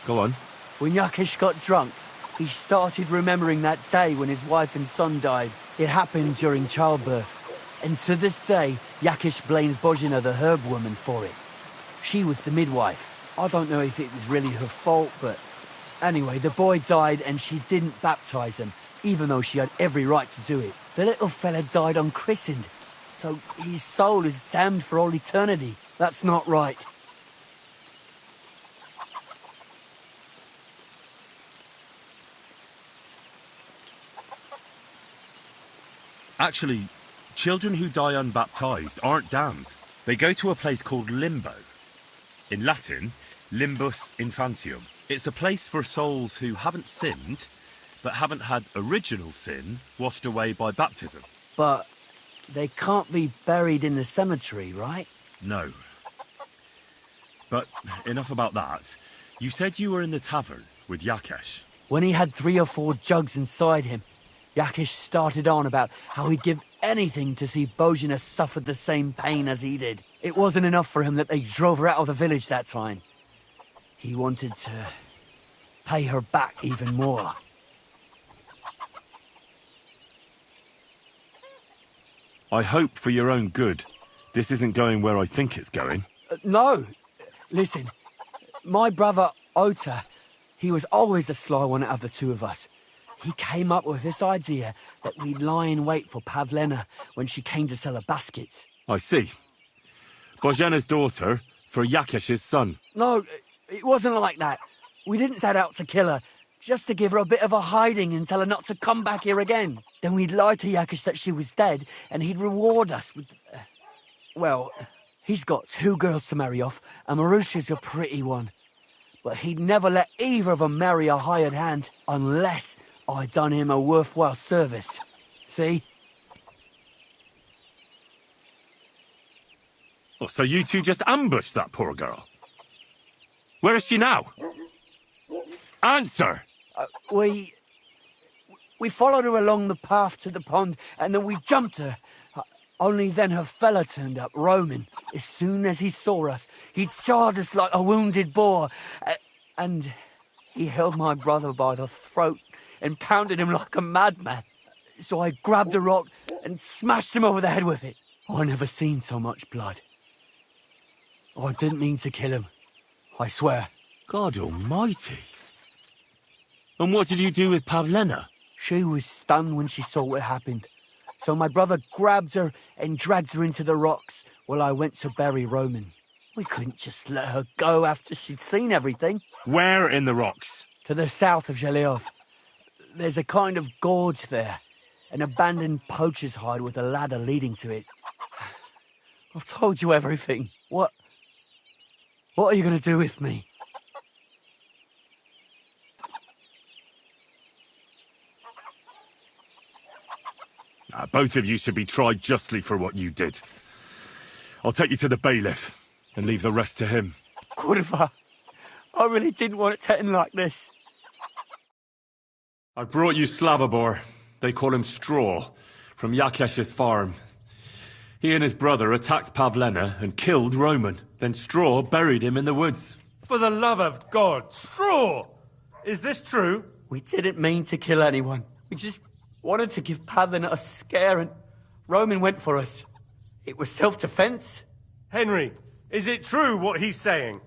Go on. When Yakish got drunk, he started remembering that day when his wife and son died. It happened during childbirth. And to this day, Yakish blames Bozhina, the herb woman, for it. She was the midwife. I don't know if it was really her fault, but... Anyway, the boy died and she didn't baptize him, even though she had every right to do it. The little fella died unchristened, so his soul is damned for all eternity. That's not right. Actually, children who die unbaptized aren't damned. They go to a place called Limbo. In Latin, limbus infantium. It's a place for souls who haven't sinned, but haven't had original sin washed away by baptism. But they can't be buried in the cemetery, right? No. But enough about that. You said you were in the tavern with Yakesh. When he had 3 or 4 jugs inside him, Yakish started on about how he'd give anything to see Bozhina suffer the same pain as he did. It wasn't enough for him that they drove her out of the village that time. He wanted to pay her back even more. I hope for your own good this isn't going where I think it's going. No. Listen, my brother Ota, he was always the sly one out of the two of us. He came up with this idea that we'd lie in wait for Pavlena when she came to sell her baskets. I see. Bojena's daughter for Yakesh's son. No, it wasn't like that. We didn't set out to kill her, just to give her a bit of a hiding and tell her not to come back here again. Then we'd lie to Yakesh that she was dead, and he'd reward us with... well, he's got 2 girls to marry off, and Marusha's a pretty one. But he'd never let either of them marry a hired hand unless I'd done him a worthwhile service. See? Oh, so you two just ambushed that poor girl? Where is she now? Answer! We followed her along the path to the pond, and then we jumped her. Only then her fella turned up, Roman. As soon as he saw us, he charged us like a wounded boar. And he held my brother by the throat and pounded him like a madman. So I grabbed a rock and smashed him over the head with it. I never seen so much blood. I didn't mean to kill him, I swear. God almighty. And what did you do with Pavlena? She was stunned when she saw what happened. So my brother grabbed her and dragged her into the rocks while I went to bury Roman. We couldn't just let her go after she'd seen everything. Where in the rocks? To the south of Zheleov. There's a kind of gorge there. An abandoned poacher's hide with a ladder leading to it. I've told you everything. What are you going to do with me? Both of you should be tried justly for what you did. I'll take you to the bailiff and leave the rest to him. Kurva, I really didn't want it to end like this. I brought you Slavobor. They call him Straw, from Yakesh's farm. He and his brother attacked Pavlena and killed Roman. Then Straw buried him in the woods. For the love of God, Straw! Is this true? We didn't mean to kill anyone. We just wanted to give Pavlena a scare, and Roman went for us. It was self-defense. Henry, is it true what he's saying?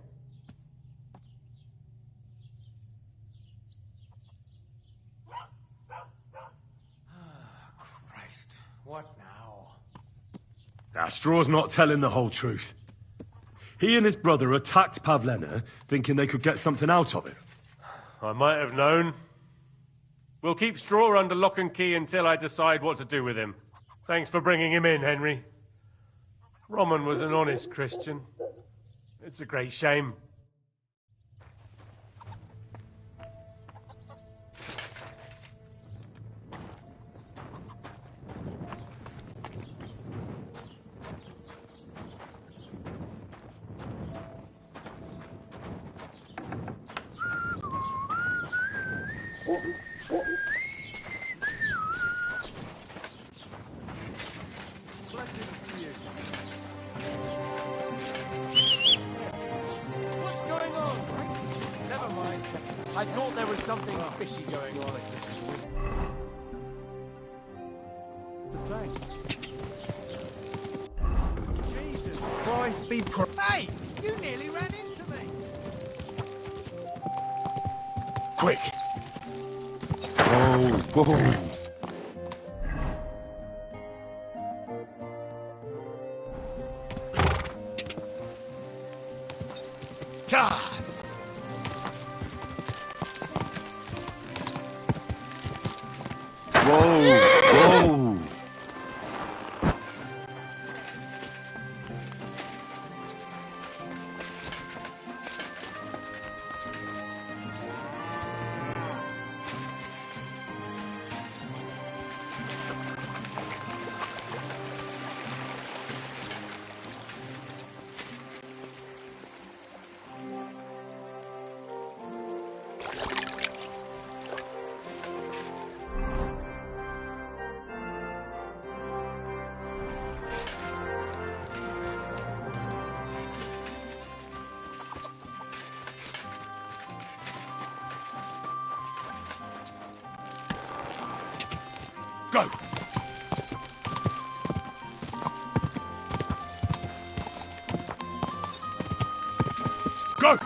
Christ, what now? Straw's not telling the whole truth. He and his brother attacked Pavlena, thinking they could get something out of it. I might have known. We'll keep Straw under lock and key until I decide what to do with him. Thanks for bringing him in, Henry. Roman was an honest Christian. It's a great shame. What's going on? Never mind. I thought there was something fishy going on. Jesus Christ, be Hey! You nearly ran into me! Quick! Oh, whoa! God! Whoa! Whoa! Go! Go!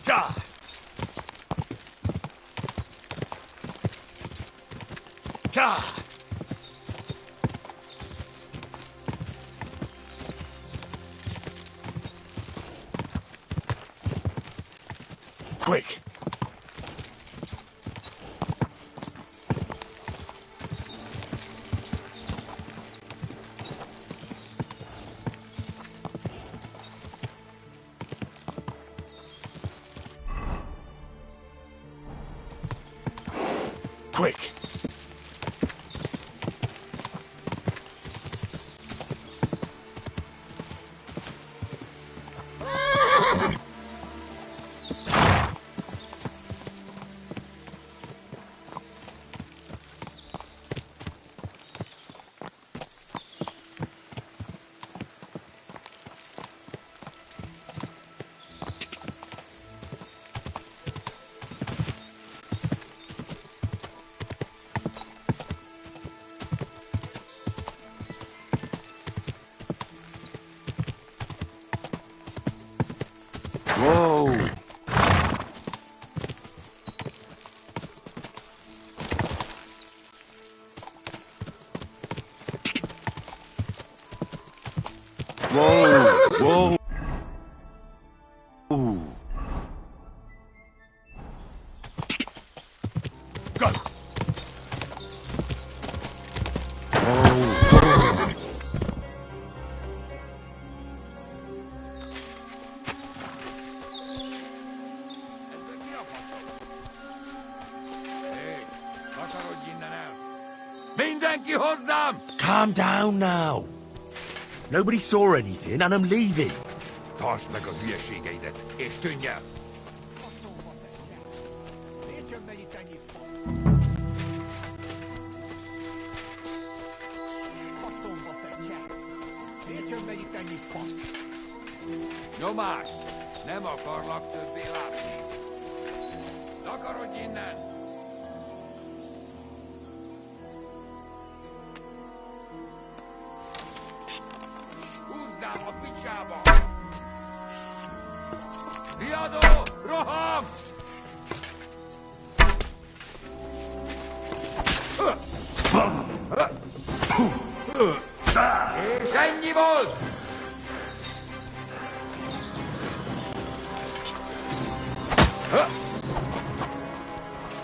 Ja! Ka! Quick! Quick! Whoa! Whoa! Whoa! Ooh. Go! Mindenki hozzám! Calm down now. Nobody saw anything and I'm leaving. Tartsd meg a hülyeségeidet, és tűnj el! Nyomás! Nem akarlak többé látni! Takarodj innen! Húzzál a picsába! Riadó! Roham! És ennyi volt!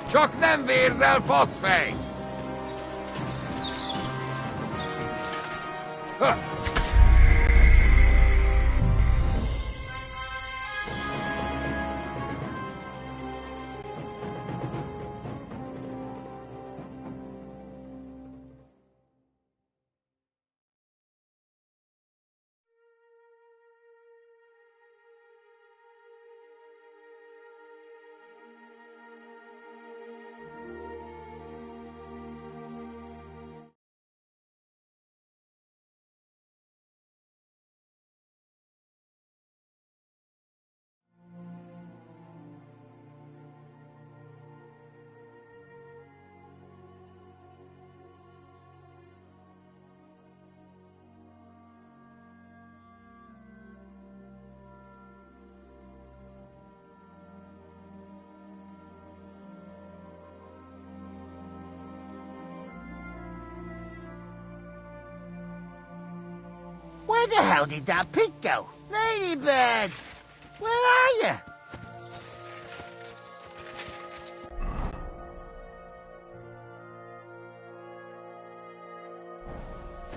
Csak nem vérzel, faszfej! Where the hell did that pig go? Ladybird! Where are you?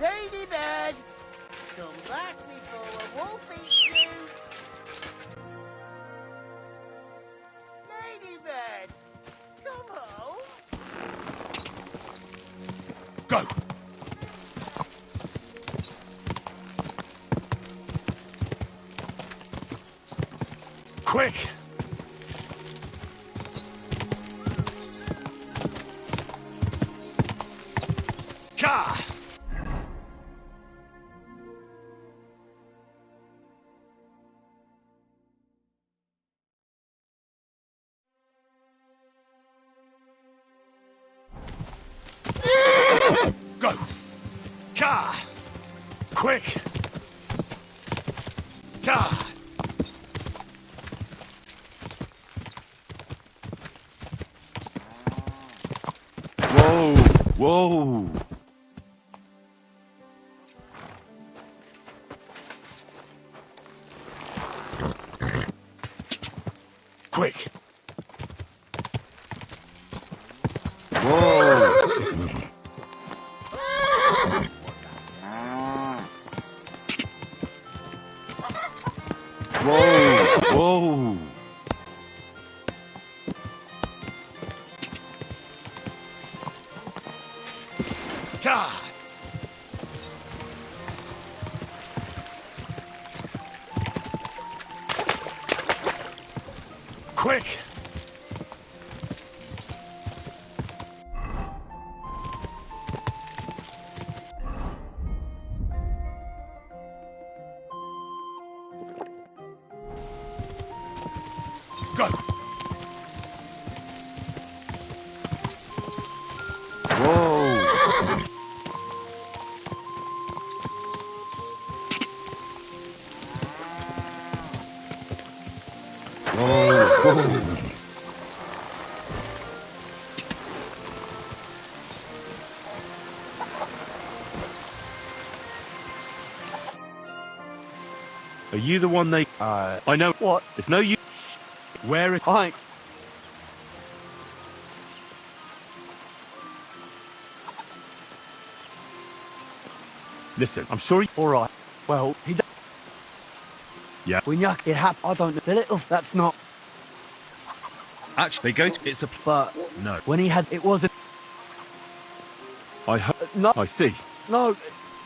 Ladybird! Come back before a wolf eats you! Ladybird! Come home! Go! Quick! Ka! Go! Ka! Quick! Ka! Whoa! Whoa! Quick! Whoa! Whoa! Whoa! God! Quick! Go! Whoa! Whoa! Are you the one they... I know... What? It's no use... Where it... I... Listen, I'm sure you... All right. Well, he... Yeah. When yuck, it happened. I don't know. The little... That's not... Actually, they go to... It's a... But... No. When he had... It wasn't... I hope... no. I see. No.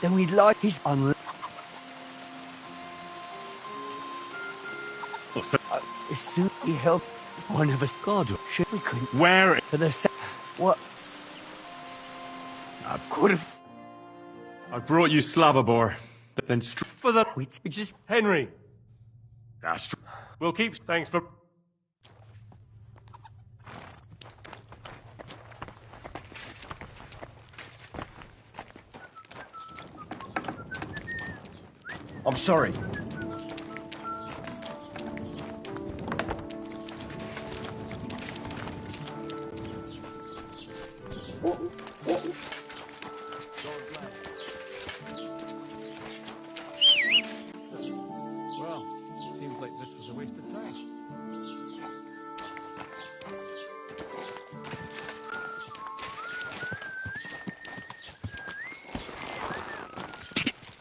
Then we'd like... He's unlit. Oh, so... As soon as he helped... One of us... God, shit, we couldn't... Where it... For the... What? I could have... I brought you Slabberbore. Then for the... We just... Henry, That's... we'll keep... Thanks for... I'm sorry. Well, seems like this was a waste of time.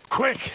Quick!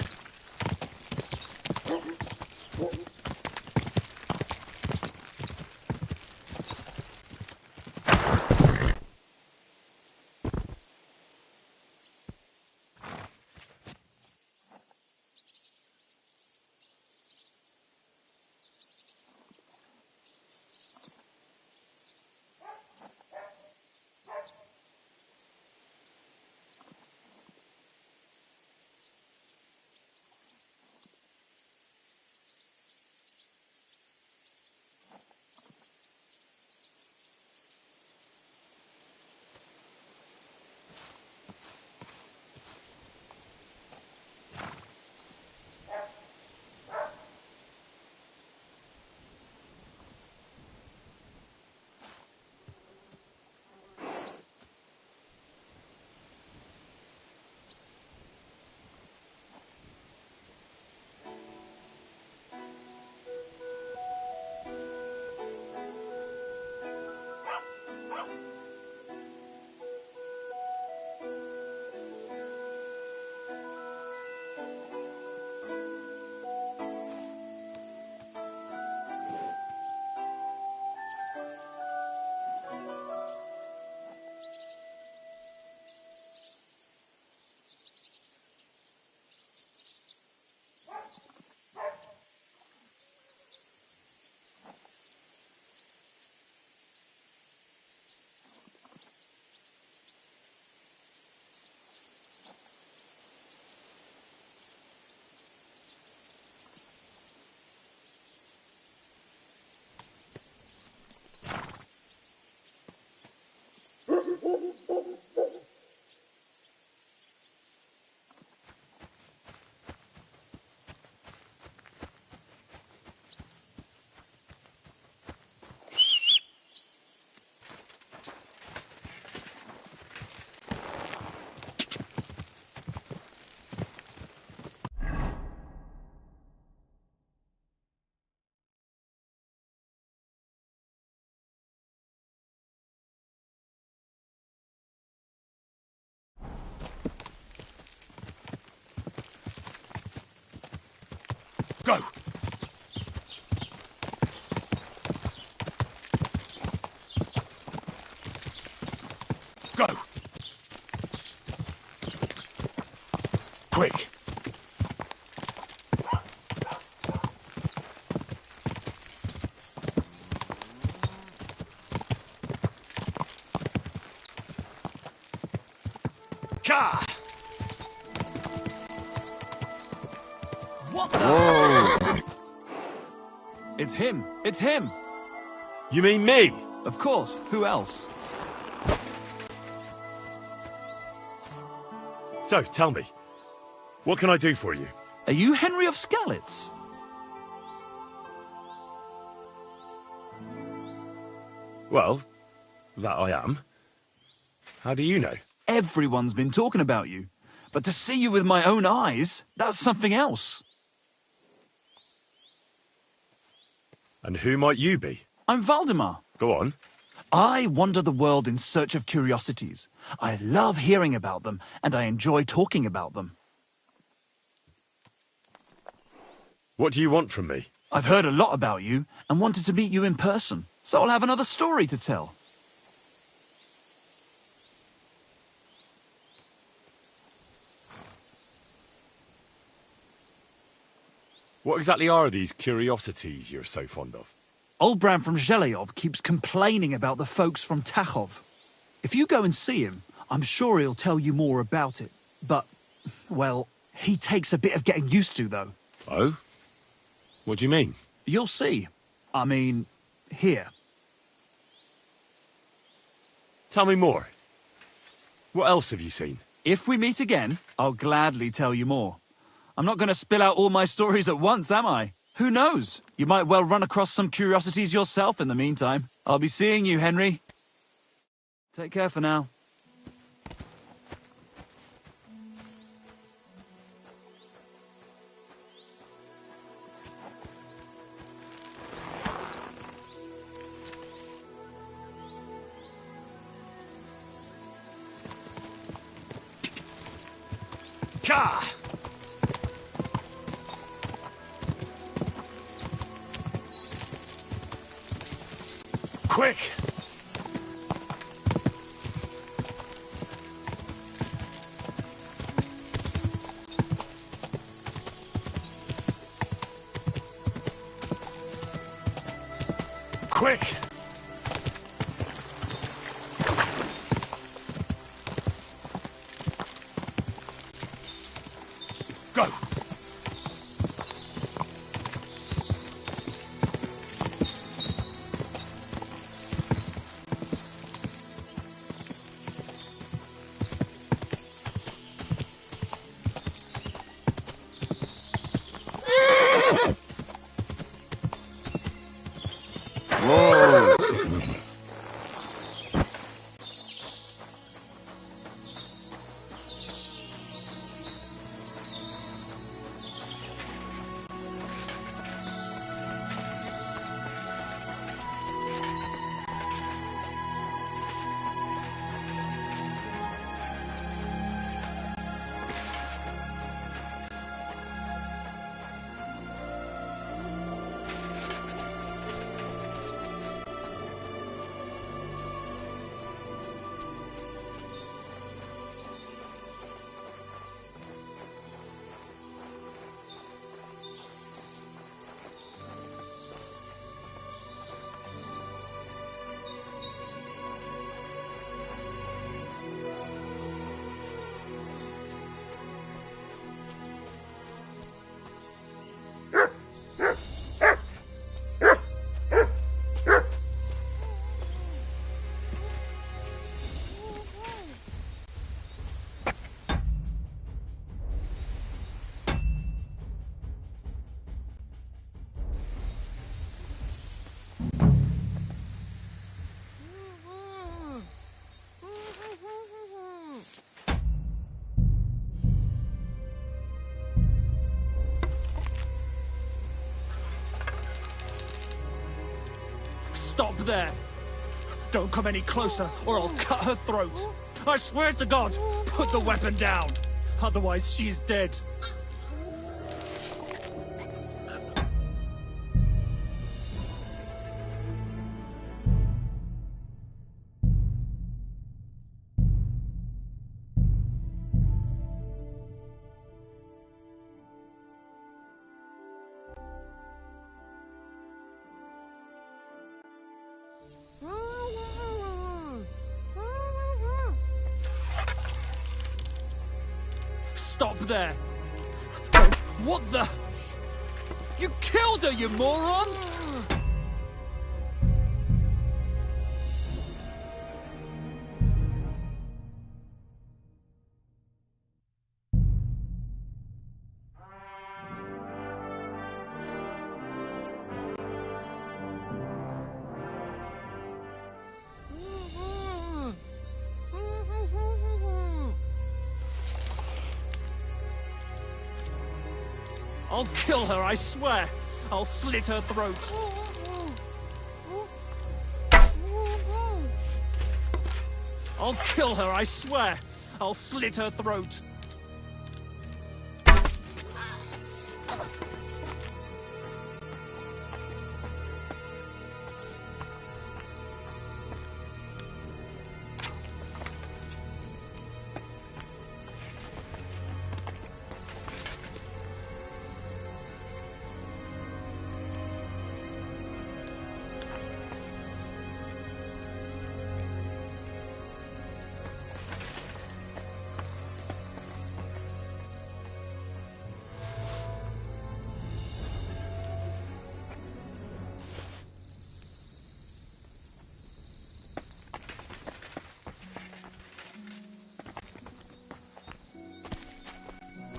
Go! Go! Quick! Ka! What the? Whoa! It's him! It's him! You mean me? Of course. Who else? So, tell me, what can I do for you? Are you Henry of Skalitz? Well, that I am. How do you know? Everyone's been talking about you. But to see you with my own eyes, that's something else. And who might you be? I'm Valdemar. Go on. I wander the world in search of curiosities. I love hearing about them, and I enjoy talking about them. What do you want from me? I've heard a lot about you, and wanted to meet you in person, so I'll have another story to tell. What exactly are these curiosities you're so fond of? Old Bram from Zheleyov keeps complaining about the folks from Tachov. If you go and see him, I'm sure he'll tell you more about it. But, well, he takes a bit of getting used to, though. Oh? What do you mean? You'll see. I mean, here. Tell me more. What else have you seen? If we meet again, I'll gladly tell you more. I'm not going to spill out all my stories at once, am I? Who knows? You might well run across some curiosities yourself in the meantime. I'll be seeing you, Henry. Take care for now. Ka! Quick! Quick! Go! Whoa! Stop there! Don't come any closer, or I'll cut her throat. I swear to God, put the weapon down. Otherwise, she's dead. stop there! What the? You killed her, you moron! I'll kill her, I swear! I'll slit her throat! I'll kill her, I swear! I'll slit her throat!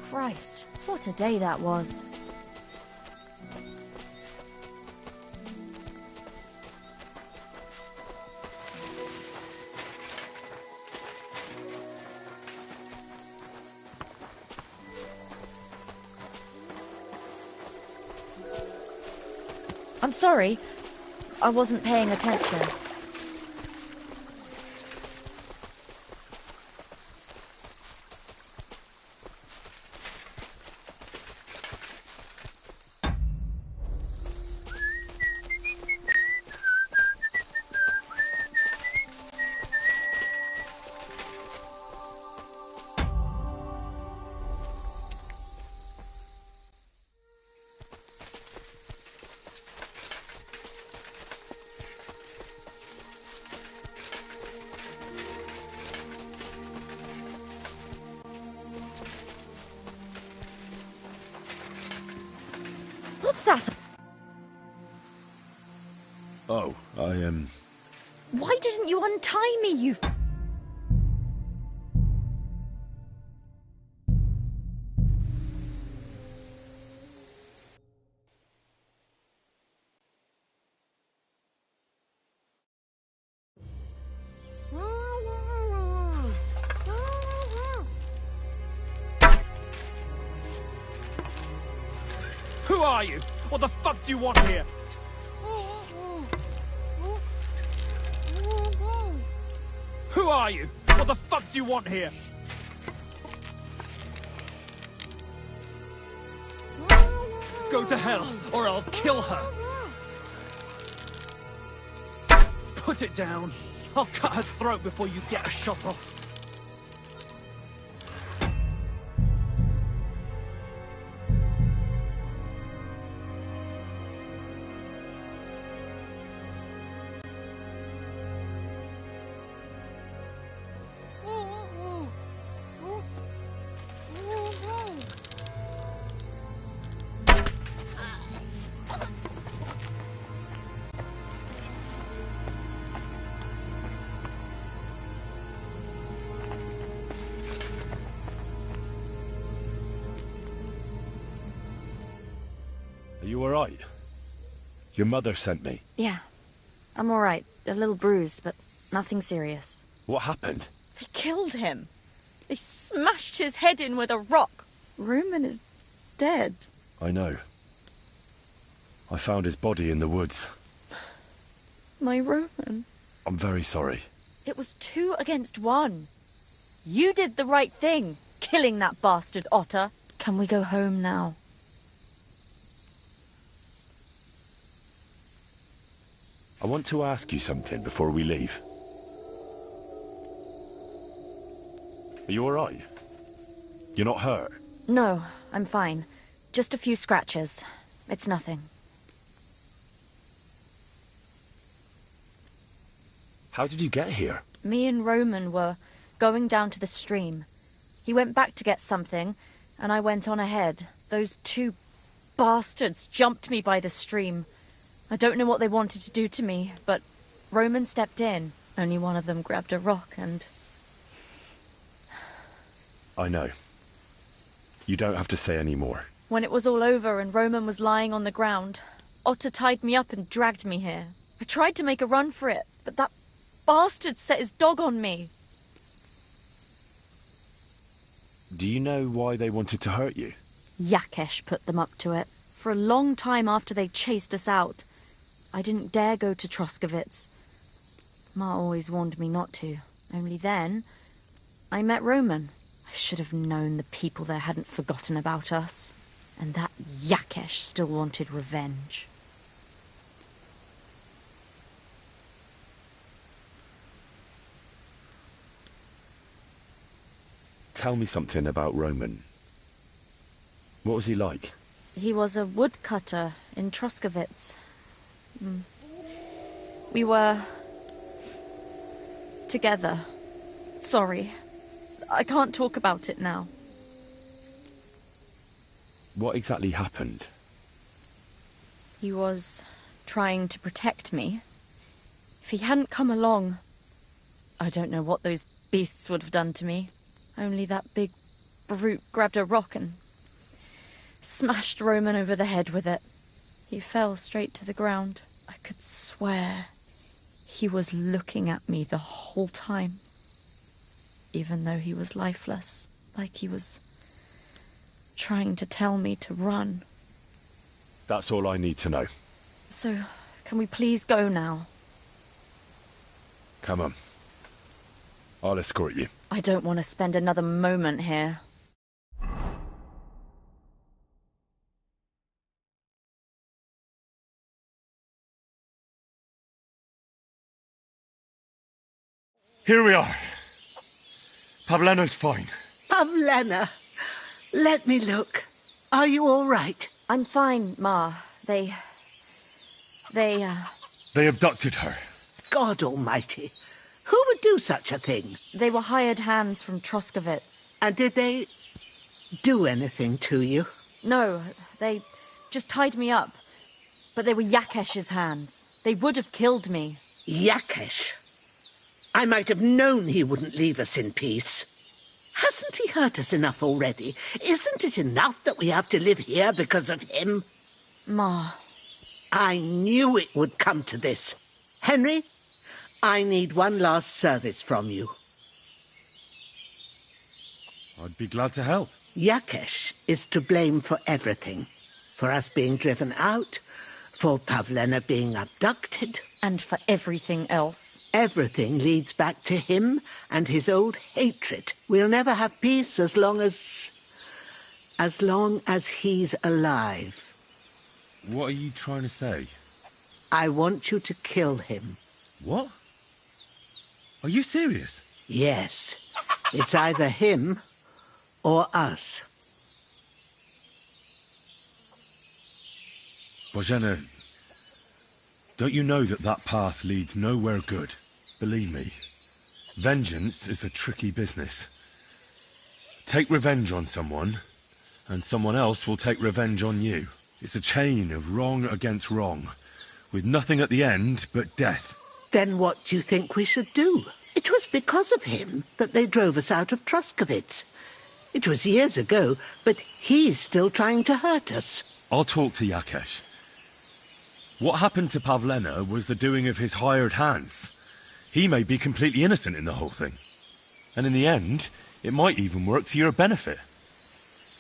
Christ, what a day that was. I'm sorry. I wasn't paying attention. What's that? Oh, Why didn't you untie me, you... Who are you? What the fuck do you want here? Who are you? What the fuck do you want here? Go to hell, or I'll kill her. Put it down. I'll cut her throat before you get a shot off. Are you alright? Your mother sent me. Yeah, I'm alright. A little bruised, but nothing serious. What happened? They killed him. They smashed his head in with a rock. Roman is dead. I know. I found his body in the woods. My Roman. I'm very sorry. It was 2 against 1. You did the right thing, killing that bastard otter. Can we go home now? I want to ask you something before we leave. Are you alright? You're not hurt? No, I'm fine. Just a few scratches. It's nothing. How did you get here? Me and Roman were going down to the stream. He went back to get something, and I went on ahead. Those two bastards jumped me by the stream. I don't know what they wanted to do to me, but Roman stepped in. Only one of them grabbed a rock and... I know. You don't have to say any more. When it was all over and Roman was lying on the ground, Otter tied me up and dragged me here. I tried to make a run for it, but that bastard set his dog on me. Do you know why they wanted to hurt you? Yakesh put them up to it. For a long time after they chased us out, I didn't dare go to Troskovitz. Ma always warned me not to. Only then, I met Roman. I should have known the people there hadn't forgotten about us. And that Yakesh still wanted revenge. Tell me something about Roman. What was he like? He was a woodcutter in Troskovitz. We were... together. Sorry. I can't talk about it now. What exactly happened? He was trying to protect me. If he hadn't come along, I don't know what those beasts would have done to me. Only that big brute grabbed a rock and smashed Roman over the head with it. He fell straight to the ground. I could swear he was looking at me the whole time, even though he was lifeless, like he was trying to tell me to run. That's all I need to know. So, can we please go now? Come on. I'll escort you. I don't want to spend another moment here. Here we are. Pavleno's fine. Pavlena, let me look. Are you all right? I'm fine, Ma. They abducted her. God almighty. Who would do such a thing? They were hired hands from Troskovitz. And did they do anything to you? No, they just tied me up. But they were Yakesh's hands. They would have killed me. Yakesh? I might have known he wouldn't leave us in peace. Hasn't he hurt us enough already? Isn't it enough that we have to live here because of him? Ma. I knew it would come to this. Henry, I need one last service from you. I'd be glad to help. Yakesh is to blame for everything. For us being driven out, for Pavlena being abducted. And for everything else. Everything leads back to him and his old hatred. We'll never have peace as long as he's alive. What are you trying to say? I want you to kill him. What? Are you serious? Yes. It's either him or us. Bozhena, don't you know that path leads nowhere good? Believe me, vengeance is a tricky business. Take revenge on someone, and someone else will take revenge on you. It's a chain of wrong against wrong, with nothing at the end but death. Then what do you think we should do? It was because of him that they drove us out of Troskovitz. It was years ago, but he's still trying to hurt us. I'll talk to Yakesh. What happened to Pavlena was the doing of his hired hands. He may be completely innocent in the whole thing. And in the end, it might even work to your benefit.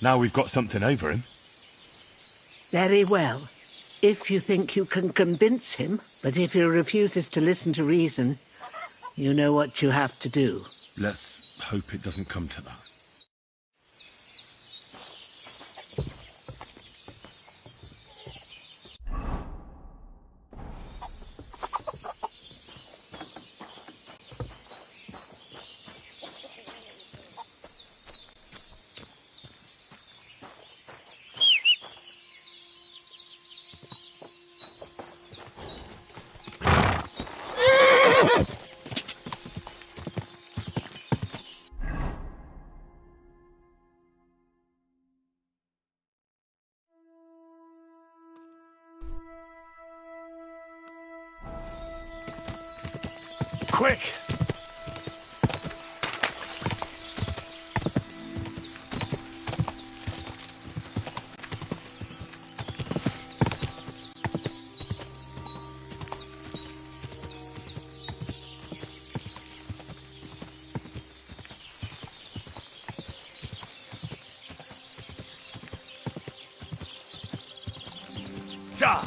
Now we've got something over him. Very well. If you think you can convince him, but if he refuses to listen to reason, you know what you have to do. Let's hope it doesn't come to that. Quick! Ja!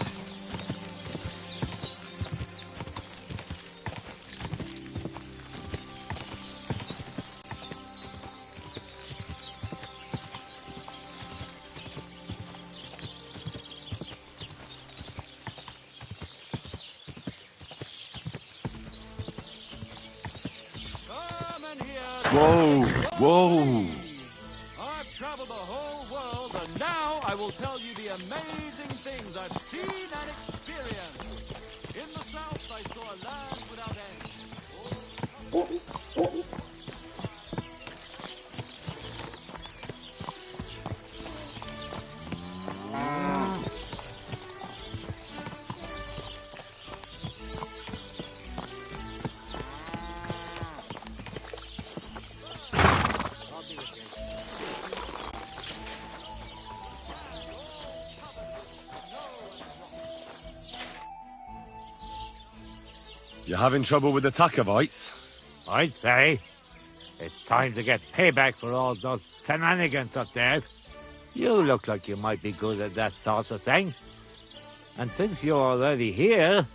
Whoa! Whoa! I've traveled the whole world, and now I will tell you the amazing things I've seen and experienced. In the south, I saw a land without end. You having trouble with the Takovites? I'd say it's time to get payback for all those shenanigans up there. You look like you might be good at that sort of thing. And since you're already here,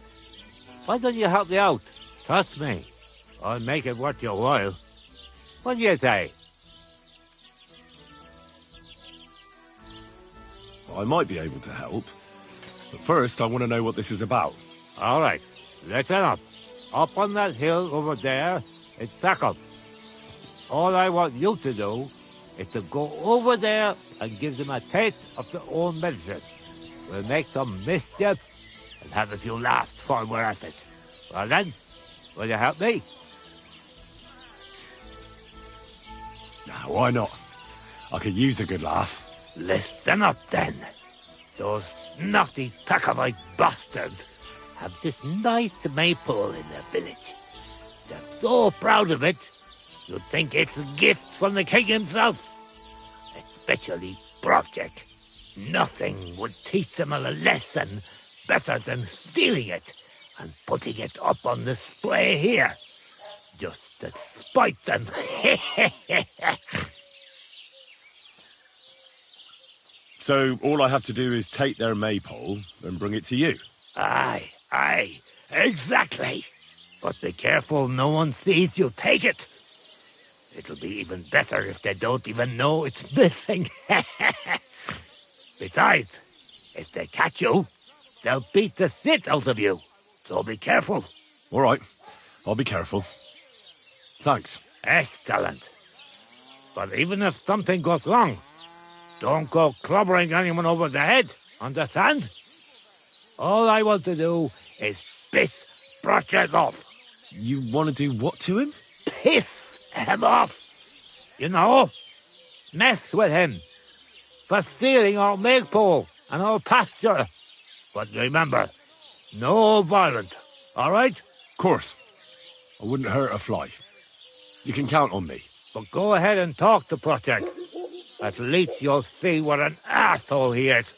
why don't you help me out? Trust me, I'll make it worth your while. What do you say? I might be able to help. But first, I want to know what this is about. All right, listen up. Up on that hill over there, it's Takov. All I want you to do is to go over there and give them a taste of their own medicine. We'll make some mischief and have a few laughs while we're at it. Well then, will you help me? Why not? I could use a good laugh. Listen up then. Those naughty Takovite bastards have this nice maypole in their village. They're so proud of it, you'd think it's a gift from the king himself. Especially Project. Nothing would teach them a lesson better than stealing it and putting it up on display here. Just to spite them. So all I have to do is take their maypole and bring it to you? Aye, exactly. But be careful no one sees you take it. It'll be even better if they don't even know it's missing. Besides, if they catch you, they'll beat the shit out of you. So be careful. All right, I'll be careful. Thanks. Excellent. But even if something goes wrong, don't go clobbering anyone over the head, understand? All I want to do is piss Project off. You want to do what to him? Piss him off. You know, mess with him for stealing our maypole and our pasture. But remember, no violence, all right? Of course. I wouldn't hurt a fly. You can count on me. But go ahead and talk to Project. At least you'll see what an asshole he is.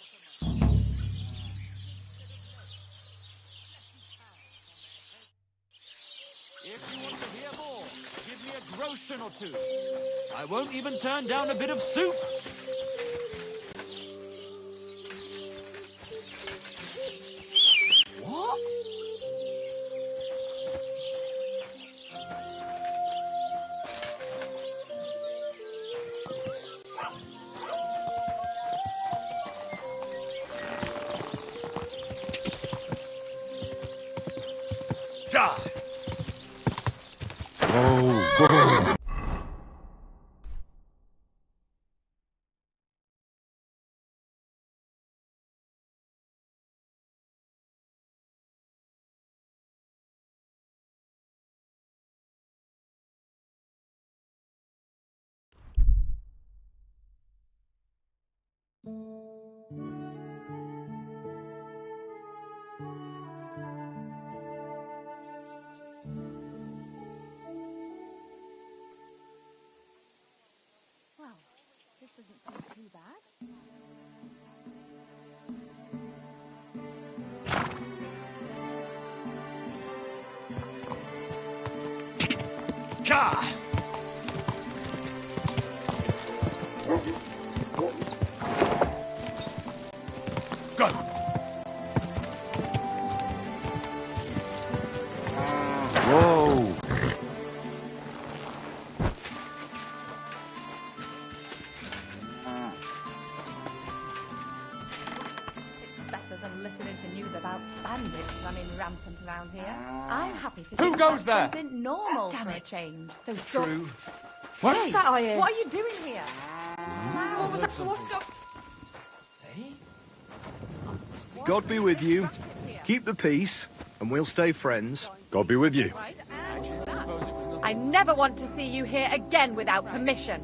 Groschen or two. I won't even turn down a bit of soup. What? Ja! Whoa. This doesn't seem too bad. Ka! Go! Whoa! It's better than listening to news about bandits running rampant around here. I'm happy to Who think goes that's there? something normal for a change. Those True. What Hey, is that I hear? What are you doing here? What was that? What's going? God be with you. Keep the peace, and we'll stay friends. God be with you. I never want to see you here again without permission.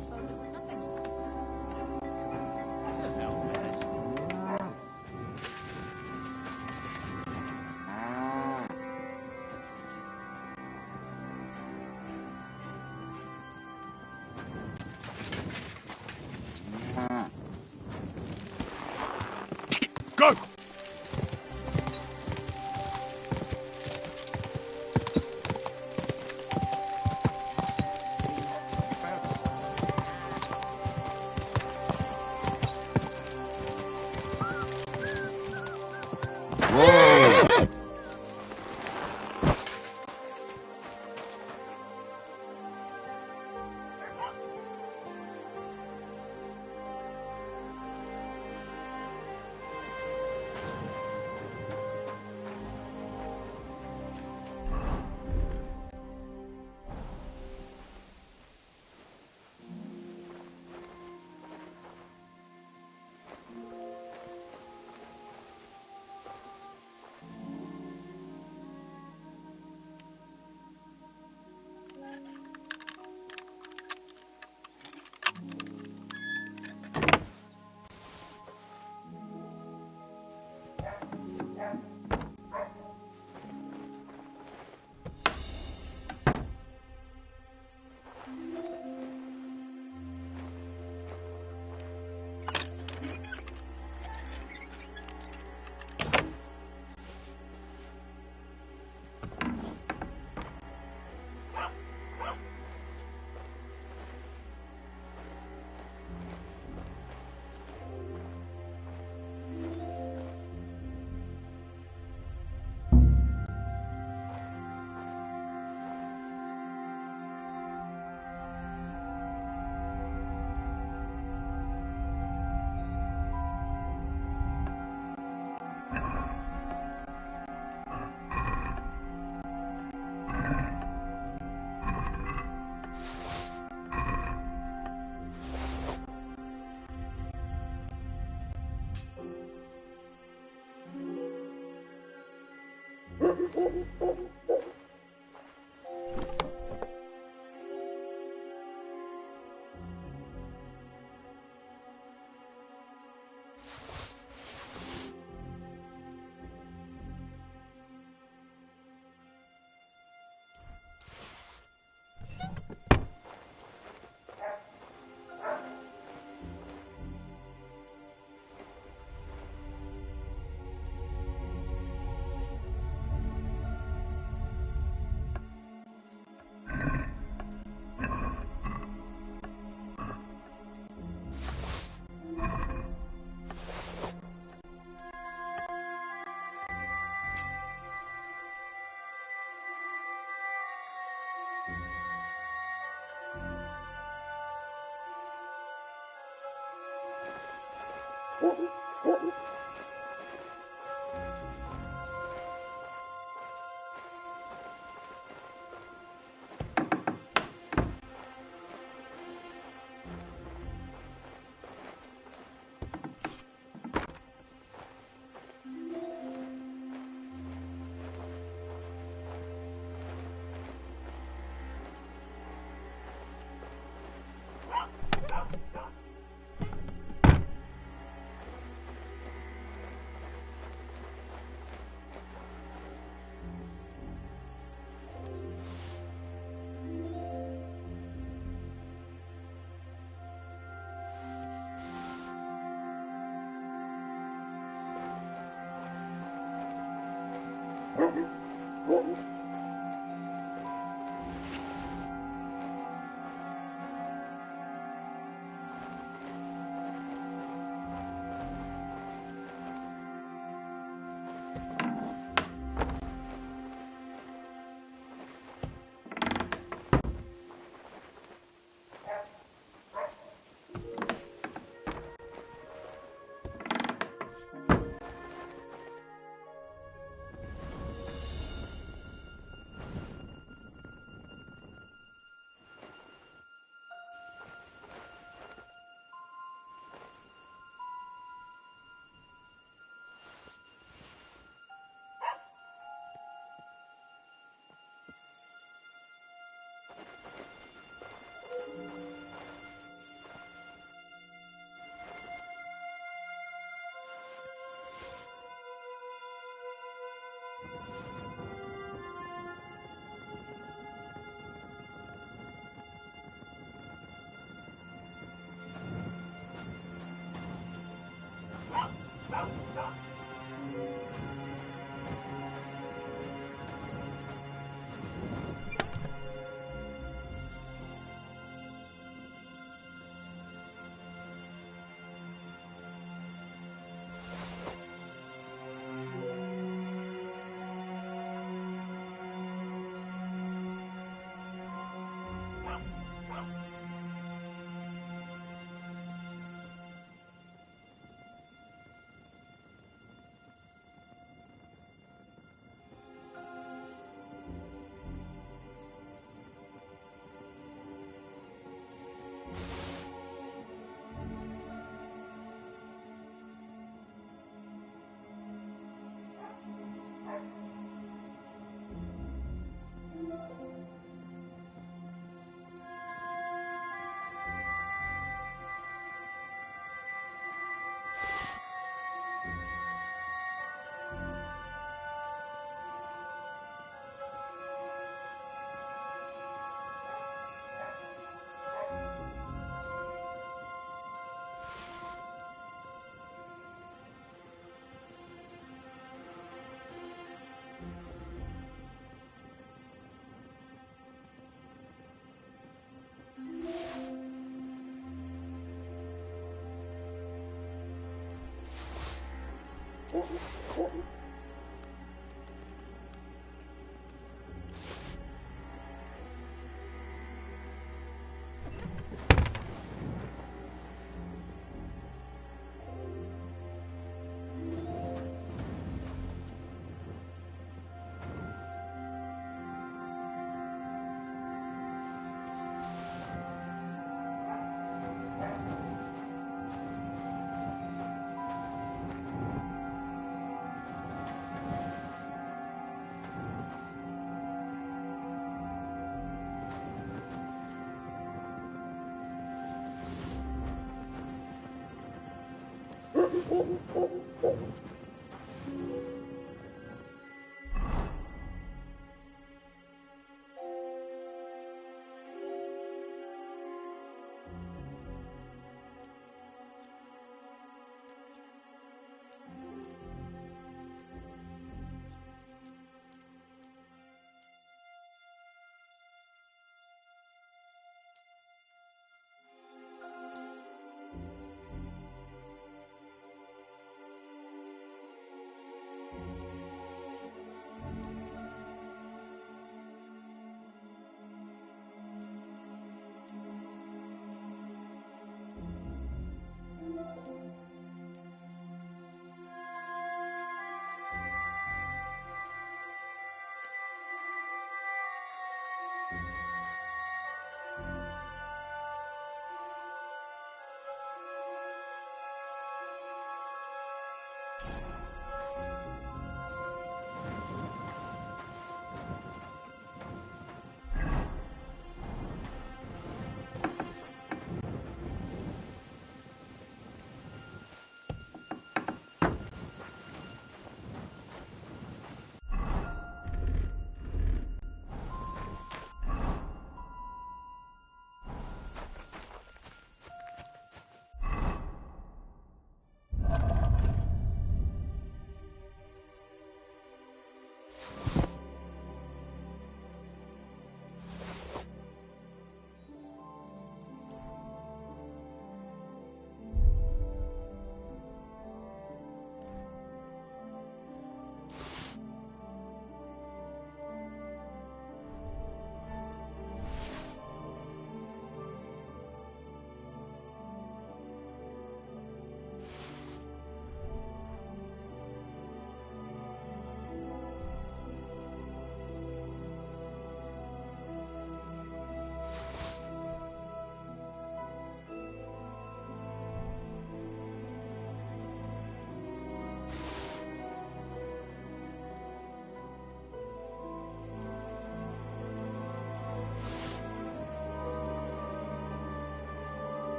Go! Whoa!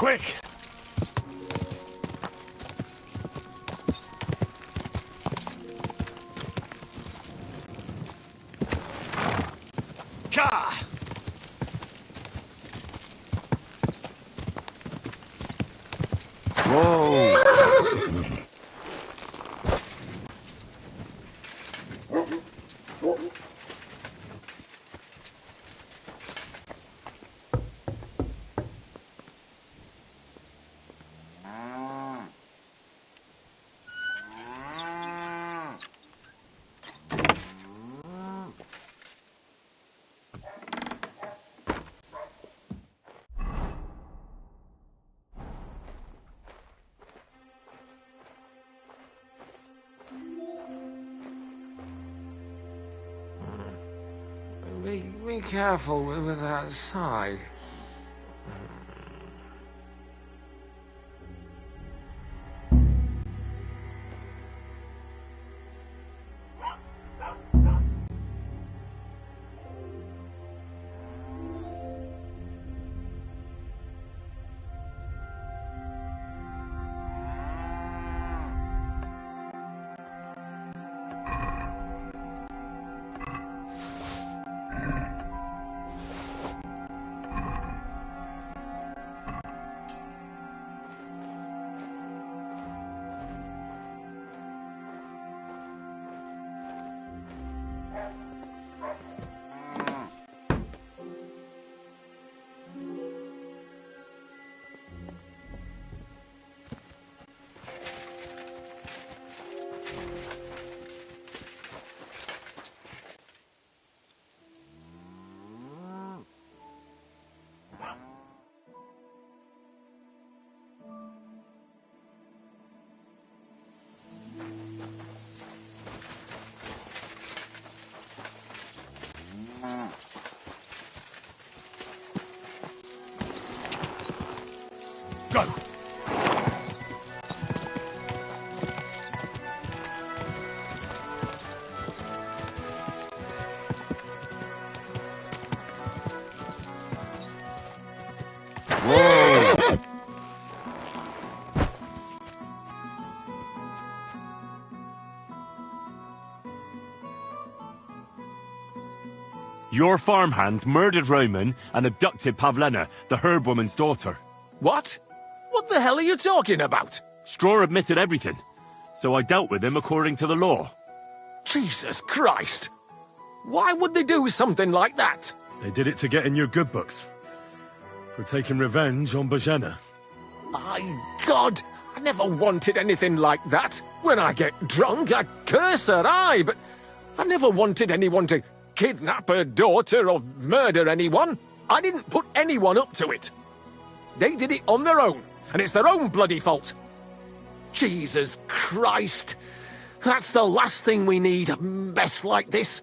Quick! Ka! Whoa! Be careful with that side. Go! Whoa! Your farmhand murdered Roman and abducted Pavlena, the herb woman's daughter. What? What the hell are you talking about? Straw admitted everything, so I dealt with him according to the law. Jesus Christ! Why would they do something like that? They did it to get in your good books. For taking revenge on Bojena. My God! I never wanted anything like that. When I get drunk, I curse her, aye, but I never wanted anyone to kidnap her daughter or murder anyone. I didn't put anyone up to it. They did it on their own, and it's their own bloody fault. Jesus Christ! That's the last thing we need, a mess like this.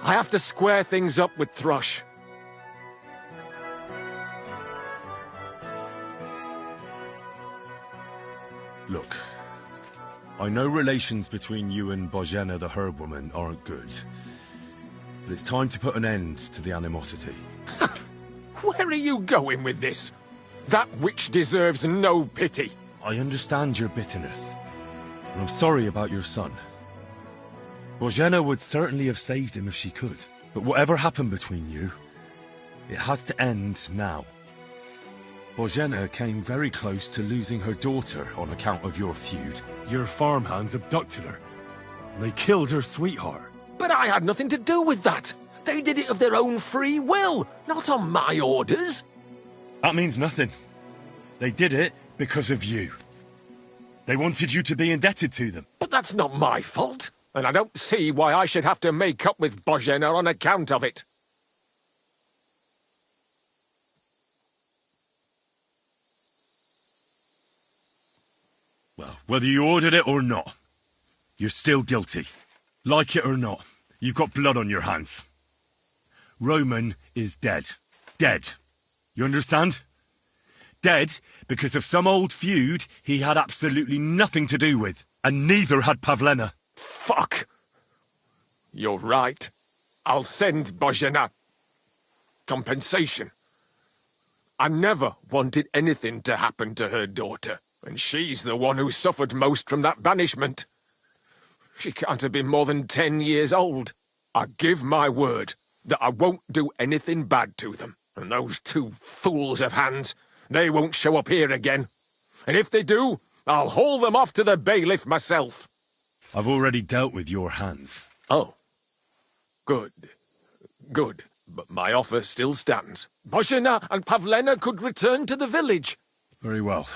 I have to square things up with Thrush. Look, I know relations between you and Bojena the herb woman aren't good. But it's time to put an end to the animosity. Where are you going with this? That witch deserves no pity. I understand your bitterness. And I'm sorry about your son. Bojena would certainly have saved him if she could. But whatever happened between you, it has to end now. Bojena came very close to losing her daughter on account of your feud. Your farmhands abducted her. They killed her sweetheart. But I had nothing to do with that. They did it of their own free will, not on my orders. That means nothing. They did it because of you. They wanted you to be indebted to them. But that's not my fault, and I don't see why I should have to make up with Bojena on account of it. Well, whether you ordered it or not, you're still guilty. Like it or not, you've got blood on your hands. Roman is dead. Dead. You understand? Dead because of some old feud he had absolutely nothing to do with. And neither had Pavlena. Fuck. You're right. I'll send Bojena compensation. I never wanted anything to happen to her daughter, and she's the one who suffered most from that banishment. She can't have been more than 10 years old. I give my word that I won't do anything bad to them. And those two fools of hands, they won't show up here again. And if they do, I'll haul them off to the bailiff myself. I've already dealt with your hands. Oh. Good. Good. But my offer still stands. Božena and Pavlena could return to the village. Very well.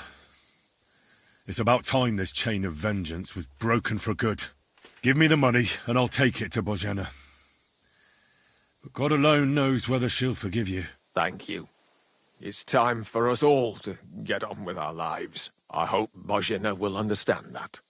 It's about time this chain of vengeance was broken for good. Give me the money, and I'll take it to Božena. But God alone knows whether she'll forgive you. Thank you. It's time for us all to get on with our lives. I hope Božena will understand that.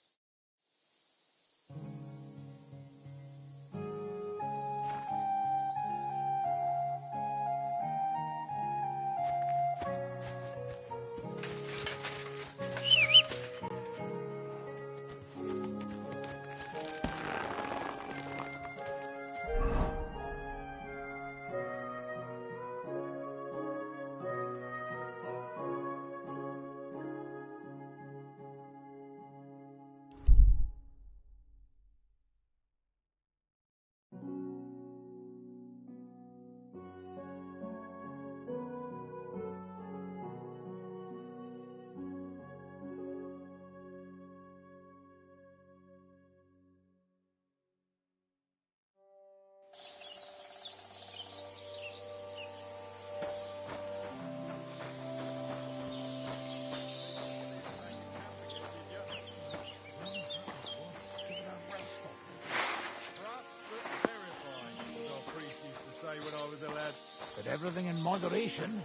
But everything in moderation.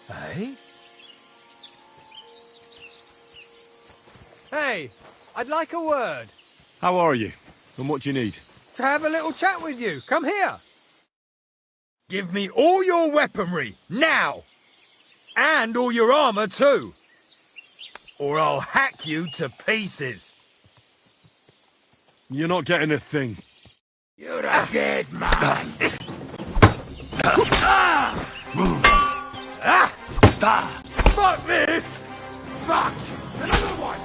Hey? Hey, I'd like a word. How are you? And what do you need? To have a little chat with you. Come here. Give me all your weaponry, now! And all your armor, too. Or I'll hack you to pieces. You're not getting a thing. You're a dead man. Fuck this! Fuck! Another one!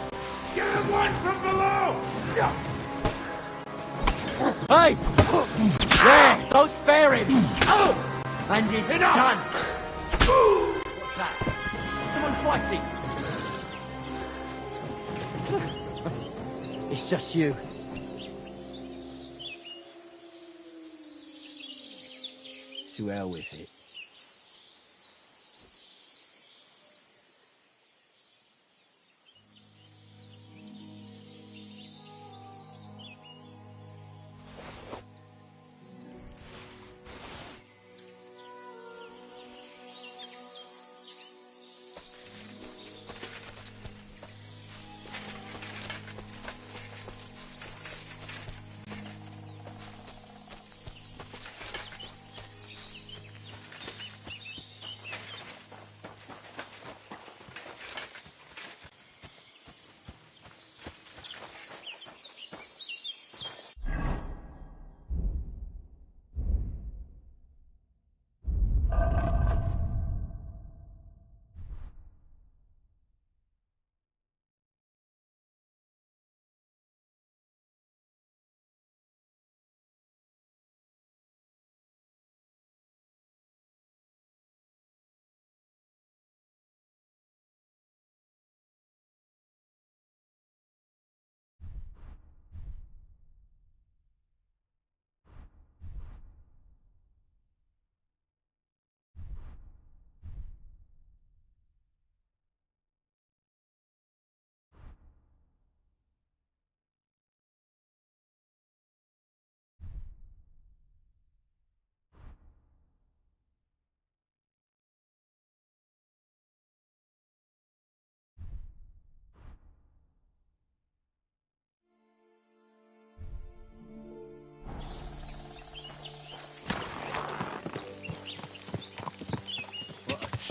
Get him one from below! Hey! There! Don't spare him! And it's done! What's that? Someone fighting! It's just you. To hell with it.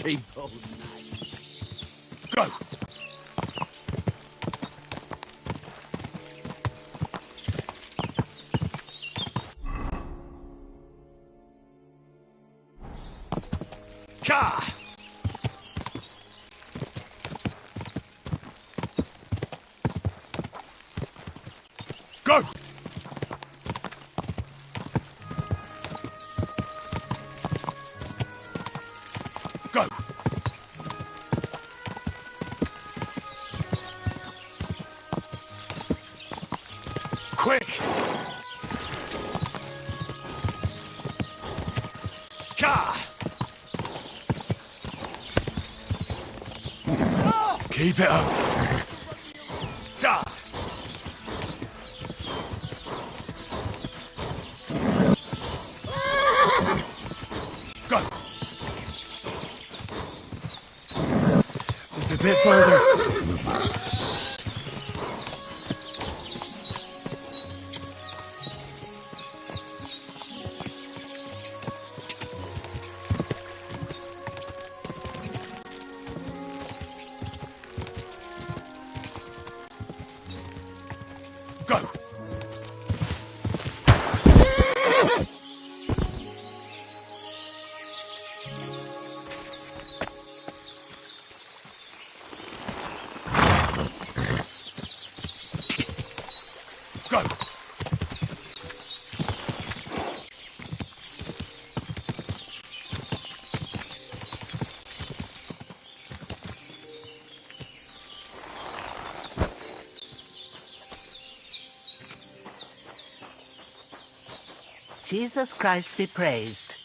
Cheap old night. Go! Ka! quick! Gah! Keep it up! Gah! Go! Just a bit further. Go! Go! Jesus Christ be praised.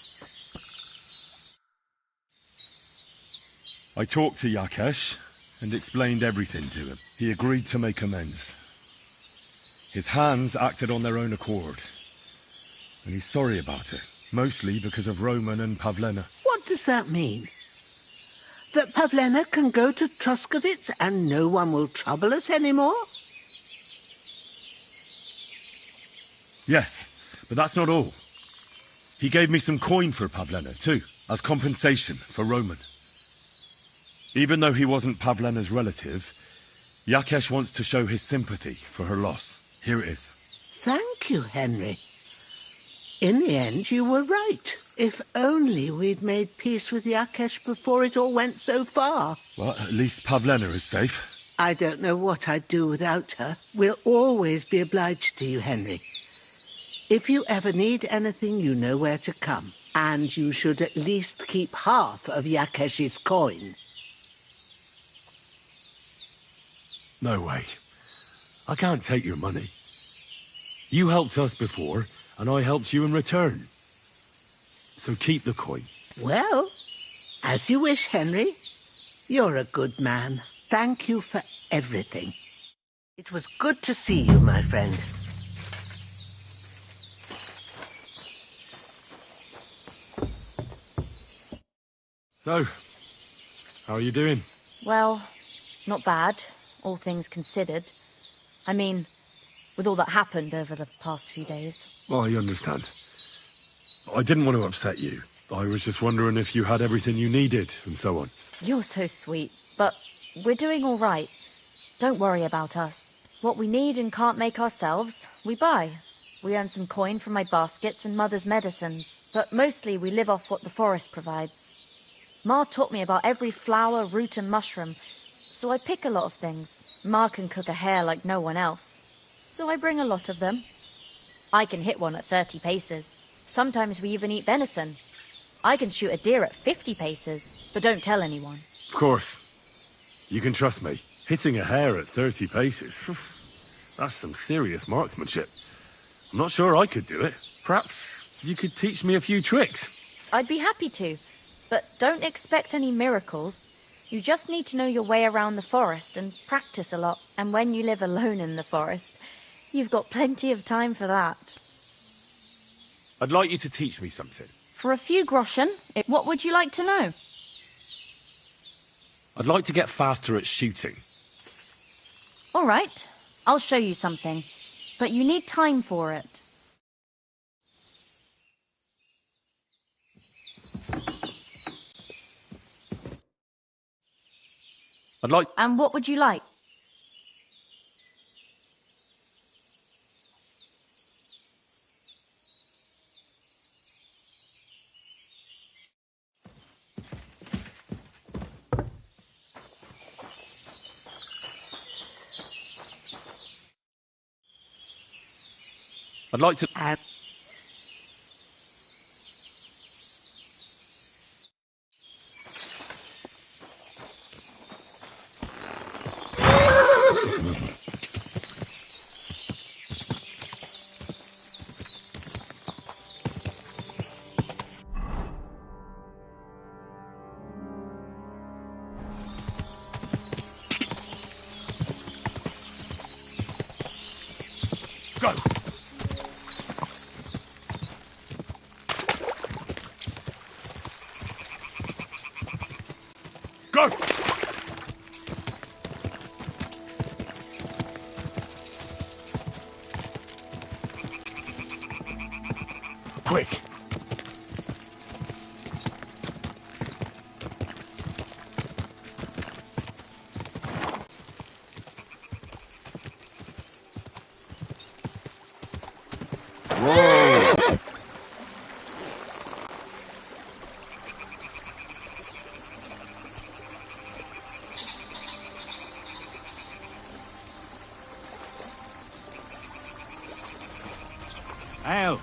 I talked to Yakesh and explained everything to him. He agreed to make amends. His hands acted on their own accord. And he's sorry about it, mostly because of Roman and Pavlena. What does that mean? That Pavlena can go to Troskovitz and no one will trouble us anymore? Yes, but that's not all. He gave me some coin for Pavlena, too, as compensation for Roman. Even though he wasn't Pavlena's relative, Yakesh wants to show his sympathy for her loss. Here it is. Thank you, Henry. In the end, you were right. If only we'd made peace with Yakesh before it all went so far. Well, at least Pavlena is safe. I don't know what I'd do without her. We'll always be obliged to you, Henry. If you ever need anything, you know where to come. And you should at least keep half of Yakesh's coin. No way. I can't take your money. You helped us before, and I helped you in return. So keep the coin. Well, as you wish, Henry. You're a good man. Thank you for everything. It was good to see you, my friend. So, how are you doing? Well, not bad, all things considered. I mean, with all that happened over the past few days. I understand. I didn't want to upset you. I was just wondering if you had everything you needed, and so on. You're so sweet, but we're doing all right. Don't worry about us. What we need and can't make ourselves, we buy. We earn some coin from my baskets and Mother's medicines, but mostly we live off what the forest provides. Ma taught me about every flower, root and mushroom, so I pick a lot of things. Ma can cook a hare like no one else, so I bring a lot of them. I can hit one at 30 paces. Sometimes we even eat venison. I can shoot a deer at 50 paces, but don't tell anyone. Of course. You can trust me. Hitting a hare at 30 paces, that's some serious marksmanship. I'm not sure I could do it. Perhaps you could teach me a few tricks. I'd be happy to, but don't expect any miracles. You just need to know your way around the forest and practice a lot. And when you live alone in the forest, you've got plenty of time for that. I'd like you to teach me something. For a few groschen, what would you like to know? I'd like to get faster at shooting. All right, I'll show you something, but you need time for it. And what would you like? I'd like to... Go! Go! Quick! Whoa! Ow!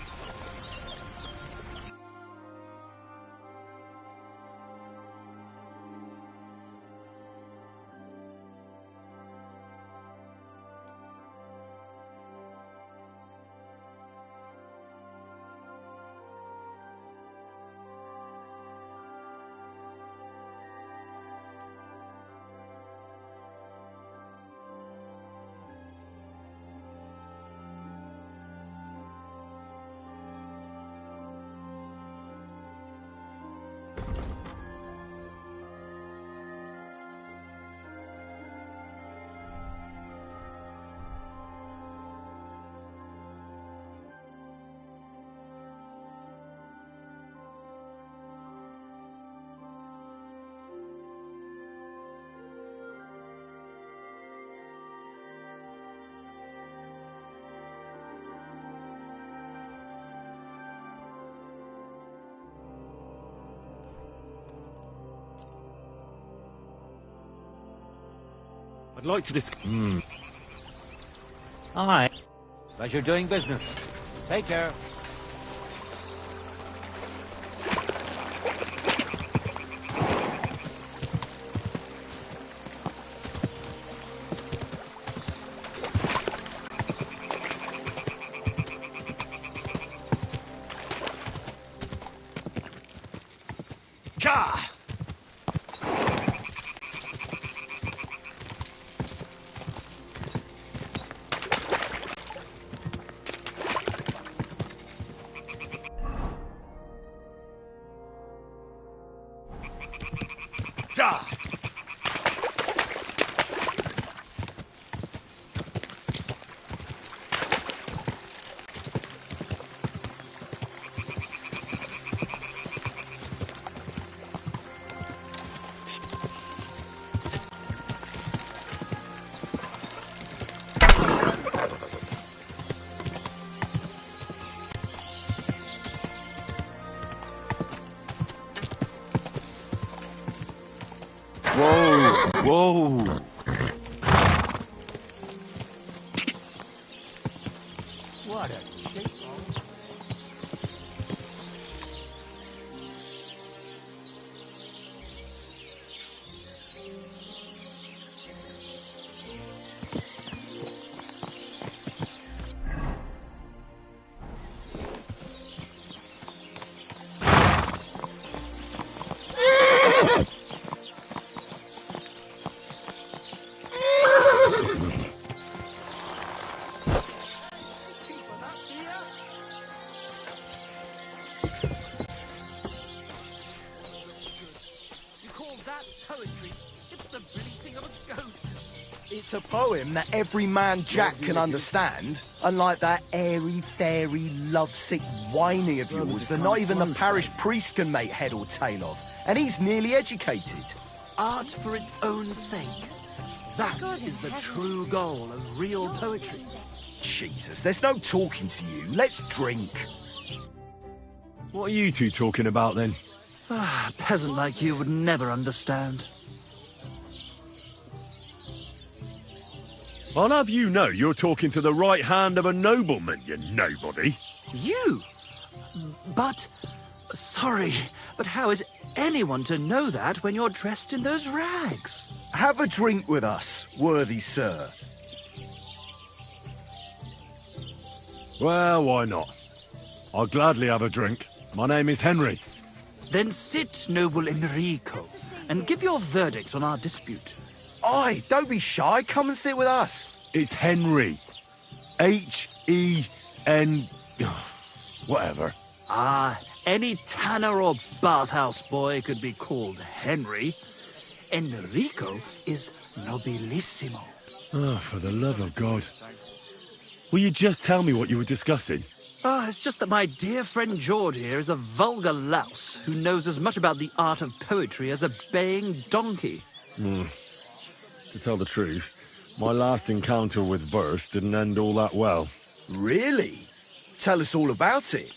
I'd like to Aye. Pleasure doing business. Take care. Gah! Gah! Whoa! Whoa! What a shape. It's a poem that every man Jack can understand, unlike that airy, fairy, lovesick whiny of yours that not even the parish priest can make head or tail of, and he's nearly educated. Art for its own sake. That is the true goal of real poetry. Jesus, there's no talking to you. Let's drink. What are you two talking about then? Ah, a peasant like you would never understand. I'll have you know you're talking to the right hand of a nobleman, you nobody. You? But... sorry, but how is anyone to know that when you're dressed in those rags? Have a drink with us, worthy sir. Well, why not? I'll gladly have a drink. My name is Henry. Then sit, noble Enrico, and give your verdict on our dispute. Aye, don't be shy. Come and sit with us. It's Henry. H-E-N... whatever. Ah, any tanner or bathhouse boy could be called Henry. Enrico is nobilissimo. Oh, for the love of God. Will you just tell me what you were discussing? Ah, it's just that my dear friend George here is a vulgar louse who knows as much about the art of poetry as a baying donkey. To tell the truth, my last encounter with verse didn't end all that well. Really? Tell us all about it.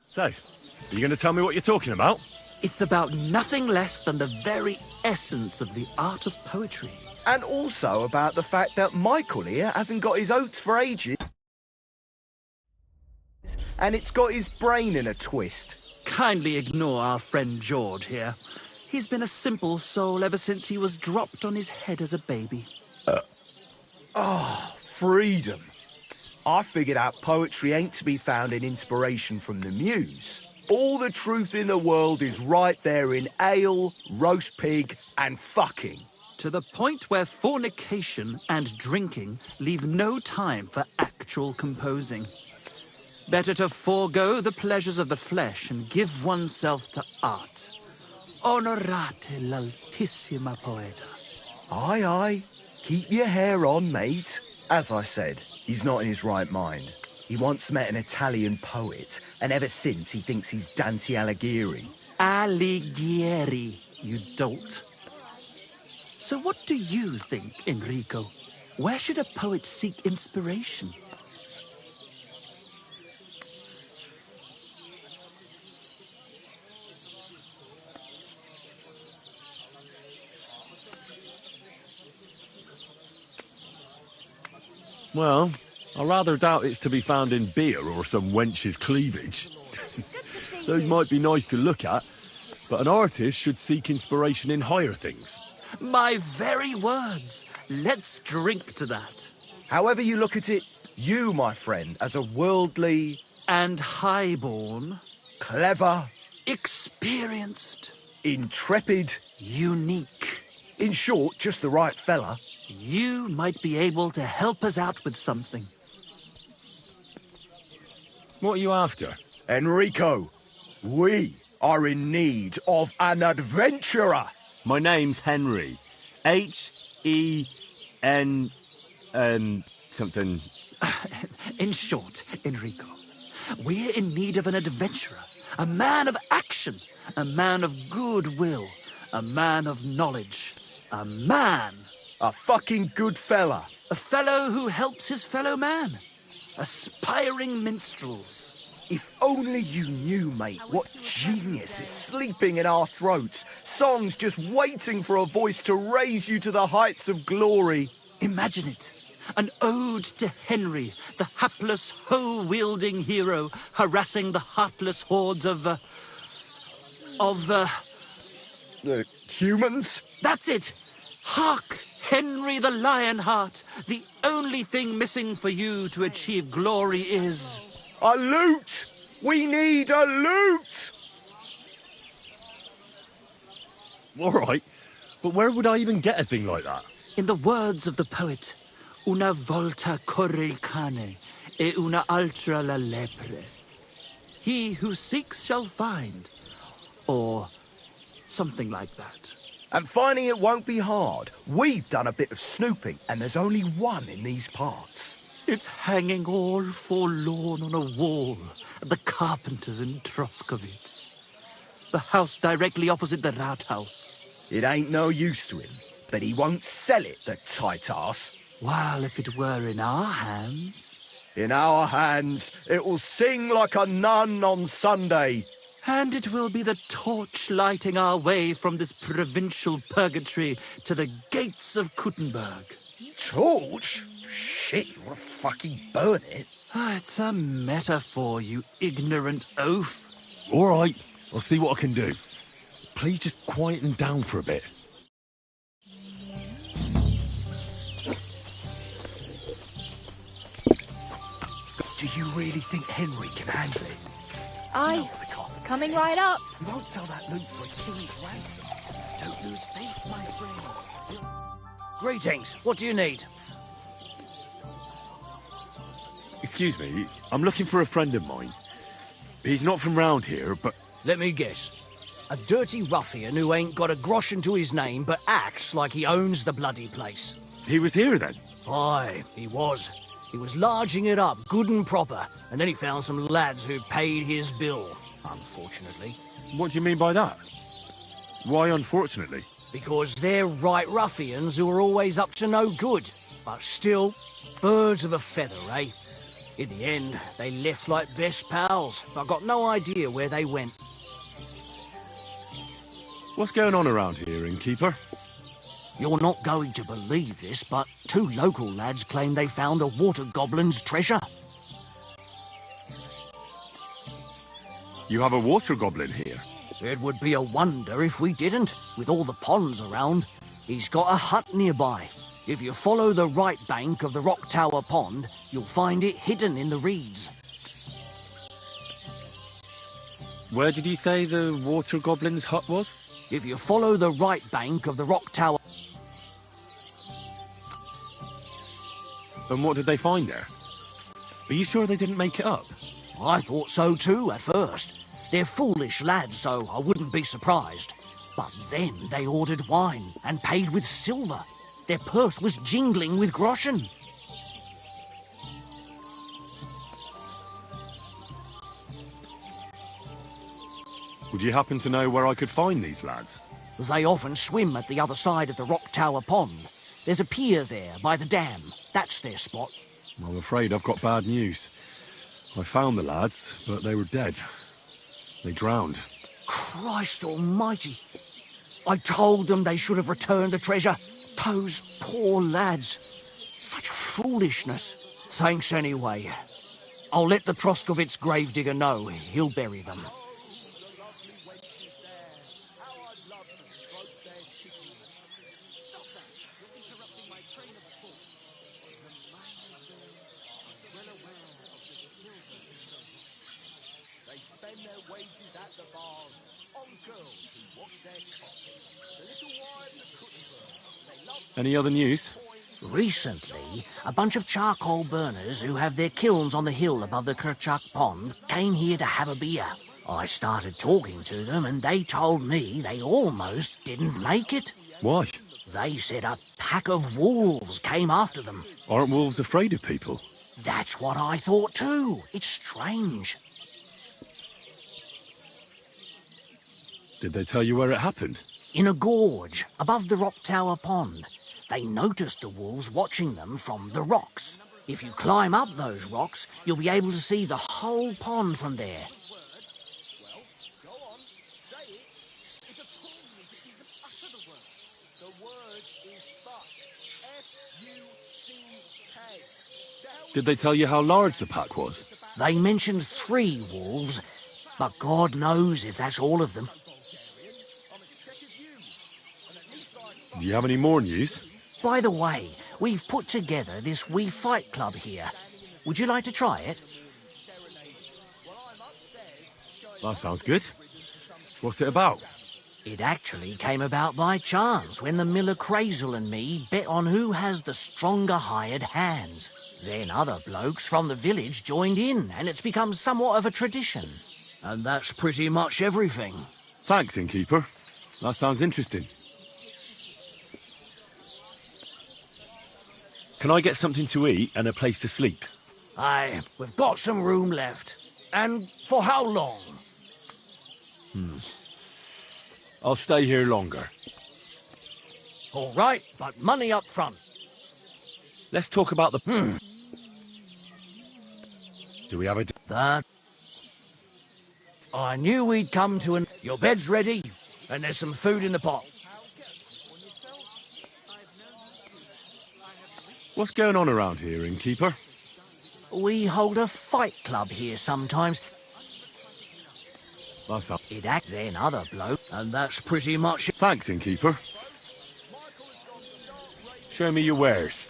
So, are you going to tell me what you're talking about? It's about nothing less than the very essence of the art of poetry. And also about the fact that Michael here hasn't got his oats for ages. And it's got his brain in a twist. Kindly ignore our friend George here. He's been a simple soul ever since he was dropped on his head as a baby. Freedom. I figured out poetry ain't to be found in inspiration from the muse. All the truth in the world is right there in ale, roast pig, and fucking. To the point where fornication and drinking leave no time for actual composing. Better to forego the pleasures of the flesh and give oneself to art. Onorate l'altissima poeta. Aye, aye. Keep your hair on, mate. As I said, he's not in his right mind. He once met an Italian poet, and ever since he thinks he's Dante Alighieri. Alighieri, you dolt. So what do you think, Enrico? Where should a poet seek inspiration? Well, I rather doubt it's to be found in beer or some wench's cleavage. Those might be nice to look at, but an artist should seek inspiration in higher things. My very words. Let's drink to that. However you look at it, you, my friend, as a worldly... and highborn... clever... experienced... intrepid... unique... in short, just the right fella... you might be able to help us out with something. What are you after? Enrico, we are in need of an adventurer. My name's Henry. H-E-N... something... In short, Enrico, we're in need of an adventurer, a man of action, a man of goodwill, a man of knowledge, a man... a fucking good fella. A fellow who helps his fellow man. Aspiring minstrels. If only you knew, mate, what genius is sleeping in our throats. Songs just waiting for a voice to raise you to the heights of glory. Imagine it. An ode to Henry, the hapless, hoe-wielding hero, harassing the heartless hordes of humans? That's it! Hark! Henry the Lionheart! The only thing missing for you to achieve glory is... a lute! We need a lute! All right, but where would I even get a thing like that? In the words of the poet, una volta corre il cane, e una altra la lepre. He who seeks shall find, or something like that. And finding it won't be hard. We've done a bit of snooping, and there's only one in these parts. It's hanging all forlorn on a wall at the carpenter's in Troskowitz. The house directly opposite the Rathaus. It ain't no use to him, but he won't sell it, the tight ass. While if it were in our hands... in our hands, it will sing like a nun on Sunday. And it will be the torch lighting our way from this provincial purgatory to the gates of Kuttenberg. Torch? Shit, you want to fucking burn it? It's a metaphor, you ignorant oaf. All right, I'll see what I can do. Please just quieten down for a bit. Do you really think Henry can handle it? Aye. Coming right up. You won't sell that loot for a king's ransom. Don't lose faith, my friend. Greetings. What do you need? Excuse me, I'm looking for a friend of mine. He's not from round here, but... Let me guess. A dirty ruffian who ain't got a groschen to his name but acts like he owns the bloody place. He was here then? Aye, he was. He was larging it up, good and proper, and then he found some lads who paid his bill, unfortunately. What do you mean by that? Why unfortunately? Because they're right ruffians who are always up to no good. But still, birds of a feather, eh? In the end, they left like best pals, but got no idea where they went. What's going on around here, innkeeper? You're not going to believe this, but 2 local lads claim they found a water goblin's treasure. You have a water goblin here? It would be a wonder if we didn't, with all the ponds around. He's got a hut nearby. If you follow the right bank of the Rock Tower Pond, you'll find it hidden in the reeds. Where did you say the water goblin's hut was? If you follow the right bank of the Rock Tower... And what did they find there? Are you sure they didn't make it up? I thought so too, at first. They're foolish lads, so I wouldn't be surprised. But then they ordered wine and paid with silver. Their purse was jingling with groschen. Would you happen to know where I could find these lads? They often swim at the other side of the Rock Tower Pond. There's a pier there by the dam. That's their spot. I'm afraid I've got bad news. I found the lads, but they were dead. They drowned. Christ almighty! I told them they should have returned the treasure. Those poor lads. Such foolishness. Thanks anyway. I'll let the Troskovitz gravedigger know. He'll bury them. Any other news? Recently, a bunch of charcoal burners who have their kilns on the hill above the Kerchak Pond came here to have a beer. I started talking to them and they told me they almost didn't make it. Why? They said a pack of wolves came after them. Aren't wolves afraid of people? That's what I thought too. It's strange. Did they tell you where it happened? In a gorge above the Rock Tower Pond. They noticed the wolves watching them from the rocks. If you climb up those rocks, you'll be able to see the whole pond from there. Did they tell you how large the pack was? They mentioned 3 wolves, but God knows if that's all of them. Do you have any more news? By the way, we've put together this wee fight club here. Would you like to try it? That sounds good. What's it about? It actually came about by chance when the miller Crazel and me bet on who has the stronger hired hands. Then other blokes from the village joined in, and it's become somewhat of a tradition. And that's pretty much everything. Thanks, innkeeper. That sounds interesting. Can I get something to eat and a place to sleep? Aye, we've got some room left. And for how long? I'll stay here longer. All right, but money up front. Let's talk about the... Do we have a... That... I knew we'd come to an... Your bed's ready, and there's some food in the pot. What's going on around here, innkeeper? We hold a fight club here sometimes. That's up. It act then other bloke, and that's pretty much... Thanks, innkeeper. Show me your wares.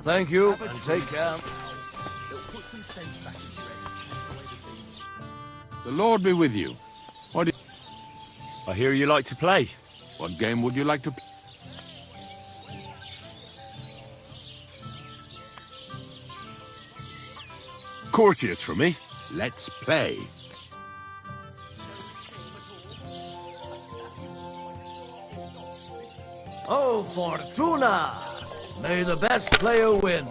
Thank you, and take care. The Lord be with you. I hear you like to play. What game would you like to play? Courteous from me. Let's play. Oh, Fortuna! May the best player win.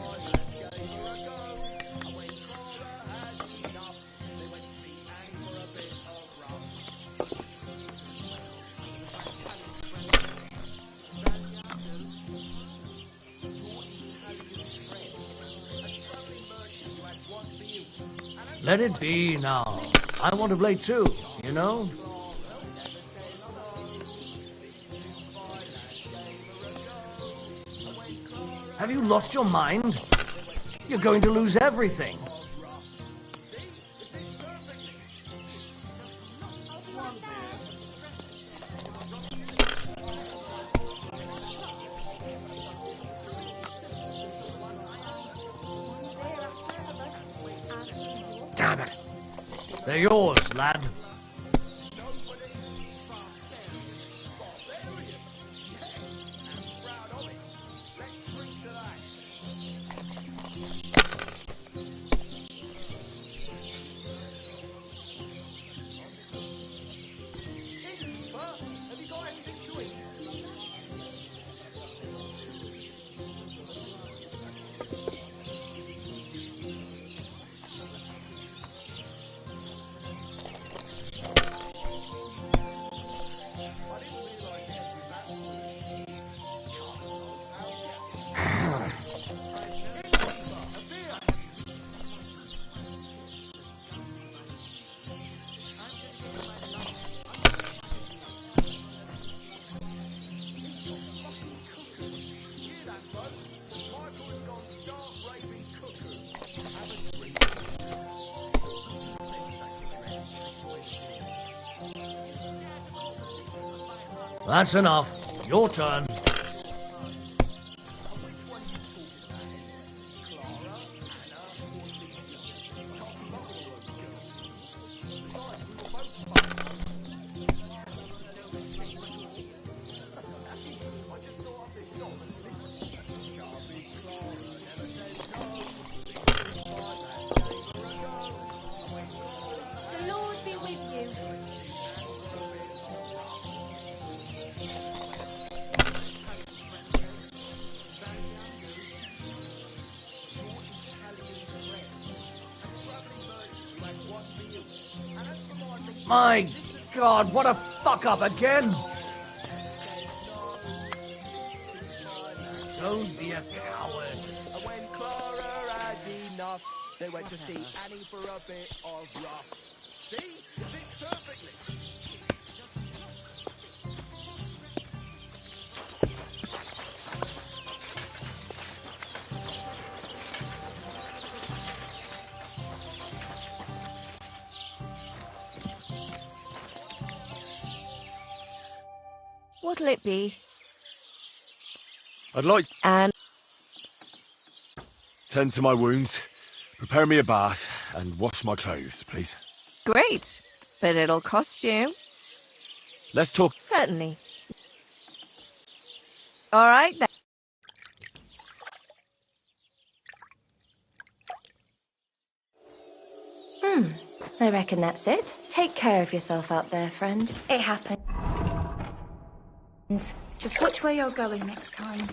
Let it be now. I want to play too, you know? Have you lost your mind? You're going to lose everything. Damn it. They're yours, lad. That's enough. Your turn. The Lord be with you. My God, what a fuck up again! Don't be a coward. When Clara had enough, they went to see Annie for a bit of rough. See? It fits perfectly. What'll it be? I'd like And tend to my wounds, prepare me a bath, and wash my clothes, please. great, but it'll cost you. Let's talk. Certainly. All right then. I reckon that's it. Take care of yourself out there, friend. It happens. Just watch where you're going next time.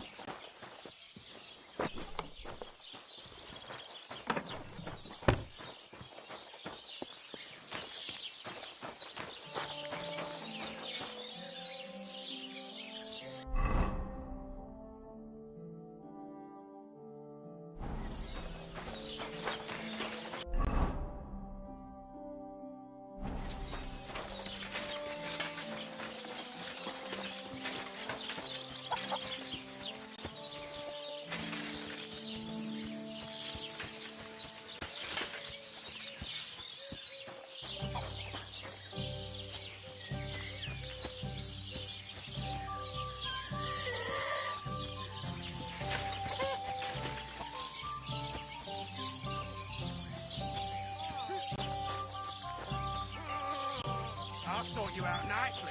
sort you out nicely.